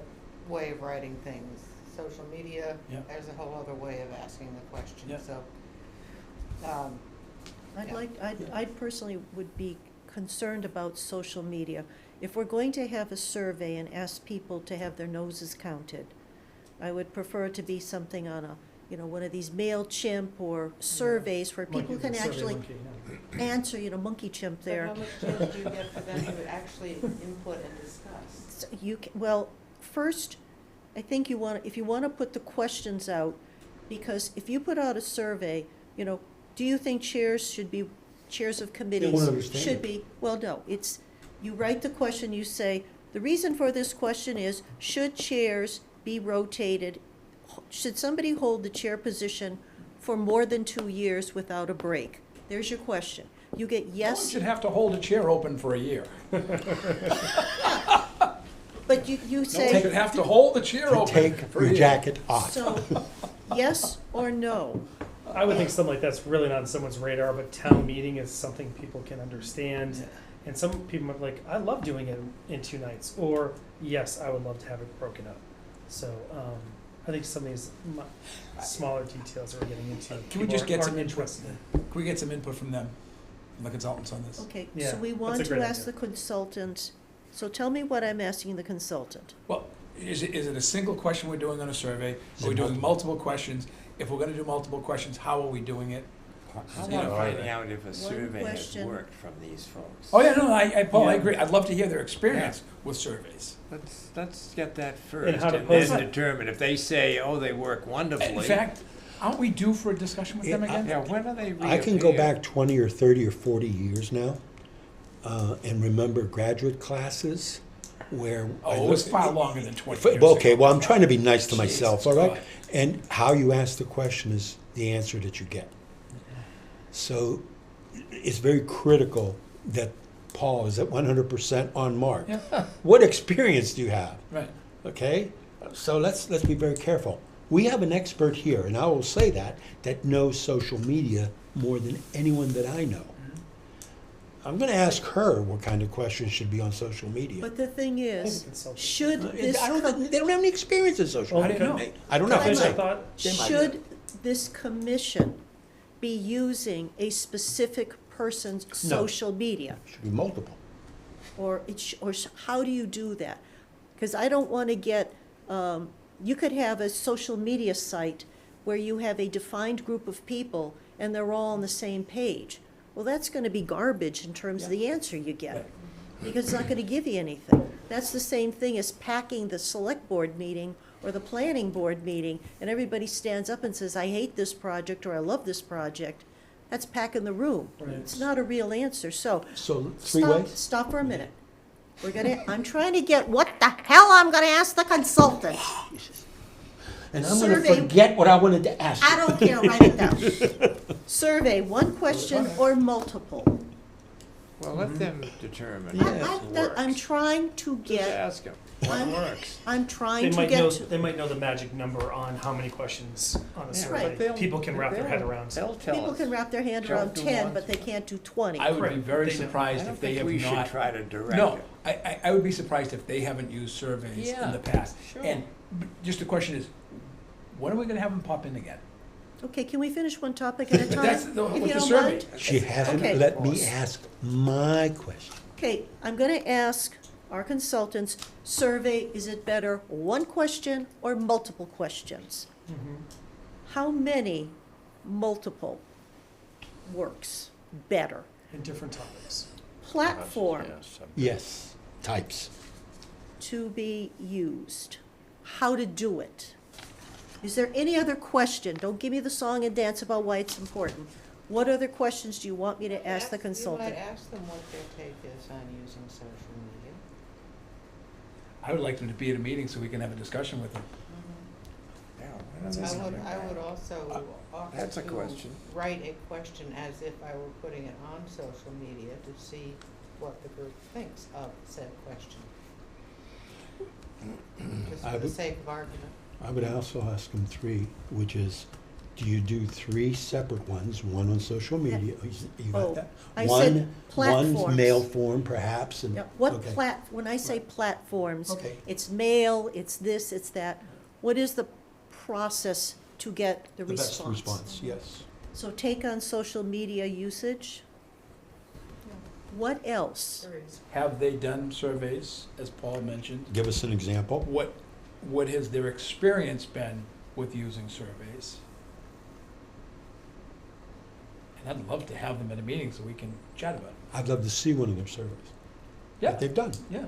[SPEAKER 5] way of writing things. Social media,
[SPEAKER 3] Yeah.
[SPEAKER 5] there's a whole other way of asking the question,
[SPEAKER 3] Yeah.
[SPEAKER 5] so.
[SPEAKER 2] I personally would be concerned about social media. If we're going to have a survey and ask people to have their noses counted, I would prefer it to be something on a, one of these MailChimp or surveys where people can actually answer, Monkey Chimp
[SPEAKER 5] But
[SPEAKER 2] there.
[SPEAKER 5] how much chance do you get for them to actually input and discuss?
[SPEAKER 2] Well, first, I think if you want to put the questions out, because if you put out a survey, do you think chairs of committees
[SPEAKER 7] won't understand
[SPEAKER 2] should
[SPEAKER 7] it.
[SPEAKER 2] be, well, no, you write the question, you say, the reason for this question is, should chairs be rotated? Should somebody hold the chair position for more than 2 years without a break? There's your question. You get
[SPEAKER 3] no one
[SPEAKER 2] yes,
[SPEAKER 3] should have to hold a chair open for a year.
[SPEAKER 2] but you
[SPEAKER 3] No one
[SPEAKER 2] say,
[SPEAKER 3] should have to hold the chair
[SPEAKER 7] To
[SPEAKER 3] open
[SPEAKER 7] take
[SPEAKER 3] for a
[SPEAKER 7] your
[SPEAKER 3] year.
[SPEAKER 7] jacket off.
[SPEAKER 2] so, yes or no?
[SPEAKER 4] I would think something like that's really not on someone's radar, but town meeting is something people can understand. And some people are like, I love doing it in 2 nights, or yes, I would love to have it broken up. So I think some of these smaller details that we're getting into,
[SPEAKER 3] Can we
[SPEAKER 4] people
[SPEAKER 3] just get
[SPEAKER 4] aren't
[SPEAKER 3] some input?
[SPEAKER 4] interested in.
[SPEAKER 3] Can we get some input from them, from the consultants on this?
[SPEAKER 2] Okay,
[SPEAKER 4] Yeah,
[SPEAKER 2] so we
[SPEAKER 4] that's
[SPEAKER 2] want
[SPEAKER 4] a
[SPEAKER 2] to
[SPEAKER 4] great
[SPEAKER 2] ask
[SPEAKER 4] idea.
[SPEAKER 2] the consultant, so tell me what I'm asking the consultant.
[SPEAKER 3] Well, is it a single question we're doing on a survey?
[SPEAKER 7] Is
[SPEAKER 3] Are we
[SPEAKER 7] it
[SPEAKER 3] doing multiple questions? If we're gonna do multiple questions, how are we doing it?
[SPEAKER 6] How
[SPEAKER 3] You know,
[SPEAKER 6] about finding out if a
[SPEAKER 2] One
[SPEAKER 6] survey has
[SPEAKER 2] question.
[SPEAKER 6] worked from these folks?
[SPEAKER 3] Oh, yeah, no, Paul, I
[SPEAKER 4] Yeah.
[SPEAKER 3] agree. I'd love to hear their experience with surveys.
[SPEAKER 6] Let's get that first,
[SPEAKER 4] how to
[SPEAKER 6] and
[SPEAKER 4] post
[SPEAKER 6] then
[SPEAKER 4] it.
[SPEAKER 6] determine if they say, oh, they work wonderfully.
[SPEAKER 3] In fact, aren't we due for a discussion with them
[SPEAKER 7] Yeah,
[SPEAKER 3] again?
[SPEAKER 6] Yeah, when are they
[SPEAKER 7] I can go
[SPEAKER 6] reappear?
[SPEAKER 7] back 20 or 30 or 40 years now, and remember graduate classes where. I
[SPEAKER 3] Oh, it was
[SPEAKER 7] looked-
[SPEAKER 3] far longer than 20 years
[SPEAKER 7] Okay,
[SPEAKER 3] ago.
[SPEAKER 7] well, I'm trying to be nice to myself,
[SPEAKER 3] Jesus
[SPEAKER 7] all right?
[SPEAKER 3] God.
[SPEAKER 7] And how you ask the question is the answer that you get. So it's very critical that Paul is at 100% on mark.
[SPEAKER 3] Yeah,
[SPEAKER 7] What experience do you have?
[SPEAKER 3] right.
[SPEAKER 7] Okay, so let's be very careful. We have an expert here, and I will say that knows social media more than anyone that I know. I'm going to ask her what kind of questions should be on social media.
[SPEAKER 2] But the thing
[SPEAKER 4] I
[SPEAKER 2] is,
[SPEAKER 4] think consultant.
[SPEAKER 2] should this,
[SPEAKER 7] I don't, they don't have any experience in social
[SPEAKER 4] Well,
[SPEAKER 7] media.
[SPEAKER 3] I didn't know.
[SPEAKER 7] I don't know.
[SPEAKER 2] Time
[SPEAKER 7] I'm
[SPEAKER 2] out.
[SPEAKER 7] saying.
[SPEAKER 4] thought,
[SPEAKER 7] They might
[SPEAKER 2] should this commission be using a specific person's social media?
[SPEAKER 7] Should be multiple.
[SPEAKER 2] Or how do you do that? Because I don't want to get, you could have a social media site where you have a defined group of people and they're all on the same page. Well, that's going to be garbage in terms of the answer you get, because it's not going to give you anything. That's the same thing as packing the select board meeting or the planning board meeting, and everybody stands up and says, I hate this project, or I love this project. That's packing the room.
[SPEAKER 4] Right.
[SPEAKER 2] It's not a real answer, so.
[SPEAKER 7] So, three
[SPEAKER 2] Stop,
[SPEAKER 7] ways?
[SPEAKER 2] stop for a minute. I'm trying to get what the hell I'm gonna ask the consultant.
[SPEAKER 7] And I'm gonna
[SPEAKER 2] Survey-
[SPEAKER 7] forget what I wanted to ask you.
[SPEAKER 2] I don't care, write it down. Survey, one question or multiple.
[SPEAKER 6] Well, let them determine
[SPEAKER 7] Yeah.
[SPEAKER 6] what
[SPEAKER 2] I'm
[SPEAKER 6] works.
[SPEAKER 2] trying to
[SPEAKER 6] Just
[SPEAKER 2] get,
[SPEAKER 6] ask them what
[SPEAKER 2] I'm-
[SPEAKER 6] works.
[SPEAKER 2] I'm
[SPEAKER 4] They
[SPEAKER 2] trying to
[SPEAKER 4] might
[SPEAKER 2] get
[SPEAKER 4] know,
[SPEAKER 2] to.
[SPEAKER 4] they might know the magic number on how many questions on a
[SPEAKER 6] Yeah,
[SPEAKER 4] survey.
[SPEAKER 6] but they'll-
[SPEAKER 4] People can wrap their head
[SPEAKER 6] they'll-
[SPEAKER 4] around.
[SPEAKER 6] They'll tell us.
[SPEAKER 2] People can wrap their hand
[SPEAKER 6] Tell
[SPEAKER 2] around
[SPEAKER 6] them
[SPEAKER 2] 10,
[SPEAKER 6] once.
[SPEAKER 2] but they can't do 20.
[SPEAKER 3] I would be
[SPEAKER 4] Correct.
[SPEAKER 3] very
[SPEAKER 4] They know.
[SPEAKER 6] I
[SPEAKER 3] surprised
[SPEAKER 6] don't
[SPEAKER 3] if they
[SPEAKER 6] think
[SPEAKER 3] have
[SPEAKER 6] we should
[SPEAKER 3] not.
[SPEAKER 6] try to direct
[SPEAKER 3] No,
[SPEAKER 6] it.
[SPEAKER 3] I would be surprised if they haven't used surveys in
[SPEAKER 6] Yeah,
[SPEAKER 3] the past.
[SPEAKER 6] sure.
[SPEAKER 3] And just the question is, when are we gonna have them pop in again?
[SPEAKER 2] Okay, can we finish one topic at a
[SPEAKER 3] But
[SPEAKER 2] time?
[SPEAKER 3] that's
[SPEAKER 2] if
[SPEAKER 3] the,
[SPEAKER 2] you
[SPEAKER 3] with the
[SPEAKER 2] don't
[SPEAKER 3] survey.
[SPEAKER 2] mind?
[SPEAKER 7] She hasn't
[SPEAKER 2] Okay.
[SPEAKER 7] let me ask my question.
[SPEAKER 2] Okay, I'm gonna ask our consultants, survey, is it better one question or multiple questions?
[SPEAKER 4] Mhm.
[SPEAKER 2] How many multiple works better?
[SPEAKER 4] In different topics.
[SPEAKER 2] Platform
[SPEAKER 1] Yes,
[SPEAKER 7] Yes, types.
[SPEAKER 2] to be used, how to do it. Is there any other question? Don't give me the song and dance about why it's important. What other questions do you want me to ask the consultant?
[SPEAKER 5] You might ask them what their take is on using social media.
[SPEAKER 3] I would like them to be at a meeting so we can have a discussion with them.
[SPEAKER 6] Yeah,
[SPEAKER 5] I would also offer
[SPEAKER 6] That's a
[SPEAKER 5] to
[SPEAKER 6] question.
[SPEAKER 5] write a question as if I were putting it on social media to see what the group thinks of said question. Just
[SPEAKER 7] I
[SPEAKER 5] for the
[SPEAKER 7] would-
[SPEAKER 5] sake of argument.
[SPEAKER 7] I would also ask them three, which is, do you do three separate ones, one on social media? You got
[SPEAKER 2] Oh,
[SPEAKER 7] that?
[SPEAKER 2] I
[SPEAKER 7] One-
[SPEAKER 2] said platforms.
[SPEAKER 7] One's mail form perhaps, and,
[SPEAKER 2] Yeah, what
[SPEAKER 7] okay.
[SPEAKER 2] when I say platforms,
[SPEAKER 7] Okay.
[SPEAKER 2] it's mail, it's this, it's that. What is the process to get the
[SPEAKER 7] The
[SPEAKER 2] response?
[SPEAKER 7] best response, yes.
[SPEAKER 2] So take on social media usage. What else?
[SPEAKER 5] There is.
[SPEAKER 3] Have they done surveys, as Paul mentioned?
[SPEAKER 7] Give us an example.
[SPEAKER 3] What has their experience been with using surveys? And I'd love to have them at a meeting so we can chat about it.
[SPEAKER 7] I'd love to see one of their surveys that they've done.
[SPEAKER 3] Yeah.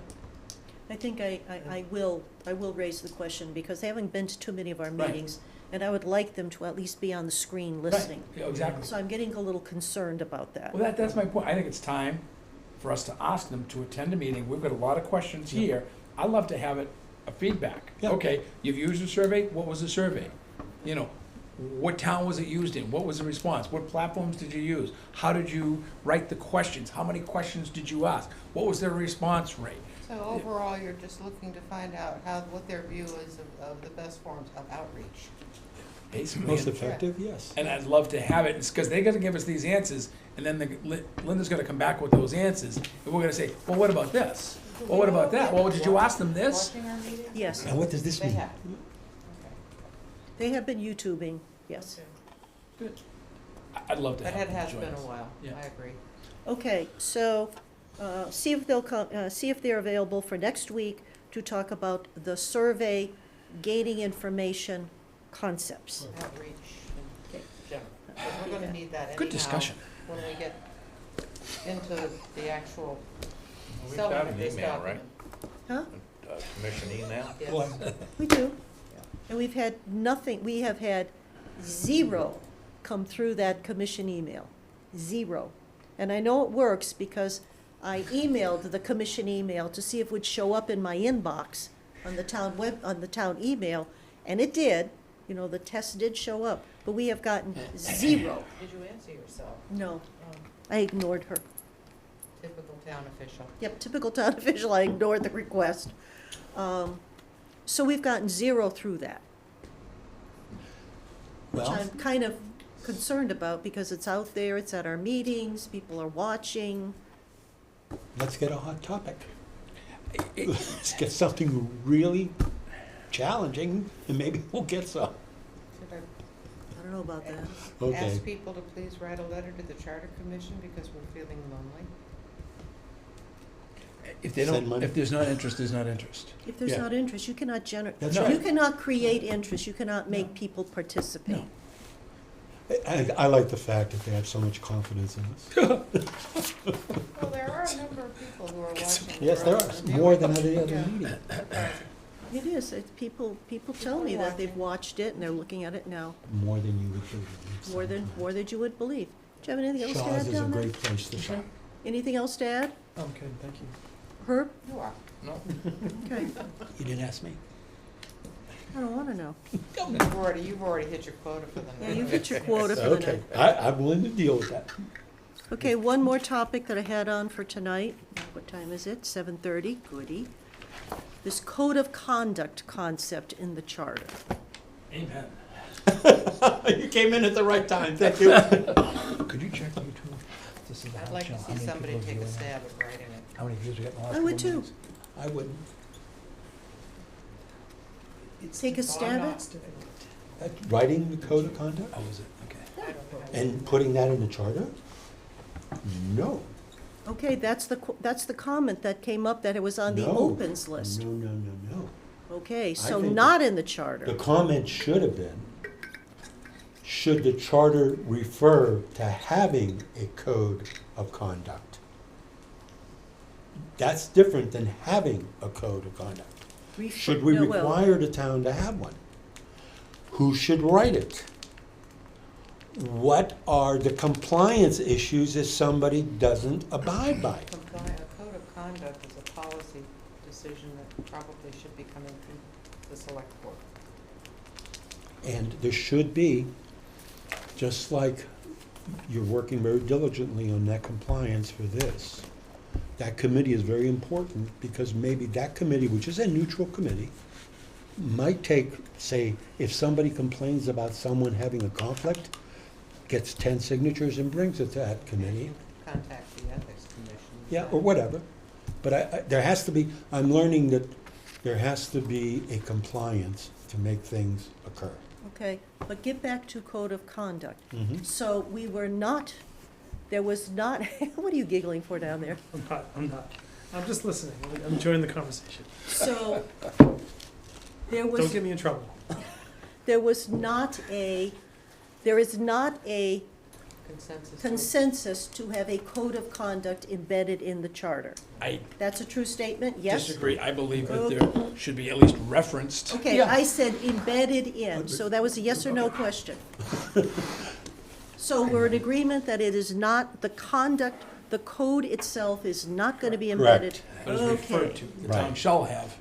[SPEAKER 2] I think I will raise the question because they haven't been to too many of our
[SPEAKER 3] Right.
[SPEAKER 2] meetings. And I would like them to at least be on the screen
[SPEAKER 3] Right.
[SPEAKER 2] listening.
[SPEAKER 3] Yeah, exactly.
[SPEAKER 2] So I'm getting a little concerned about that.
[SPEAKER 3] Well, that's my point. I think it's time for us to ask them to attend a meeting. We've got a lot of questions
[SPEAKER 7] Yep.
[SPEAKER 3] here. I'd love to have a feedback.
[SPEAKER 7] Yep.
[SPEAKER 3] Okay, you've used a survey, what was the survey? You know, what town was it used in? What was the response? What platforms did you use? How did you write the questions? How many questions did you ask? What was their response rate?
[SPEAKER 5] So overall, you're just looking to find out what their view is of the best forms of outreach.
[SPEAKER 3] Basically,
[SPEAKER 7] Most
[SPEAKER 3] and-
[SPEAKER 7] effective, yes.
[SPEAKER 3] and I'd love to have it, because they're gonna give us these answers, and then Linda's gonna come back with those answers, and we're gonna say, well, what about this? Well, what about that? Well, did you ask them this?
[SPEAKER 5] Watching our meeting?
[SPEAKER 2] Yes,
[SPEAKER 7] And what does this
[SPEAKER 5] They
[SPEAKER 7] mean?
[SPEAKER 5] have. Okay.
[SPEAKER 2] they have been YouTubing, yes.
[SPEAKER 3] Good. I'd love to
[SPEAKER 5] But
[SPEAKER 3] have
[SPEAKER 5] it
[SPEAKER 3] them
[SPEAKER 5] has
[SPEAKER 3] join
[SPEAKER 5] been a
[SPEAKER 3] us.
[SPEAKER 5] while,
[SPEAKER 3] Yeah.
[SPEAKER 5] I agree.
[SPEAKER 2] Okay, so, see if they'll come, see if they're available for next week to talk about the survey, gaining information concepts.
[SPEAKER 5] Outreach
[SPEAKER 2] Okay.
[SPEAKER 5] in general. But we're gonna need that anyhow.
[SPEAKER 3] Good discussion.
[SPEAKER 5] When we get into the actual
[SPEAKER 1] We've got
[SPEAKER 5] selling
[SPEAKER 1] an
[SPEAKER 5] of this
[SPEAKER 1] email, right?
[SPEAKER 5] document.
[SPEAKER 2] Huh?
[SPEAKER 1] Commission email?
[SPEAKER 5] Yes.
[SPEAKER 2] We do. And we've had nothing, we have had zero come through that commission email. Zero. And I know it works because I emailed the commission email to see if it would show up in my inbox on the town email, and it did. You know, the test did show up, but we have gotten zero.
[SPEAKER 5] Did you answer yourself?
[SPEAKER 2] No,
[SPEAKER 5] Um,
[SPEAKER 2] I ignored her.
[SPEAKER 5] Typical town official.
[SPEAKER 2] Yep, typical town official, I ignored the request. So we've gotten zero through that, which
[SPEAKER 7] Well,
[SPEAKER 2] I'm kind of concerned about because it's out there, it's at our meetings, people are watching.
[SPEAKER 7] let's get a hot topic. Let's get something really challenging, and maybe we'll get some.
[SPEAKER 5] Should
[SPEAKER 2] I don't know about that.
[SPEAKER 5] I
[SPEAKER 7] Okay.
[SPEAKER 5] ask people to please write a letter to the Charter Commission because we're feeling lonely?
[SPEAKER 3] If they
[SPEAKER 7] Send
[SPEAKER 3] don't,
[SPEAKER 7] money.
[SPEAKER 3] if there's not interest, there's not interest.
[SPEAKER 2] If there's
[SPEAKER 7] Yeah.
[SPEAKER 2] not interest, you cannot generate,
[SPEAKER 7] That's
[SPEAKER 2] you
[SPEAKER 3] right.
[SPEAKER 2] cannot create interest, you cannot make people participate.
[SPEAKER 3] No.
[SPEAKER 7] I like the fact that they have so much confidence in us.
[SPEAKER 5] Well, there are a number of people who are watching.
[SPEAKER 7] Yes, there are, more than any other
[SPEAKER 5] Yeah.
[SPEAKER 7] meeting.
[SPEAKER 2] It is, people tell me that they've watched it and they're looking at it now,
[SPEAKER 7] More than you would believe.
[SPEAKER 2] more than you would believe. Do you have anything else to
[SPEAKER 7] Shaw's
[SPEAKER 2] add
[SPEAKER 7] is a
[SPEAKER 2] down there?
[SPEAKER 7] great place to shop.
[SPEAKER 2] Anything else to add?
[SPEAKER 4] I'm good, thank you.
[SPEAKER 2] Herb?
[SPEAKER 5] You are.
[SPEAKER 1] No.
[SPEAKER 2] Okay,
[SPEAKER 7] You didn't ask me.
[SPEAKER 2] I don't wanna know.
[SPEAKER 5] You've already hit your quota for the
[SPEAKER 2] Yeah,
[SPEAKER 5] night.
[SPEAKER 2] you've hit your quota for the
[SPEAKER 7] Okay,
[SPEAKER 2] night.
[SPEAKER 7] I'm willing to deal with that.
[SPEAKER 2] Okay, one more topic that I had on for tonight. What time is it? 7:30, goody. This code of conduct concept in the charter.
[SPEAKER 3] Amen.
[SPEAKER 7] You came in at the right time, thank you.
[SPEAKER 3] Could you check YouTube to see the
[SPEAKER 5] I'd
[SPEAKER 3] Harwich
[SPEAKER 5] like to
[SPEAKER 3] Charter, how
[SPEAKER 5] see
[SPEAKER 3] many
[SPEAKER 5] somebody
[SPEAKER 3] people are
[SPEAKER 5] take a
[SPEAKER 3] viewing it?
[SPEAKER 5] stab at writing it.
[SPEAKER 3] How many views we got in the last
[SPEAKER 2] I
[SPEAKER 3] couple
[SPEAKER 2] would
[SPEAKER 3] of
[SPEAKER 2] too.
[SPEAKER 3] meetings?
[SPEAKER 7] I wouldn't.
[SPEAKER 2] Take a stab at?
[SPEAKER 7] Writing the code of conduct
[SPEAKER 3] Oh, is it? Okay.
[SPEAKER 5] I don't know.
[SPEAKER 7] and putting that in the charter? No.
[SPEAKER 2] Okay, that's the comment that came up, that it was on the
[SPEAKER 7] No.
[SPEAKER 2] opens list.
[SPEAKER 7] No, no, no, no.
[SPEAKER 2] Okay, so
[SPEAKER 7] think
[SPEAKER 2] not in the
[SPEAKER 7] The
[SPEAKER 2] charter.
[SPEAKER 7] comment should have been, should the charter refer to having a code of conduct? That's different than having a code of conduct. Should we
[SPEAKER 2] No, well,
[SPEAKER 7] require the town to have one? Who should write it? What are the compliance issues if somebody doesn't abide by it?
[SPEAKER 5] A code of conduct is a policy decision that probably should be coming through the select board.
[SPEAKER 7] And there should be, just like you're working very diligently on that compliance for this, that committee is very important, because maybe that committee, which is a neutral committee, might take, say, if somebody complains about someone having a conflict, gets 10 signatures and brings it to that committee,
[SPEAKER 5] Contact the ethics commission.
[SPEAKER 7] yeah, or whatever. But there has to be, I'm learning that there has to be a compliance to make things occur.
[SPEAKER 2] Okay, but get back to code of conduct.
[SPEAKER 7] Mhm.
[SPEAKER 2] So we were not, there was not, what are you giggling for down there?
[SPEAKER 4] I'm not. I'm just listening. I'm enjoying the conversation.
[SPEAKER 2] So, there was.
[SPEAKER 4] Don't get me in trouble.
[SPEAKER 2] There was not a, there is not a
[SPEAKER 5] Consensus.
[SPEAKER 2] consensus to have a code of conduct embedded in the charter.
[SPEAKER 3] I
[SPEAKER 2] That's a true statement, yes?
[SPEAKER 3] disagree. I believe that there should be at least referenced.
[SPEAKER 2] Okay, I said embedded in, so that was a yes or no question. So we're in agreement that it is not, the conduct, the code itself is not gonna be embedded?
[SPEAKER 3] But is referred
[SPEAKER 2] Okay.
[SPEAKER 3] to, the town
[SPEAKER 7] Right.
[SPEAKER 3] shall have.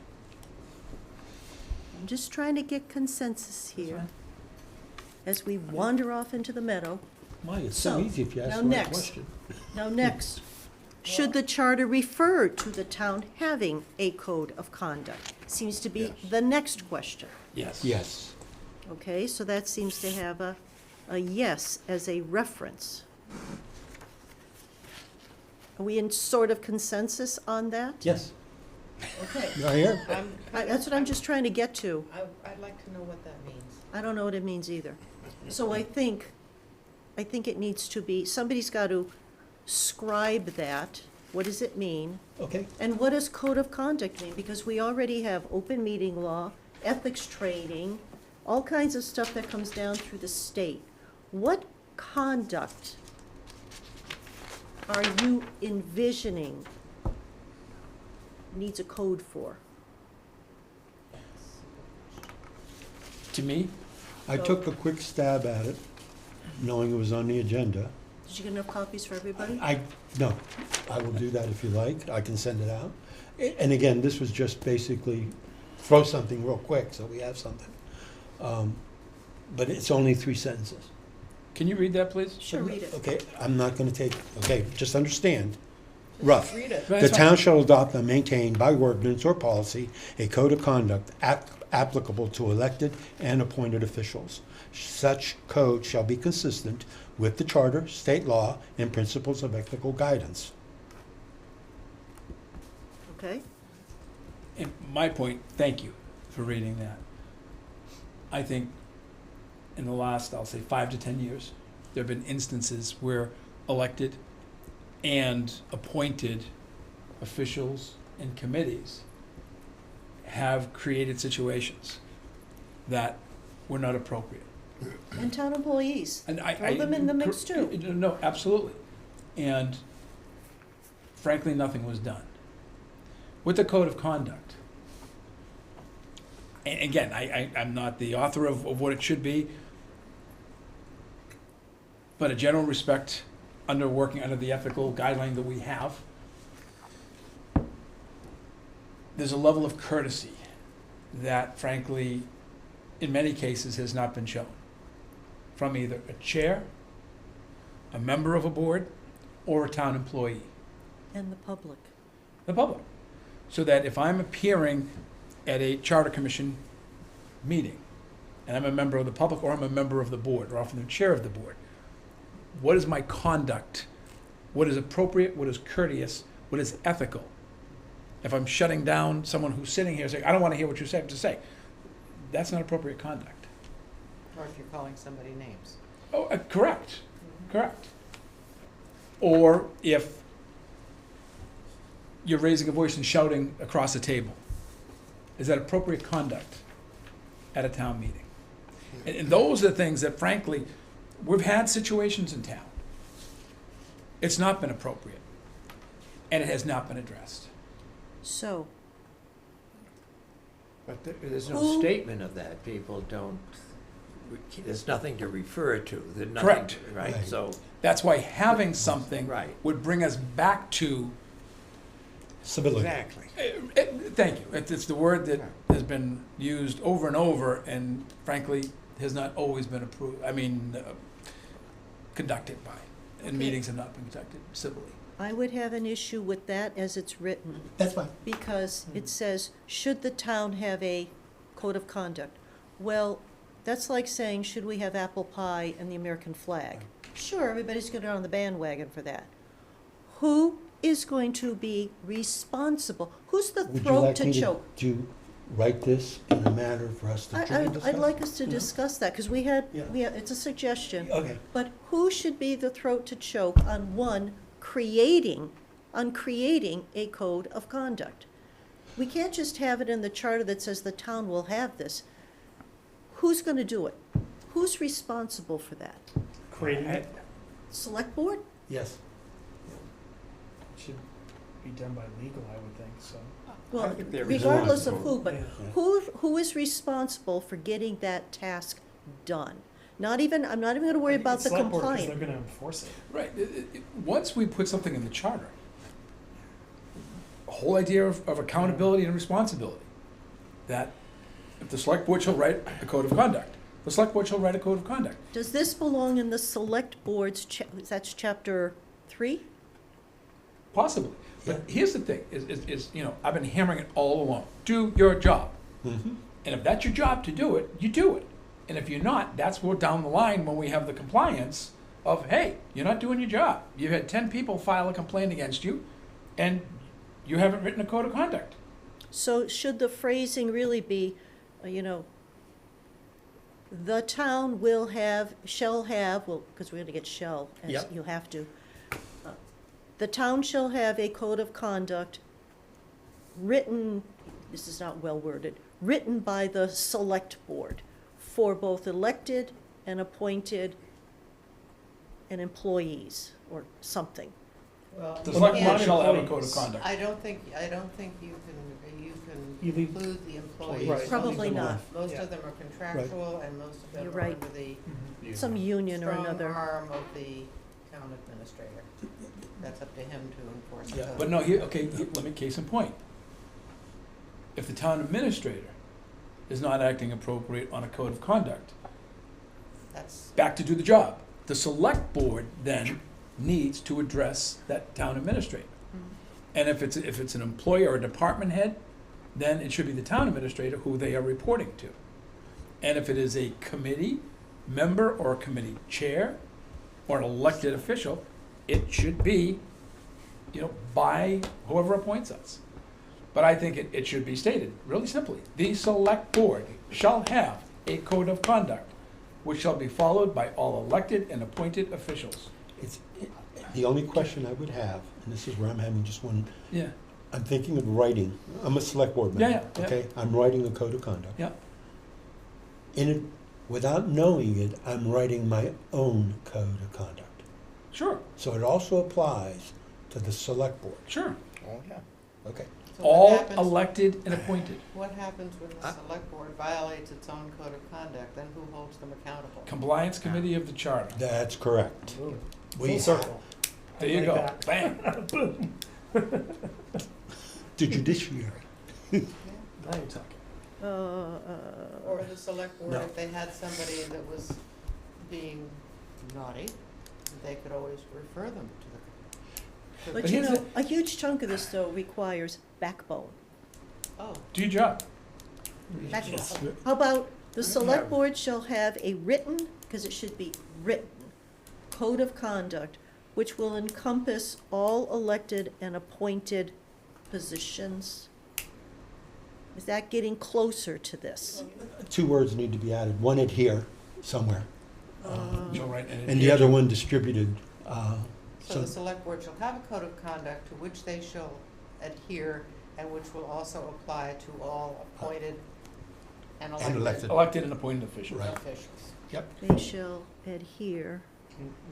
[SPEAKER 2] I'm just trying to get consensus here as we wander off into the meadow.
[SPEAKER 7] Why, it's so
[SPEAKER 2] So,
[SPEAKER 7] easy if you ask
[SPEAKER 2] now
[SPEAKER 7] the right
[SPEAKER 2] next.
[SPEAKER 7] question.
[SPEAKER 2] Now, next, should the charter refer to the town having a code of conduct? Seems to be
[SPEAKER 3] Yes.
[SPEAKER 2] the next question.
[SPEAKER 3] Yes.
[SPEAKER 7] Yes.
[SPEAKER 2] Okay, so that seems to have a yes as a reference. Are we in sort of consensus on that?
[SPEAKER 7] Yes.
[SPEAKER 2] Okay,
[SPEAKER 7] Right here.
[SPEAKER 2] that's what I'm just trying to get to.
[SPEAKER 5] I'd like to know what that means.
[SPEAKER 2] I don't know what it means either. So I think it needs to be, somebody's got to scribe that. What does it mean?
[SPEAKER 7] Okay.
[SPEAKER 2] And what does code of conduct mean? Because we already have open meeting law, ethics training, all kinds of stuff that comes down through the state. What conduct are you envisioning needs a code for?
[SPEAKER 3] To me,
[SPEAKER 7] I took a quick stab at it, knowing it was on the agenda.
[SPEAKER 2] Did you get enough copies for everybody?
[SPEAKER 7] No, I will do that if you like. I can send it out. And again, this was just basically throw something real quick so we have something. But it's only 3 sentences.
[SPEAKER 3] can you read that, please?
[SPEAKER 2] Sure, read it.
[SPEAKER 7] Okay, I'm not gonna take, okay, just understand. Rough.
[SPEAKER 5] Read it.
[SPEAKER 7] The town shall adopt and maintain by ordinance or policy a code of conduct applicable to elected and appointed officials. Such code shall be consistent with the charter, state law, and principles of ethical guidance.
[SPEAKER 2] Okay?
[SPEAKER 3] And my point, thank you for reading that. I think in the last, I'll say 5 to 10 years, there have been instances where elected and appointed officials and committees have created situations that were not appropriate.
[SPEAKER 2] And town employees.
[SPEAKER 3] And
[SPEAKER 2] Throw them in the mix too.
[SPEAKER 3] No, absolutely. And frankly, nothing was done. With the code of conduct, and again, I'm not the author of what it should be, but a general respect working under the ethical guideline that we have, there's a level of courtesy that frankly, in many cases, has not been shown from either a chair, a member of a board, or a town employee,
[SPEAKER 2] And the public.
[SPEAKER 3] the public. So that if I'm appearing at a charter commission meeting, and I'm a member of the public, or I'm a member of the board, or often the chair of the board, what is my conduct? What is appropriate? What is courteous? What is ethical? If I'm shutting down someone who's sitting here saying, I don't want to hear what you have to say, that's not appropriate conduct.
[SPEAKER 5] Or if you're calling somebody names.
[SPEAKER 3] Oh, correct, correct. Or if you're raising a voice and shouting across the table, is that appropriate conduct at a town meeting? And those are the things that frankly, we've had situations in town. It's not been appropriate, and it has not been addressed.
[SPEAKER 2] So,
[SPEAKER 6] But there's no
[SPEAKER 2] Who-
[SPEAKER 6] statement of that. People don't, there's nothing to refer to. There's nothing,
[SPEAKER 3] Correct.
[SPEAKER 6] right?
[SPEAKER 7] Right.
[SPEAKER 6] So,
[SPEAKER 3] That's why having something
[SPEAKER 6] Right.
[SPEAKER 3] would bring us back to,
[SPEAKER 7] Civility.
[SPEAKER 6] exactly.
[SPEAKER 3] thank you, it's the word that has been used over and over, and frankly, has not always been conducted by, and
[SPEAKER 2] Okay.
[SPEAKER 3] meetings have not been conducted civilly.
[SPEAKER 2] I would have an issue with that as it's written,
[SPEAKER 7] That's fine.
[SPEAKER 2] because it says, should the town have a code of conduct? Well, that's like saying, should we have apple pie and the American flag? Sure, everybody's gonna get on the bandwagon for that. Who is going to be responsible? Who's the
[SPEAKER 7] Would you
[SPEAKER 2] throat
[SPEAKER 7] like
[SPEAKER 2] to
[SPEAKER 7] me
[SPEAKER 2] choke?
[SPEAKER 7] to write this in a manner for us to truly discuss?
[SPEAKER 2] I'd like us to discuss that, because
[SPEAKER 7] Yeah.
[SPEAKER 2] it's a suggestion.
[SPEAKER 7] Okay.
[SPEAKER 2] But who should be the throat to choke on creating a code of conduct? We can't just have it in the charter that says the town will have this. Who's gonna do it? Who's responsible for that?
[SPEAKER 4] Creating it
[SPEAKER 2] Select board?
[SPEAKER 7] Yes.
[SPEAKER 4] should be done by legal, I would think, so.
[SPEAKER 2] Well,
[SPEAKER 6] think they're
[SPEAKER 2] regardless of
[SPEAKER 6] responsible.
[SPEAKER 2] who, but
[SPEAKER 4] Yeah.
[SPEAKER 2] who is responsible for getting that task done? I'm not even gonna worry about the
[SPEAKER 4] Select board, 'cause
[SPEAKER 2] compliance.
[SPEAKER 4] they're gonna enforce it.
[SPEAKER 3] Right, once we put something in the charter, a whole idea of accountability and responsibility, that if the select board shall write a code of conduct, the select board shall write a code of conduct.
[SPEAKER 2] Does this belong in the select board's, that's chapter 3?
[SPEAKER 3] Possibly. But here's the thing, is, I've been hammering it all along. Do your job.
[SPEAKER 7] Mhm.
[SPEAKER 3] And if that's your job to do it, you do it. And if you're not, that's where down the line when we have the compliance of, hey, you're not doing your job. You've had 10 people file a complaint against you, and you haven't written a code of conduct.
[SPEAKER 2] So should the phrasing really be, the town shall have, well, because we're gonna get shall, as
[SPEAKER 3] Yep.
[SPEAKER 2] you have to. The town shall have a code of conduct written, this is not well worded, written by the select board for both elected and appointed and employees, or something.
[SPEAKER 5] Well,
[SPEAKER 3] The
[SPEAKER 5] you
[SPEAKER 3] select
[SPEAKER 5] can't-
[SPEAKER 3] board shall have a code of
[SPEAKER 4] employees.
[SPEAKER 3] conduct.
[SPEAKER 5] I don't think you
[SPEAKER 4] You
[SPEAKER 5] can
[SPEAKER 4] leave-
[SPEAKER 5] include the employees.
[SPEAKER 4] Right.
[SPEAKER 2] Probably not.
[SPEAKER 5] Most
[SPEAKER 4] Yeah.
[SPEAKER 5] of them are contractual, and most of them
[SPEAKER 2] You're
[SPEAKER 5] are
[SPEAKER 2] right.
[SPEAKER 5] under the
[SPEAKER 2] Some union or
[SPEAKER 5] strong
[SPEAKER 2] another.
[SPEAKER 5] arm of the town administrator. That's up to him to enforce the code.
[SPEAKER 3] But no, let me case in point. If the town administrator is not acting appropriate on a code of conduct,
[SPEAKER 5] That's,
[SPEAKER 3] back to do the job. The select board then needs to address that town administrator. And if it's an employee or a department head, then it should be the town administrator who they are reporting to. And if it is a committee member or a committee chair or an elected official, it should be, by whoever appoints us. But I think it should be stated, really simply, the select board shall have a code of conduct which shall be followed by all elected and appointed officials.
[SPEAKER 7] The only question I would have, and this is where I'm having just one,
[SPEAKER 3] Yeah,
[SPEAKER 7] I'm thinking of writing, I'm a select board member,
[SPEAKER 3] Yeah, yeah.
[SPEAKER 7] okay? I'm writing a code of conduct.
[SPEAKER 3] yeah,
[SPEAKER 7] In Without knowing it, I'm writing my own code of conduct.
[SPEAKER 3] Sure,
[SPEAKER 7] So it also applies to the select board.
[SPEAKER 3] sure.
[SPEAKER 1] Oh, yeah.
[SPEAKER 7] Okay.
[SPEAKER 5] So what
[SPEAKER 3] All
[SPEAKER 5] happens-
[SPEAKER 3] elected and appointed.
[SPEAKER 5] What happens when the select board violates its own code of conduct, then who holds them accountable?
[SPEAKER 3] Compliance Committee of the Charter.
[SPEAKER 7] That's correct.
[SPEAKER 4] Full
[SPEAKER 7] We
[SPEAKER 4] circle.
[SPEAKER 3] There
[SPEAKER 4] I
[SPEAKER 3] you
[SPEAKER 4] like
[SPEAKER 3] go.
[SPEAKER 4] that.
[SPEAKER 3] Bam.
[SPEAKER 4] Boom.
[SPEAKER 7] The judiciary.
[SPEAKER 4] Now you're talking.
[SPEAKER 5] Or the select board,
[SPEAKER 7] No.
[SPEAKER 5] if they had somebody that was being naughty, they could always refer them to the.
[SPEAKER 2] But
[SPEAKER 3] But
[SPEAKER 2] you
[SPEAKER 3] here's
[SPEAKER 2] know, a huge chunk of this, though, requires backbone.
[SPEAKER 5] Oh,
[SPEAKER 3] Do your job.
[SPEAKER 5] backbone.
[SPEAKER 2] How about the
[SPEAKER 3] Yeah.
[SPEAKER 2] select board shall have a written, because it should be written, code of conduct, which will encompass all elected and appointed positions? Is that getting closer to this?
[SPEAKER 7] 2 words need to be added. One adhere somewhere,
[SPEAKER 3] You'll write an
[SPEAKER 7] and the other one distributed.
[SPEAKER 5] So the select board shall have a code of conduct to which they shall adhere and which will also apply to all appointed and
[SPEAKER 7] And elected.
[SPEAKER 3] Elected and appointed officials.
[SPEAKER 7] Right.
[SPEAKER 5] officials.
[SPEAKER 7] Yep.
[SPEAKER 2] They shall adhere,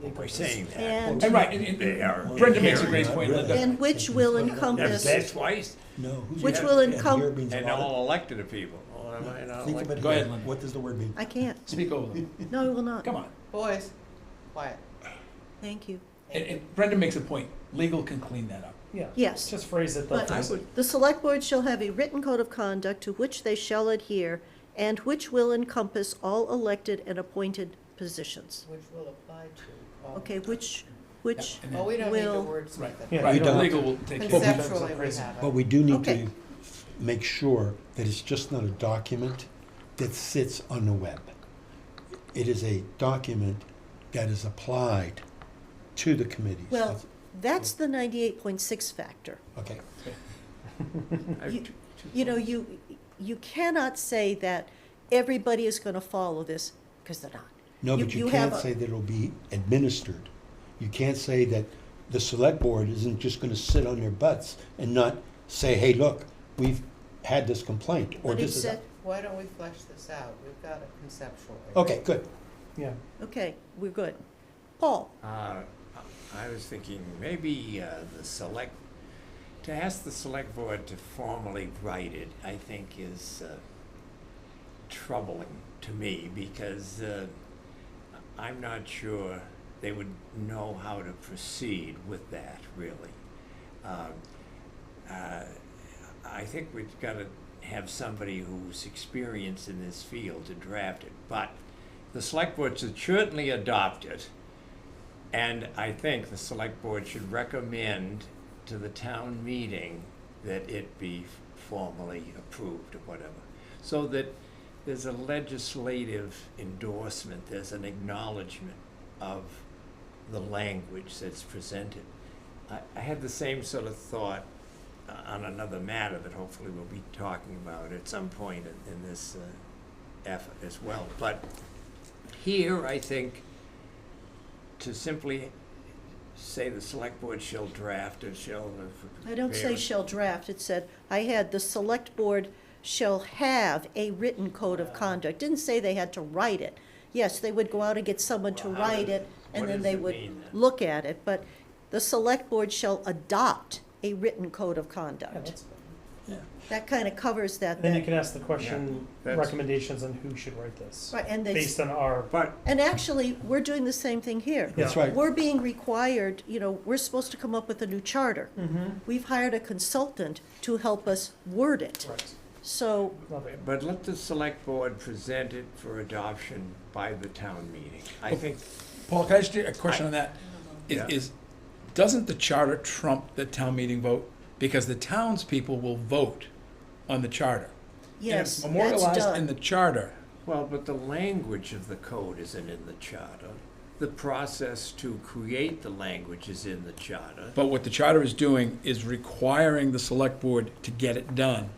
[SPEAKER 6] We're saying that.
[SPEAKER 2] and,
[SPEAKER 3] And right, and Brenda makes a great point, Linda.
[SPEAKER 2] and which will encompass,
[SPEAKER 6] That's twice,
[SPEAKER 7] No. who's
[SPEAKER 2] which
[SPEAKER 7] the-
[SPEAKER 2] will
[SPEAKER 7] adhere
[SPEAKER 2] encom-
[SPEAKER 7] means a
[SPEAKER 6] and
[SPEAKER 7] lot of-
[SPEAKER 6] all elected people. Oh, am I not
[SPEAKER 7] Think of
[SPEAKER 6] elected?
[SPEAKER 7] it
[SPEAKER 3] Go ahead,
[SPEAKER 7] here.
[SPEAKER 3] Linda.
[SPEAKER 7] What does the word mean?
[SPEAKER 2] I can't,
[SPEAKER 3] Speak over them.
[SPEAKER 2] no, I will not.
[SPEAKER 3] Come on.
[SPEAKER 5] Boys, quiet.
[SPEAKER 2] Thank you.
[SPEAKER 3] And Brenda makes a point. Legal can clean that up.
[SPEAKER 4] Yeah.
[SPEAKER 2] Yes.
[SPEAKER 4] Just phrase it.
[SPEAKER 2] But the select board shall have a written code of conduct to which they shall adhere, and which will encompass all elected and appointed positions.
[SPEAKER 5] Which will apply to all.
[SPEAKER 2] Okay, which
[SPEAKER 3] And then-
[SPEAKER 5] Oh, we don't need to
[SPEAKER 2] will-
[SPEAKER 5] wordsmith
[SPEAKER 3] Right,
[SPEAKER 5] it.
[SPEAKER 4] Yeah,
[SPEAKER 3] right,
[SPEAKER 4] you don't
[SPEAKER 3] legal
[SPEAKER 4] have
[SPEAKER 3] will take care of it.
[SPEAKER 5] Conceptually, we have
[SPEAKER 7] But
[SPEAKER 5] it.
[SPEAKER 7] we do need
[SPEAKER 2] Okay.
[SPEAKER 7] to make sure that it's just not a document that sits on the web. It is a document that is applied to the committees.
[SPEAKER 2] Well, that's the 98.6 factor.
[SPEAKER 7] Okay.
[SPEAKER 6] I have
[SPEAKER 2] You-
[SPEAKER 6] two
[SPEAKER 2] You know,
[SPEAKER 6] points.
[SPEAKER 2] you cannot say that everybody is gonna follow this, because they're not.
[SPEAKER 7] No,
[SPEAKER 2] You-
[SPEAKER 7] but
[SPEAKER 2] you
[SPEAKER 7] you
[SPEAKER 2] have
[SPEAKER 7] can't
[SPEAKER 2] a-
[SPEAKER 7] say that it'll be administered. You can't say that the select board isn't just gonna sit on their butts and not say, hey, look, we've had this complaint, or
[SPEAKER 2] But it
[SPEAKER 7] this is.
[SPEAKER 2] said,
[SPEAKER 5] Why don't we flesh this out? We've got it conceptually.
[SPEAKER 7] Okay, good.
[SPEAKER 4] Yeah.
[SPEAKER 2] okay, we're good. Paul,
[SPEAKER 6] I was thinking maybe to ask the select board to formally write it, I think is troubling to me because I'm not sure they would know how to proceed with that, really. I think we've got to have somebody who's experienced in this field to draft it, but the select board should certainly adopt it. And I think the select board should recommend to the town meeting that it be formally approved or whatever. So that there's a legislative endorsement, there's an acknowledgement of the language that's presented. I had the same sort of thought on another matter that hopefully we'll be talking about at some point in this effort as well. But here, I think, to simply say the select board shall draft or shall.
[SPEAKER 2] I don't say
[SPEAKER 6] prepare-
[SPEAKER 2] shall draft, it said, I had the select board shall have a written code of conduct. Didn't say they had to write it. Yes, they would go out and get someone to
[SPEAKER 6] Well, how
[SPEAKER 2] write
[SPEAKER 6] does-
[SPEAKER 2] it, and
[SPEAKER 6] what
[SPEAKER 2] then
[SPEAKER 6] does
[SPEAKER 2] they
[SPEAKER 6] it
[SPEAKER 2] would
[SPEAKER 6] mean then?
[SPEAKER 2] look at it, but the select board shall adopt a written code of
[SPEAKER 4] Yeah,
[SPEAKER 2] conduct.
[SPEAKER 4] that's,
[SPEAKER 2] That kind of covers that
[SPEAKER 4] then you
[SPEAKER 2] then.
[SPEAKER 4] can ask the question,
[SPEAKER 6] that's-
[SPEAKER 4] recommendations on who should write this.
[SPEAKER 2] Right, and they,
[SPEAKER 4] Based on our,
[SPEAKER 6] But
[SPEAKER 2] and actually, we're doing the same thing here.
[SPEAKER 7] That's
[SPEAKER 4] Yeah.
[SPEAKER 7] right.
[SPEAKER 2] We're being required, you know, we're supposed to come up with a new charter.
[SPEAKER 4] mm-hmm,
[SPEAKER 2] We've hired a consultant to help us word it.
[SPEAKER 4] right,
[SPEAKER 2] So,
[SPEAKER 4] love it.
[SPEAKER 6] But let the select board present it for adoption by the town meeting. I think,
[SPEAKER 3] Paul, can I just do a question on that?
[SPEAKER 6] Yeah.
[SPEAKER 3] Doesn't the charter trump the town meeting vote? Because the townspeople will vote on the charter.
[SPEAKER 2] yes,
[SPEAKER 3] And
[SPEAKER 2] that's
[SPEAKER 3] it's memorialized in the
[SPEAKER 2] done.
[SPEAKER 3] charter.
[SPEAKER 6] well, but the language of the code isn't in the charter. The process to create the language is in the charter.
[SPEAKER 3] But what the charter is doing is requiring the select board to get it done.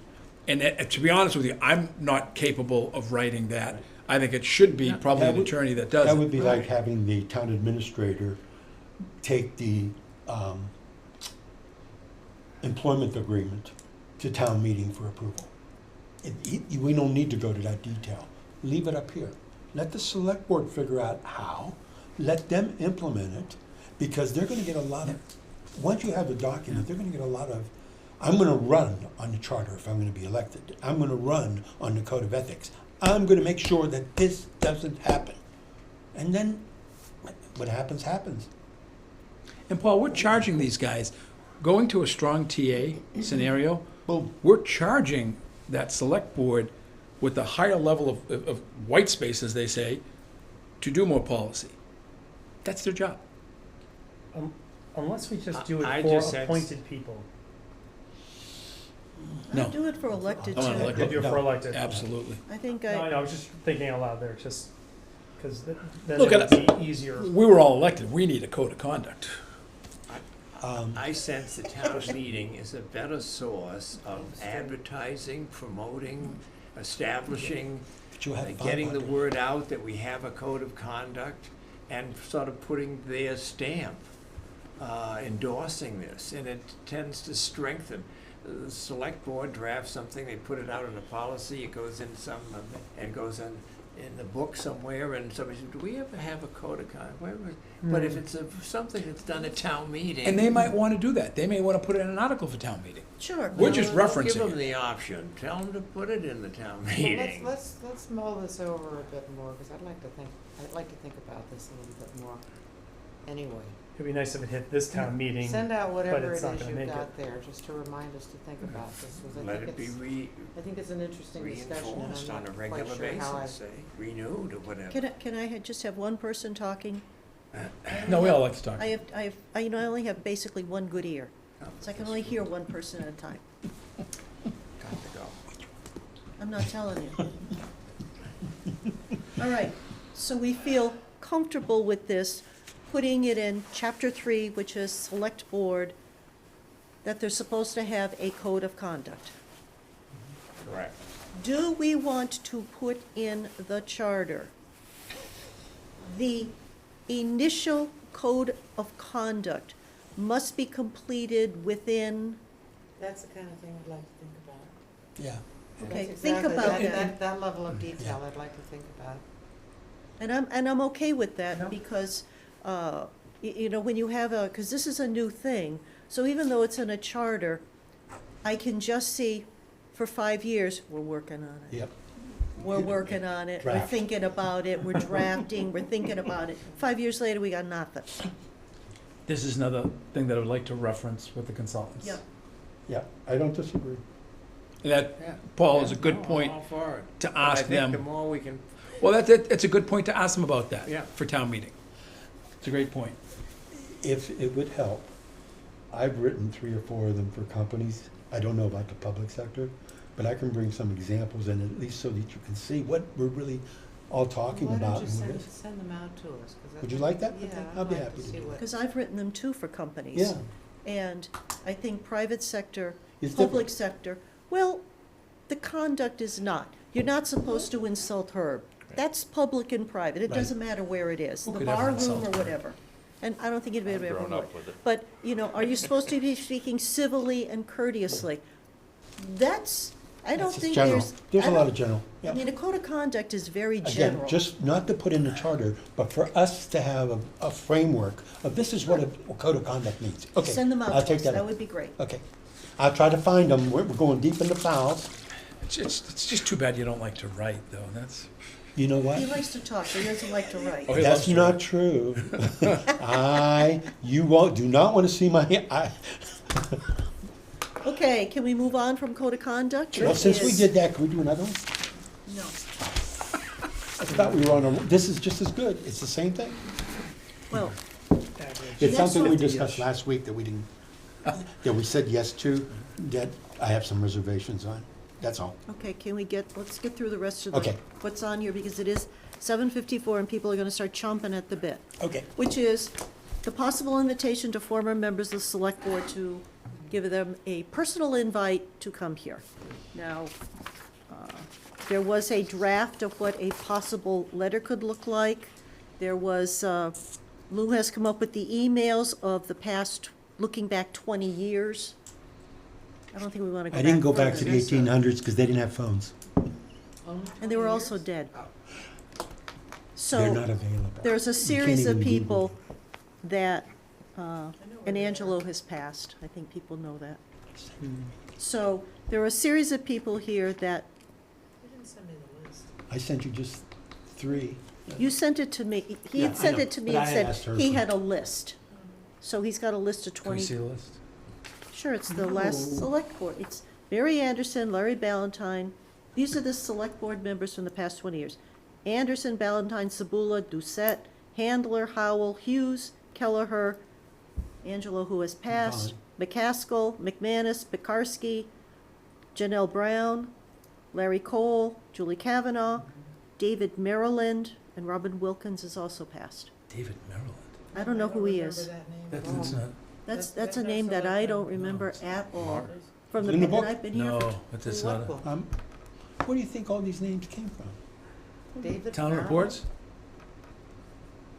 [SPEAKER 3] And to be honest with you, I'm not capable of writing that. I think it should be probably
[SPEAKER 7] That
[SPEAKER 3] an
[SPEAKER 7] would-
[SPEAKER 3] attorney that does
[SPEAKER 7] That
[SPEAKER 3] it.
[SPEAKER 7] would be like
[SPEAKER 6] Right.
[SPEAKER 7] having the town administrator take the employment agreement to town meeting for approval. We don't need to go to that detail. Leave it up here. Let the select board figure out how, let them implement it, because they're gonna get a lot of, once you have a document, they're gonna get a lot of, I'm gonna run on the charter if I'm gonna be elected. I'm gonna run on the code of ethics. I'm gonna make sure that this doesn't happen. And then, what happens, happens.
[SPEAKER 3] And Paul, we're charging these guys, going to a strong TA scenario,
[SPEAKER 7] Boom.
[SPEAKER 3] we're charging that select board with a higher level of white space, as they say, to do more policy. That's their job.
[SPEAKER 4] Unless we just do
[SPEAKER 6] I
[SPEAKER 4] it for
[SPEAKER 6] just said-
[SPEAKER 4] appointed people.
[SPEAKER 3] No.
[SPEAKER 2] I'd do it for elected
[SPEAKER 3] Oh,
[SPEAKER 2] too.
[SPEAKER 3] elected.
[SPEAKER 4] Do it for elected.
[SPEAKER 3] Absolutely.
[SPEAKER 2] I think
[SPEAKER 4] No,
[SPEAKER 2] I,
[SPEAKER 4] I was just thinking out loud there, just, because then
[SPEAKER 3] Look
[SPEAKER 4] it
[SPEAKER 3] at
[SPEAKER 4] would be easier.
[SPEAKER 3] We were all elected, we need a code of conduct.
[SPEAKER 6] I sense the town meeting is a better source of advertising, promoting, establishing,
[SPEAKER 7] But you have fun
[SPEAKER 6] getting the
[SPEAKER 7] under it.
[SPEAKER 6] word out that we have a code of conduct, and sort of putting their stamp, endorsing this, and it tends to strengthen. The select board drafts something, they put it out in a policy, it goes in some, and goes in the book somewhere, and somebody says, do we ever have a code of conduct? But if it's something that's done at town meeting.
[SPEAKER 3] And they might want to do that. They may want to put it in an article for town meeting.
[SPEAKER 2] sure.
[SPEAKER 3] We're just
[SPEAKER 6] Well,
[SPEAKER 3] referencing
[SPEAKER 6] Give them
[SPEAKER 3] it.
[SPEAKER 6] the option, tell them to put it in the town
[SPEAKER 5] Well,
[SPEAKER 6] meeting.
[SPEAKER 5] let's mull this over a bit more, because I'd like to think about this a little bit more. Anyway,
[SPEAKER 4] It'd be nice if it hit this town meeting.
[SPEAKER 5] send out whatever it
[SPEAKER 4] it's
[SPEAKER 5] is
[SPEAKER 4] not gonna
[SPEAKER 5] you've
[SPEAKER 4] make
[SPEAKER 5] got
[SPEAKER 4] it.
[SPEAKER 5] there, just to remind us to think about this, because
[SPEAKER 6] Let it be
[SPEAKER 5] I think it's an interesting discussion, and
[SPEAKER 6] reinforced
[SPEAKER 5] I'm
[SPEAKER 6] on a
[SPEAKER 5] not
[SPEAKER 6] regular
[SPEAKER 5] quite sure how I.
[SPEAKER 6] basis, say, renewed or whatever.
[SPEAKER 2] Can I just have one person talking?
[SPEAKER 3] No, we all like to talk.
[SPEAKER 2] I only have basically one good ear, so I can only hear one person at a time.
[SPEAKER 6] Got to go.
[SPEAKER 2] I'm not telling you. All right, so we feel comfortable with this, putting it in chapter 3, which is select board, that they're supposed to have a code of conduct.
[SPEAKER 6] Correct.
[SPEAKER 2] Do we want to put in the charter the initial code of conduct must be completed within,
[SPEAKER 5] That's the kind of thing I'd like to think about.
[SPEAKER 7] Yeah.
[SPEAKER 2] okay,
[SPEAKER 5] That's
[SPEAKER 2] think
[SPEAKER 5] exactly-
[SPEAKER 2] about that.
[SPEAKER 5] That level of detail I'd like to think about.
[SPEAKER 2] And I'm okay with that,
[SPEAKER 4] No.
[SPEAKER 2] because, you know, when you have because this is a new thing, so even though it's in a charter, I can just see, for 5 years, we're working on it.
[SPEAKER 7] Yep.
[SPEAKER 2] We're working on it, we're
[SPEAKER 7] Draft.
[SPEAKER 2] thinking about it, we're drafting, we're thinking about it. 5 years later, we got nothing.
[SPEAKER 3] This is another thing that I would like to reference with the consultants.
[SPEAKER 2] Yep.
[SPEAKER 7] Yeah, I don't disagree.
[SPEAKER 3] And that,
[SPEAKER 6] Yeah.
[SPEAKER 3] Paul, is a
[SPEAKER 6] Yeah,
[SPEAKER 3] good
[SPEAKER 6] no, I'm
[SPEAKER 3] point
[SPEAKER 6] all for it.
[SPEAKER 3] to
[SPEAKER 6] But
[SPEAKER 3] ask
[SPEAKER 6] I think the
[SPEAKER 3] them.
[SPEAKER 6] more we can,
[SPEAKER 3] Well, it's a good point to ask them about that.
[SPEAKER 6] Yeah.
[SPEAKER 3] For town meeting. It's a great point.
[SPEAKER 7] If it would help, I've written 3 or 4 of them for companies. I don't know about the public sector, but I can bring some examples in, at least so that you can see what we're really all talking
[SPEAKER 5] Why
[SPEAKER 7] about.
[SPEAKER 5] don't you
[SPEAKER 7] and what it is.
[SPEAKER 5] send them out to us? 'Cause I
[SPEAKER 7] Would you
[SPEAKER 5] think-
[SPEAKER 7] like that?
[SPEAKER 5] Yeah,
[SPEAKER 7] Okay,
[SPEAKER 5] I'd
[SPEAKER 7] I'll be
[SPEAKER 5] like
[SPEAKER 7] happy to
[SPEAKER 5] see
[SPEAKER 7] do
[SPEAKER 5] what-
[SPEAKER 2] Because I've written them too for companies.
[SPEAKER 7] Yeah.
[SPEAKER 2] And I think private sector,
[SPEAKER 7] It's
[SPEAKER 2] public
[SPEAKER 7] different.
[SPEAKER 2] sector, well, the conduct is not. You're not supposed to insult Herb. That's public and private. It
[SPEAKER 7] Right.
[SPEAKER 2] doesn't matter where it is,
[SPEAKER 3] Who
[SPEAKER 2] the
[SPEAKER 3] could ever
[SPEAKER 2] bar room
[SPEAKER 3] insult
[SPEAKER 2] or
[SPEAKER 3] Herb?
[SPEAKER 2] whatever. And I don't think anybody
[SPEAKER 1] I've
[SPEAKER 2] ever
[SPEAKER 1] grown
[SPEAKER 2] would.
[SPEAKER 1] up with it.
[SPEAKER 2] But, you know, are you supposed to be speaking civilly and courteously? That's, I don't
[SPEAKER 7] That's just
[SPEAKER 2] think
[SPEAKER 7] general.
[SPEAKER 2] there's.
[SPEAKER 7] There's
[SPEAKER 2] I
[SPEAKER 7] a lot
[SPEAKER 2] don't-
[SPEAKER 7] of general.
[SPEAKER 2] I
[SPEAKER 7] Yeah.
[SPEAKER 2] mean, a code of conduct is very
[SPEAKER 7] Again,
[SPEAKER 2] general.
[SPEAKER 7] just not to put in the charter, but for us to have a framework of this is what a code of conduct means. Okay,
[SPEAKER 2] Send them out
[SPEAKER 7] I'll
[SPEAKER 2] to
[SPEAKER 7] take
[SPEAKER 2] us.
[SPEAKER 7] that.
[SPEAKER 2] That
[SPEAKER 7] up.
[SPEAKER 2] would be great.
[SPEAKER 7] Okay. I'll try to find them. We're going deep in the files.
[SPEAKER 3] It's just too bad you don't like to write, though. That's.
[SPEAKER 7] You know what?
[SPEAKER 2] He likes to talk, but he doesn't like to write.
[SPEAKER 3] Oh, he
[SPEAKER 7] That's
[SPEAKER 3] loves to
[SPEAKER 7] not
[SPEAKER 3] write.
[SPEAKER 7] true. Do not want to see my,
[SPEAKER 2] Okay, can we move on from code of conduct?
[SPEAKER 7] well, since we
[SPEAKER 2] Is-
[SPEAKER 7] did that, can we do another one?
[SPEAKER 2] No.
[SPEAKER 7] I thought we were on a, this is just as good. It's the same thing.
[SPEAKER 2] Well,
[SPEAKER 7] It's
[SPEAKER 2] That's
[SPEAKER 7] something we
[SPEAKER 2] what-
[SPEAKER 7] discussed last week that we didn't, that we said yes to, that I have some reservations on. That's all.
[SPEAKER 2] okay, let's get through the rest of
[SPEAKER 7] Okay.
[SPEAKER 2] what's on here, because it is 7:54 and people are gonna start chomping at the bit.
[SPEAKER 7] Okay.
[SPEAKER 2] Which is the possible invitation to former members of the select board to give them a personal invite to come here. Now, there was a draft of what a possible letter could look like. There was, Lou has come up with the emails of the past, looking back 20 years. I don't think we want to go
[SPEAKER 7] I
[SPEAKER 2] back
[SPEAKER 7] didn't go back to
[SPEAKER 2] further.
[SPEAKER 7] the 1800s because they didn't have phones.
[SPEAKER 2] And they were also dead.
[SPEAKER 7] They're
[SPEAKER 2] So
[SPEAKER 7] not available.
[SPEAKER 2] there's a
[SPEAKER 7] You can't
[SPEAKER 2] series of
[SPEAKER 7] even Google
[SPEAKER 2] people
[SPEAKER 7] them.
[SPEAKER 2] that, and Angelo has passed. I think people know that. So there are a series of people here that,
[SPEAKER 5] You didn't send me the list.
[SPEAKER 7] I sent you just 3.
[SPEAKER 2] you sent it to me, he
[SPEAKER 7] Yeah,
[SPEAKER 2] had
[SPEAKER 7] I
[SPEAKER 2] sent
[SPEAKER 7] know,
[SPEAKER 2] it to me
[SPEAKER 7] but
[SPEAKER 2] and
[SPEAKER 7] I asked
[SPEAKER 2] said
[SPEAKER 7] her
[SPEAKER 2] he
[SPEAKER 7] for-
[SPEAKER 2] had a list. So he's got a list of
[SPEAKER 3] Can we
[SPEAKER 2] 20.
[SPEAKER 3] see the list?
[SPEAKER 2] Sure, it's the last
[SPEAKER 3] No.
[SPEAKER 2] select board. It's Mary Anderson, Larry Ballantyne. These are the select board members from the past 20 years. Anderson, Ballantyne, Sabula, Doucette, Handler, Howell, Hughes, Kelleher, Angelo, who has passed, McCaskill, McManus, Pekarsky, Janelle Brown, Larry Cole, Julie Kavanaugh, David Maryland, and Robin Wilkins has also passed.
[SPEAKER 3] David Maryland.
[SPEAKER 2] I don't know who he
[SPEAKER 5] remember
[SPEAKER 2] is.
[SPEAKER 5] that name at
[SPEAKER 3] That's
[SPEAKER 5] all.
[SPEAKER 3] not,
[SPEAKER 2] That's a name that I don't remember at all. From the,
[SPEAKER 7] In the
[SPEAKER 2] and
[SPEAKER 7] book?
[SPEAKER 2] I've been here for
[SPEAKER 3] no, but it's not
[SPEAKER 5] What
[SPEAKER 3] a,
[SPEAKER 5] book?
[SPEAKER 7] Where do you think all these names came from?
[SPEAKER 5] David
[SPEAKER 3] town
[SPEAKER 5] Farrell?
[SPEAKER 3] reports?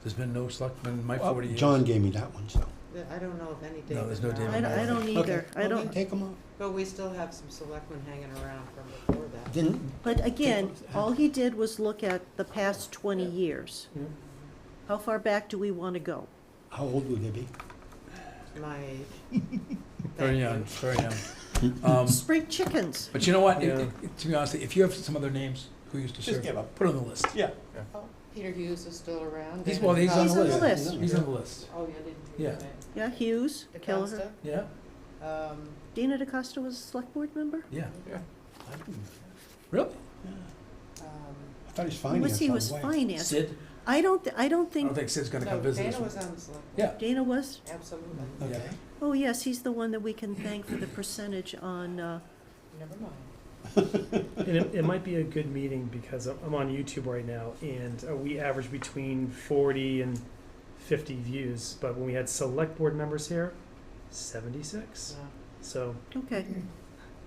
[SPEAKER 3] There's been no selectmen in my 40 years.
[SPEAKER 7] John gave me that one, so.
[SPEAKER 5] I don't know of any David.
[SPEAKER 3] No, there's no
[SPEAKER 5] Farrell.
[SPEAKER 3] David
[SPEAKER 2] I don't either. I don't,
[SPEAKER 7] Take them off.
[SPEAKER 5] But we still have some selectmen hanging around from before that.
[SPEAKER 7] Didn't,
[SPEAKER 2] but again, all he did was look at the past 20 years.
[SPEAKER 3] Yeah.
[SPEAKER 2] How far back do we want to go?
[SPEAKER 7] how old would they be?
[SPEAKER 5] My age.
[SPEAKER 3] Very
[SPEAKER 5] Thank
[SPEAKER 3] young,
[SPEAKER 5] you.
[SPEAKER 3] very young.
[SPEAKER 2] Spring chickens.
[SPEAKER 3] But you know what,
[SPEAKER 4] Yeah.
[SPEAKER 3] to be honest, if you have some other names who used to
[SPEAKER 7] Just
[SPEAKER 3] serve,
[SPEAKER 7] give up.
[SPEAKER 3] put on the list.
[SPEAKER 7] Yeah.
[SPEAKER 5] Oh, Peter Hughes is still around.
[SPEAKER 3] He's,
[SPEAKER 5] David
[SPEAKER 3] well, he's on
[SPEAKER 2] He's
[SPEAKER 3] the
[SPEAKER 2] on
[SPEAKER 3] list.
[SPEAKER 2] the list.
[SPEAKER 3] He's on the list.
[SPEAKER 5] Oh, you didn't.
[SPEAKER 3] Yeah.
[SPEAKER 2] Yeah, Hughes, Kelleher.
[SPEAKER 5] DeCosta.
[SPEAKER 3] Yeah,
[SPEAKER 5] Um,
[SPEAKER 2] Dana DeCosta was a select board member?
[SPEAKER 3] yeah.
[SPEAKER 1] Yeah.
[SPEAKER 3] Really?
[SPEAKER 7] I thought he was
[SPEAKER 2] Who
[SPEAKER 7] finance.
[SPEAKER 2] was he?
[SPEAKER 7] by
[SPEAKER 2] Was
[SPEAKER 7] the way.
[SPEAKER 2] finance.
[SPEAKER 3] Sid?
[SPEAKER 2] I don't
[SPEAKER 3] I don't
[SPEAKER 2] think,
[SPEAKER 3] think Sid's gonna
[SPEAKER 5] no,
[SPEAKER 3] come visit us.
[SPEAKER 5] Dana was on the select.
[SPEAKER 3] Yeah.
[SPEAKER 2] Dana was?
[SPEAKER 5] Absolutely.
[SPEAKER 3] Yeah.
[SPEAKER 2] Oh, yes, he's the one that we can thank for the percentage on,
[SPEAKER 5] Never mind.
[SPEAKER 4] And it might be a good meeting because I'm on YouTube right now and we average between 40 and 50 views. But when we had select board members here, 76.
[SPEAKER 5] No.
[SPEAKER 4] So
[SPEAKER 2] okay.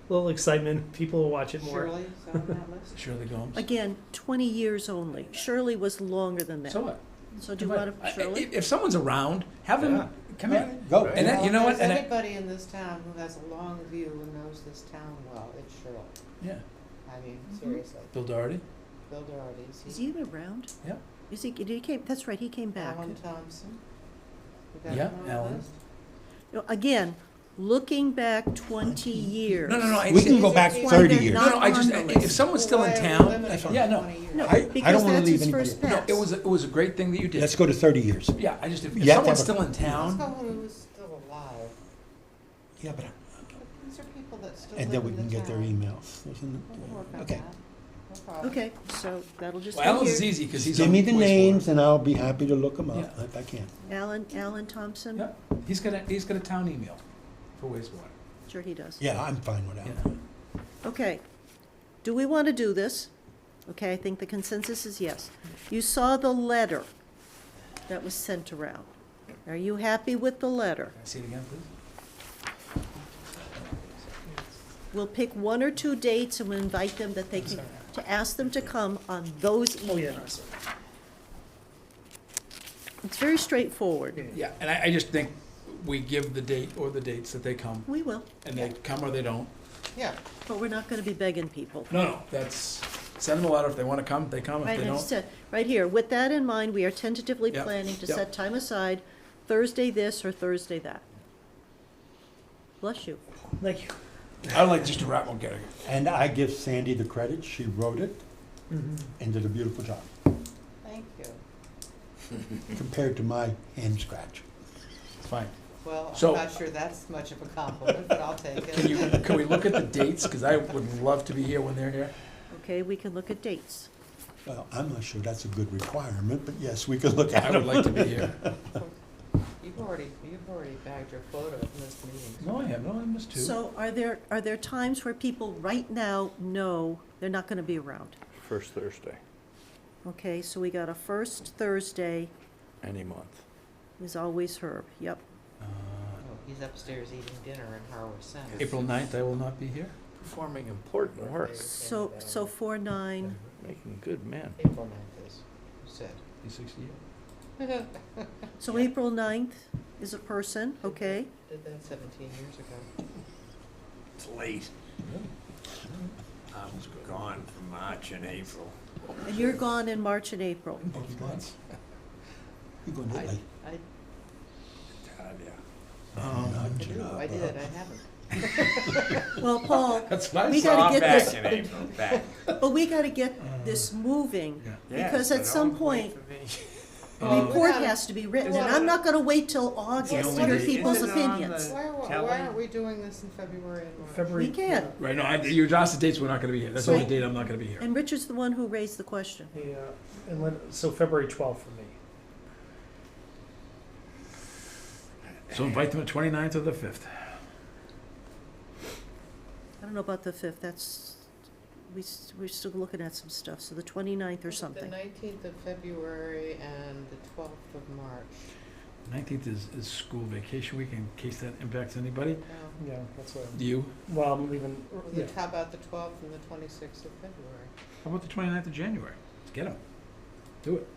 [SPEAKER 4] a little excitement. People will watch it more.
[SPEAKER 5] Shirley is on that list.
[SPEAKER 3] Shirley Gomes.
[SPEAKER 2] Again, 20 years only. Shirley was longer than that.
[SPEAKER 3] So what?
[SPEAKER 2] So do you want
[SPEAKER 3] I-
[SPEAKER 2] to, Shirley?
[SPEAKER 3] If someones around, have them
[SPEAKER 1] Yeah.
[SPEAKER 3] come in.
[SPEAKER 7] Go.
[SPEAKER 3] And that, you know what?
[SPEAKER 5] If
[SPEAKER 3] And
[SPEAKER 5] there's
[SPEAKER 3] that,
[SPEAKER 5] anybody in this town who has a long view and knows this town well, it's Shirley.
[SPEAKER 3] yeah,
[SPEAKER 5] I mean,
[SPEAKER 2] Mhm.
[SPEAKER 5] seriously.
[SPEAKER 3] Bill Doherty.
[SPEAKER 5] Bill Doherty,
[SPEAKER 2] Is he even around?
[SPEAKER 3] Yeah.
[SPEAKER 2] Is he, did he came, that's right, he came back.
[SPEAKER 5] Alan Thompson. We got
[SPEAKER 3] Yeah,
[SPEAKER 5] him on the
[SPEAKER 3] Alan.
[SPEAKER 5] list?
[SPEAKER 2] No, again, looking back 20 years.
[SPEAKER 3] No, no, no. I
[SPEAKER 7] We can
[SPEAKER 3] see-
[SPEAKER 7] go back
[SPEAKER 5] Why
[SPEAKER 7] 30
[SPEAKER 2] they're
[SPEAKER 7] years.
[SPEAKER 2] not
[SPEAKER 3] No, no, I just,
[SPEAKER 2] on the
[SPEAKER 3] if
[SPEAKER 2] list.
[SPEAKER 3] someone's still in
[SPEAKER 5] Why are we
[SPEAKER 3] town,
[SPEAKER 5] limited
[SPEAKER 3] that's
[SPEAKER 5] to
[SPEAKER 3] fine. Yeah, no.
[SPEAKER 5] 20 years?
[SPEAKER 2] No,
[SPEAKER 7] I don't
[SPEAKER 2] because
[SPEAKER 7] wanna
[SPEAKER 2] that's
[SPEAKER 7] leave
[SPEAKER 2] his
[SPEAKER 7] anybody-
[SPEAKER 2] first
[SPEAKER 3] No,
[SPEAKER 2] pass.
[SPEAKER 3] it was a great thing that you did.
[SPEAKER 7] Let's go to 30 years.
[SPEAKER 3] Yeah, I just, if
[SPEAKER 7] You have to
[SPEAKER 3] someone's
[SPEAKER 7] have a-
[SPEAKER 3] still in
[SPEAKER 5] Let's
[SPEAKER 3] town,
[SPEAKER 5] go who's still alive.
[SPEAKER 7] Yeah, but,
[SPEAKER 5] These are people that still
[SPEAKER 7] and
[SPEAKER 5] live
[SPEAKER 7] then we
[SPEAKER 5] in
[SPEAKER 7] can
[SPEAKER 5] the
[SPEAKER 7] get their
[SPEAKER 5] town.
[SPEAKER 7] emails.
[SPEAKER 5] We'll work on
[SPEAKER 7] Okay.
[SPEAKER 5] that. No problem.
[SPEAKER 2] Okay, so that'll just
[SPEAKER 3] well,
[SPEAKER 2] be
[SPEAKER 3] Alan's is
[SPEAKER 2] here.
[SPEAKER 3] easy because he's
[SPEAKER 7] Give
[SPEAKER 3] on
[SPEAKER 7] me the
[SPEAKER 3] wastewater.
[SPEAKER 7] names and I'll be happy to look them up
[SPEAKER 3] Yeah.
[SPEAKER 7] if I can.
[SPEAKER 2] Alan Thompson?
[SPEAKER 3] Yeah, he's got a town email for wastewater.
[SPEAKER 2] Sure he does.
[SPEAKER 7] Yeah, I'm fine with that.
[SPEAKER 3] Yeah.
[SPEAKER 2] Okay. Do we want to do this? Okay, I think the consensus is yes. You saw the letter that was sent around. Are you happy with the letter?
[SPEAKER 3] Can I see it again, please?
[SPEAKER 2] We'll pick one or two dates and we'll invite them that they can, to ask them to come on those
[SPEAKER 4] Oh, yeah, no,
[SPEAKER 2] evenings.
[SPEAKER 4] sorry.
[SPEAKER 2] It's very straightforward.
[SPEAKER 3] Yeah, and I just think we give the date or the dates that they come,
[SPEAKER 2] We will,
[SPEAKER 3] and they come or they don't.
[SPEAKER 5] Yeah,
[SPEAKER 2] but we're not going to be begging people.
[SPEAKER 3] No, that's, send them a letter. If they want to come, they come. If
[SPEAKER 2] Right,
[SPEAKER 3] they
[SPEAKER 2] I
[SPEAKER 3] don't,
[SPEAKER 2] just said, right here, with that in mind, we are tentatively
[SPEAKER 3] Yep,
[SPEAKER 2] planning to
[SPEAKER 3] yep.
[SPEAKER 2] set time aside Thursday this or Thursday that. Bless you.
[SPEAKER 4] Thank you.
[SPEAKER 3] I'd like just to wrap one, get it.
[SPEAKER 7] And I give Sandy the credit. She wrote it
[SPEAKER 4] Mm-hmm.
[SPEAKER 7] and did a beautiful job
[SPEAKER 5] thank you.
[SPEAKER 7] compared to my hand scratch.
[SPEAKER 3] It's fine.
[SPEAKER 5] Well,
[SPEAKER 3] So-
[SPEAKER 5] I'm not sure that's much of a compliment, but I'll take it.
[SPEAKER 3] Can we look at the dates? Because I would love to be here when they're here.
[SPEAKER 2] Okay, we can look at dates.
[SPEAKER 7] Well, I'm not sure that's a good requirement, but yes, we could look at
[SPEAKER 3] I
[SPEAKER 7] it.
[SPEAKER 3] would like to be here.
[SPEAKER 5] You've already bagged your quota of missed meetings.
[SPEAKER 3] No, I have. No, I missed two.
[SPEAKER 2] So are there times where people right now know they're not gonna be around?
[SPEAKER 1] First Thursday,
[SPEAKER 2] Okay, so we got a first Thursday
[SPEAKER 1] any month.
[SPEAKER 2] is always Herb, yep.
[SPEAKER 5] Oh, he's upstairs eating dinner in Harwich Center.
[SPEAKER 3] April 9th, I will not be here.
[SPEAKER 1] Performing important work,
[SPEAKER 2] So 4/9,
[SPEAKER 1] making good men.
[SPEAKER 5] April 9th is, you said.
[SPEAKER 3] He's 68.
[SPEAKER 2] so April 9th is a person, okay?
[SPEAKER 5] Did that 17 years ago.
[SPEAKER 6] It's late. I was gone from March and April.
[SPEAKER 2] And you're gone in March and April.
[SPEAKER 7] You going to Italy?
[SPEAKER 5] I
[SPEAKER 7] No,
[SPEAKER 5] did,
[SPEAKER 7] you're not,
[SPEAKER 5] I
[SPEAKER 7] but-
[SPEAKER 5] did, I haven't.
[SPEAKER 2] Well, Paul,
[SPEAKER 3] That's what I
[SPEAKER 2] we
[SPEAKER 3] saw.
[SPEAKER 2] gotta get this,
[SPEAKER 6] in April, back.
[SPEAKER 2] but we gotta get this moving, because at some point, a
[SPEAKER 5] Well, we
[SPEAKER 2] report
[SPEAKER 5] gotta-
[SPEAKER 2] has to be written,
[SPEAKER 5] well,
[SPEAKER 2] and I'm not gonna wait till August to
[SPEAKER 5] only
[SPEAKER 2] hear
[SPEAKER 5] date.
[SPEAKER 2] people's
[SPEAKER 6] Is it on
[SPEAKER 2] opinions.
[SPEAKER 6] the-
[SPEAKER 5] Why
[SPEAKER 6] Kelly?
[SPEAKER 5] aren't we doing this in February and March?
[SPEAKER 4] February.
[SPEAKER 2] We can.
[SPEAKER 3] Right, no, you asked the dates we're not gonna be here. That's the only
[SPEAKER 2] Right.
[SPEAKER 3] date I'm not gonna be here.
[SPEAKER 2] And Richard's the one who raised the question.
[SPEAKER 4] Yeah, so February 12th for me.
[SPEAKER 3] So invite them at 29th or the 5th.
[SPEAKER 2] I don't know about the 5th, that's, we're still looking at some stuff, so the 29th or something.
[SPEAKER 5] The 19th of February and the 12th of March.
[SPEAKER 3] 19th is school vacation week, in case that impacts anybody.
[SPEAKER 5] No.
[SPEAKER 4] Yeah, that's what
[SPEAKER 3] You?
[SPEAKER 4] well, I'm leaving, yeah.
[SPEAKER 5] How about the 12th and the 26th of February?
[SPEAKER 3] How about the 29th of January? Let's get them. Do it.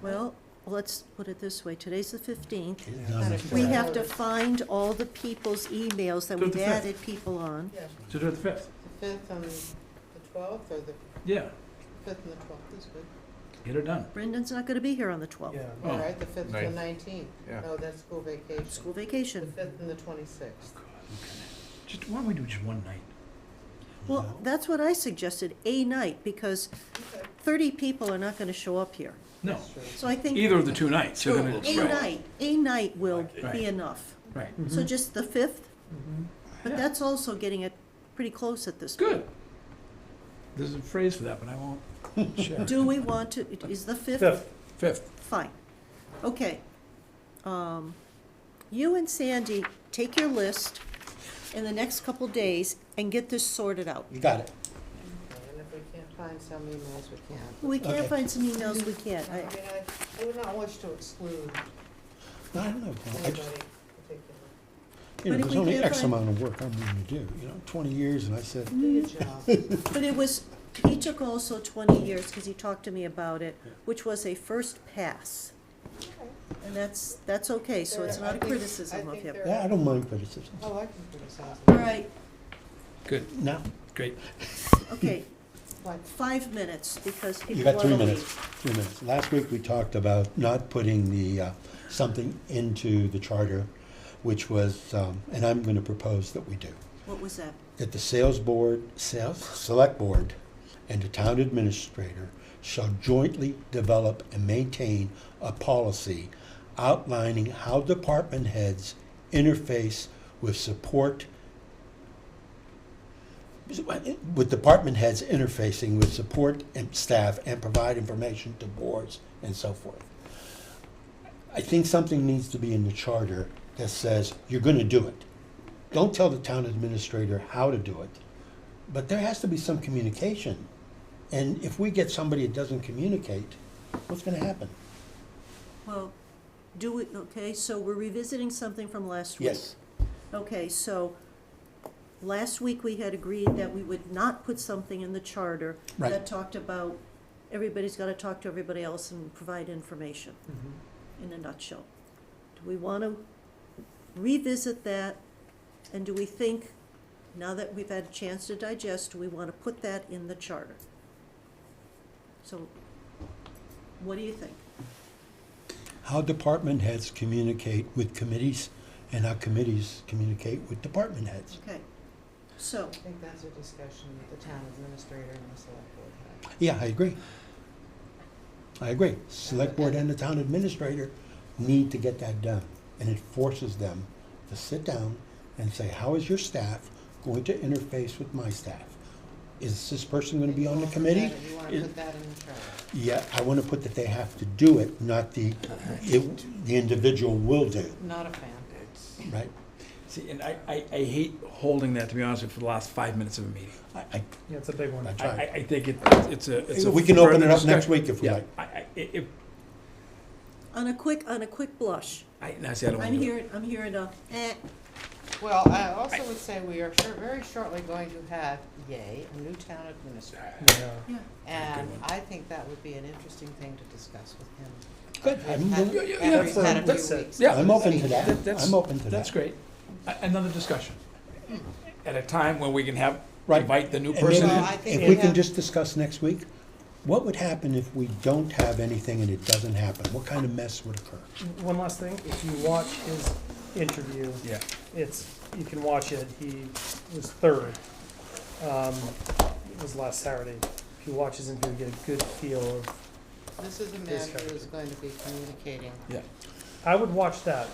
[SPEAKER 2] Well, let's put it this way, today's the 15th.
[SPEAKER 7] It's not
[SPEAKER 5] Kind
[SPEAKER 7] enough
[SPEAKER 5] of
[SPEAKER 2] We
[SPEAKER 7] time.
[SPEAKER 2] have to find all the people's emails that
[SPEAKER 3] Do it
[SPEAKER 2] we've
[SPEAKER 3] the 5th.
[SPEAKER 2] added people on.
[SPEAKER 5] Yeah,
[SPEAKER 3] So do it the 5th.
[SPEAKER 5] the 5th and the 12th, or the
[SPEAKER 3] Yeah,
[SPEAKER 5] 5th and the 12th is good.
[SPEAKER 3] get her done.
[SPEAKER 2] Brendan's not gonna be here on the 12th.
[SPEAKER 4] Yeah.
[SPEAKER 3] Oh.
[SPEAKER 5] All right, the 5th and the
[SPEAKER 1] Ninth.
[SPEAKER 5] 19th.
[SPEAKER 1] Yeah.
[SPEAKER 5] No, that's school vacation.
[SPEAKER 2] School
[SPEAKER 5] The
[SPEAKER 2] vacation.
[SPEAKER 5] 5th and the 26th.
[SPEAKER 3] Just, why don't we do just one night?
[SPEAKER 2] Well, that's what I suggested, a night, because
[SPEAKER 5] Okay.
[SPEAKER 2] 30 people are not gonna show up here.
[SPEAKER 3] No,
[SPEAKER 5] That's true.
[SPEAKER 2] So I think
[SPEAKER 3] either of the 2 nights. They're gonna-
[SPEAKER 2] a night will
[SPEAKER 3] Right.
[SPEAKER 2] be enough.
[SPEAKER 3] Right.
[SPEAKER 2] So just the 5th,
[SPEAKER 4] Mhm.
[SPEAKER 2] but
[SPEAKER 3] Yeah.
[SPEAKER 2] that's also getting it pretty close at this point.
[SPEAKER 3] Good. There's a phrase for that, but I won't share.
[SPEAKER 2] Do we want to, is the 5th?
[SPEAKER 4] 5th.
[SPEAKER 3] 5th.
[SPEAKER 2] Fine. Okay. You and Sandy, take your list in the next couple days and get this sorted out.
[SPEAKER 7] You got it.
[SPEAKER 5] Okay, and if we can't find some emails, we can't.
[SPEAKER 2] We can't
[SPEAKER 7] Okay.
[SPEAKER 2] find some emails, we can't.
[SPEAKER 5] I mean, I would not wish to exclude
[SPEAKER 7] No, I don't know. I
[SPEAKER 5] anybody
[SPEAKER 7] just,
[SPEAKER 5] particular.
[SPEAKER 7] you know,
[SPEAKER 2] But if
[SPEAKER 7] there's
[SPEAKER 2] we
[SPEAKER 7] only
[SPEAKER 2] can't
[SPEAKER 7] X
[SPEAKER 2] find-
[SPEAKER 7] amount of work I'm willing to do, you know, 20 years, and I said,
[SPEAKER 5] Do your job.
[SPEAKER 2] But it was, he took also 20 years, because he talked to me about it, which was a first pass. And that's okay, so it's
[SPEAKER 5] There-
[SPEAKER 2] not
[SPEAKER 5] I
[SPEAKER 2] a
[SPEAKER 5] think-
[SPEAKER 2] criticism
[SPEAKER 5] I
[SPEAKER 2] of
[SPEAKER 5] think
[SPEAKER 2] him.
[SPEAKER 5] there-
[SPEAKER 7] yeah, I don't mind criticism.
[SPEAKER 5] Oh, I can criticize
[SPEAKER 2] All
[SPEAKER 5] them.
[SPEAKER 2] right,
[SPEAKER 3] Good.
[SPEAKER 7] Now,
[SPEAKER 3] Great.
[SPEAKER 2] okay,
[SPEAKER 5] But
[SPEAKER 2] 5 minutes, because people
[SPEAKER 7] you got 3
[SPEAKER 2] wanna
[SPEAKER 7] minutes.
[SPEAKER 2] leave.
[SPEAKER 7] 3 minutes. Last week, we talked about not putting the, something into the charter, which was, and I'm gonna propose that we do.
[SPEAKER 2] What was that?
[SPEAKER 7] That the select board, and the town administrator shall jointly develop and maintain a policy outlining how department heads interface with department heads interfacing with support and staff and provide information to boards and so forth. I think something needs to be in the charter that says you're gonna do it. Don't tell the town administrator how to do it, but there has to be some communication. And if we get somebody that doesn't communicate, what's gonna happen?
[SPEAKER 2] Well, okay, so we're revisiting something from last week.
[SPEAKER 7] Yes,
[SPEAKER 2] Okay, so last week we had agreed that we would not put something in the charter
[SPEAKER 7] Right.
[SPEAKER 2] that talked about everybody's gotta talk to everybody else and provide information, in a nutshell. Do we wanna revisit that, and do we think, now that we've had a chance to digest, do we wanna put that in the charter? So, what do you think?
[SPEAKER 7] how department heads communicate with committees and how committees communicate with department heads.
[SPEAKER 2] Okay, so,
[SPEAKER 5] I think that's a discussion that the town administrator and the select board have.
[SPEAKER 7] Yeah, I agree. I agree. Select board and the town administrator need to get that done. And it forces them to sit down and say, how is your staff going to interface with my staff? Is this person gonna be on the committee?
[SPEAKER 5] You wanna
[SPEAKER 7] Is-
[SPEAKER 5] put that in the charter?
[SPEAKER 7] Yeah, I wanna put that they have to do it, not the individual will do,
[SPEAKER 5] Not a fan.
[SPEAKER 7] right?
[SPEAKER 3] See, and I hate holding that, to be honest with you, for the last 5 minutes of a meeting.
[SPEAKER 7] I,
[SPEAKER 4] Yeah, it's a big one.
[SPEAKER 7] I tried.
[SPEAKER 3] I think it's a.
[SPEAKER 7] We can open it
[SPEAKER 3] further
[SPEAKER 7] up next
[SPEAKER 3] discussion.
[SPEAKER 7] week if we
[SPEAKER 3] Yeah,
[SPEAKER 7] like.
[SPEAKER 3] if,
[SPEAKER 2] on a quick blush,
[SPEAKER 3] I say I don't want to do it.
[SPEAKER 2] I'm hearing a,
[SPEAKER 5] Well, I also would say we are very shortly going to have, a new town administrator.
[SPEAKER 4] Yeah.
[SPEAKER 2] yeah.
[SPEAKER 5] And
[SPEAKER 3] one.
[SPEAKER 5] I think that would be an interesting thing to discuss with him.
[SPEAKER 7] Good, I'm,
[SPEAKER 5] After
[SPEAKER 3] yeah,
[SPEAKER 5] he's had a
[SPEAKER 4] that's
[SPEAKER 5] few
[SPEAKER 4] it.
[SPEAKER 5] weeks.
[SPEAKER 3] Yeah.
[SPEAKER 7] I'm open to
[SPEAKER 3] That-
[SPEAKER 7] that.
[SPEAKER 3] that's-
[SPEAKER 7] I'm open to that.
[SPEAKER 3] That's great. Another discussion. At a time when we can have,
[SPEAKER 7] Right.
[SPEAKER 3] invite the new
[SPEAKER 7] And
[SPEAKER 3] person
[SPEAKER 7] maybe
[SPEAKER 5] Well,
[SPEAKER 3] in.
[SPEAKER 5] I think
[SPEAKER 7] if
[SPEAKER 5] we
[SPEAKER 7] we can
[SPEAKER 5] have-
[SPEAKER 7] just discuss next week, What would happen if we don't have anything and it doesn't happen? What kind of mess would occur?
[SPEAKER 4] One last thing, if you watch his interview,
[SPEAKER 3] Yeah.
[SPEAKER 4] you can watch it, he was third. It was last Saturday. If you watch his interview, you get a good feel of,
[SPEAKER 5] This is a man who is going to be communicating.
[SPEAKER 3] Yeah.
[SPEAKER 4] I would watch that.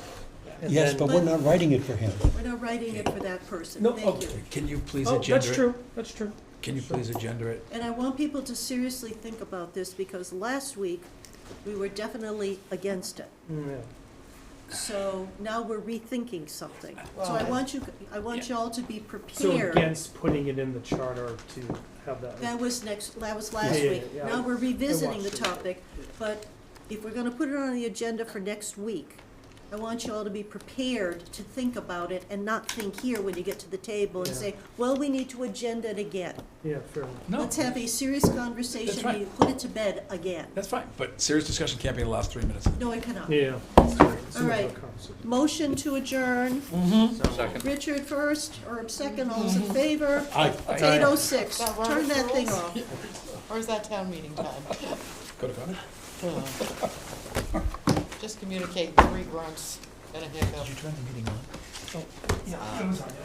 [SPEAKER 4] and
[SPEAKER 7] Yes,
[SPEAKER 4] then-
[SPEAKER 7] but we're not writing it for him.
[SPEAKER 2] We're not writing it for that person,
[SPEAKER 4] No,
[SPEAKER 2] thank you.
[SPEAKER 3] Can you please
[SPEAKER 4] Oh,
[SPEAKER 3] agenda
[SPEAKER 4] that's
[SPEAKER 3] it?
[SPEAKER 4] true, that's true.
[SPEAKER 3] Can you please agenda it?
[SPEAKER 2] And I want people to seriously think about this, because last week, we were definitely against it.
[SPEAKER 4] Yeah.
[SPEAKER 2] So now we're rethinking something. So
[SPEAKER 5] Well,
[SPEAKER 2] I want y'all to be
[SPEAKER 4] So
[SPEAKER 2] prepared.
[SPEAKER 4] against putting it in the charter to have that.
[SPEAKER 2] That was last
[SPEAKER 4] Yeah,
[SPEAKER 2] week.
[SPEAKER 4] yeah.
[SPEAKER 2] Now we're revisiting the
[SPEAKER 4] watched it.
[SPEAKER 2] topic, but if we're gonna put it on the agenda for next week, I want you all to be prepared to think about it and not think here when you get to the table and
[SPEAKER 4] Yeah.
[SPEAKER 2] say, well, we need to agenda it again.
[SPEAKER 4] Yeah, fair enough.
[SPEAKER 3] No.
[SPEAKER 2] Let's have a serious conversation
[SPEAKER 3] That's
[SPEAKER 2] and
[SPEAKER 3] right.
[SPEAKER 2] you put it to bed again.
[SPEAKER 3] That's fine, but serious discussion can't be the last 3 minutes.
[SPEAKER 2] No, it cannot.
[SPEAKER 4] Yeah.
[SPEAKER 2] All right. Motion to adjourn.
[SPEAKER 1] Second.
[SPEAKER 2] Richard first, or second, all those in favor?
[SPEAKER 7] Aye.
[SPEAKER 2] It's 8:06.
[SPEAKER 5] That Robert's
[SPEAKER 2] Turn that thing
[SPEAKER 5] rules?
[SPEAKER 2] off.
[SPEAKER 5] Or is that town meeting time?
[SPEAKER 3] Could have gone it.
[SPEAKER 5] Just communicate 3 grunts and a hiccup.
[SPEAKER 3] Did you turn the meeting on?
[SPEAKER 4] Yeah, it was on, yeah.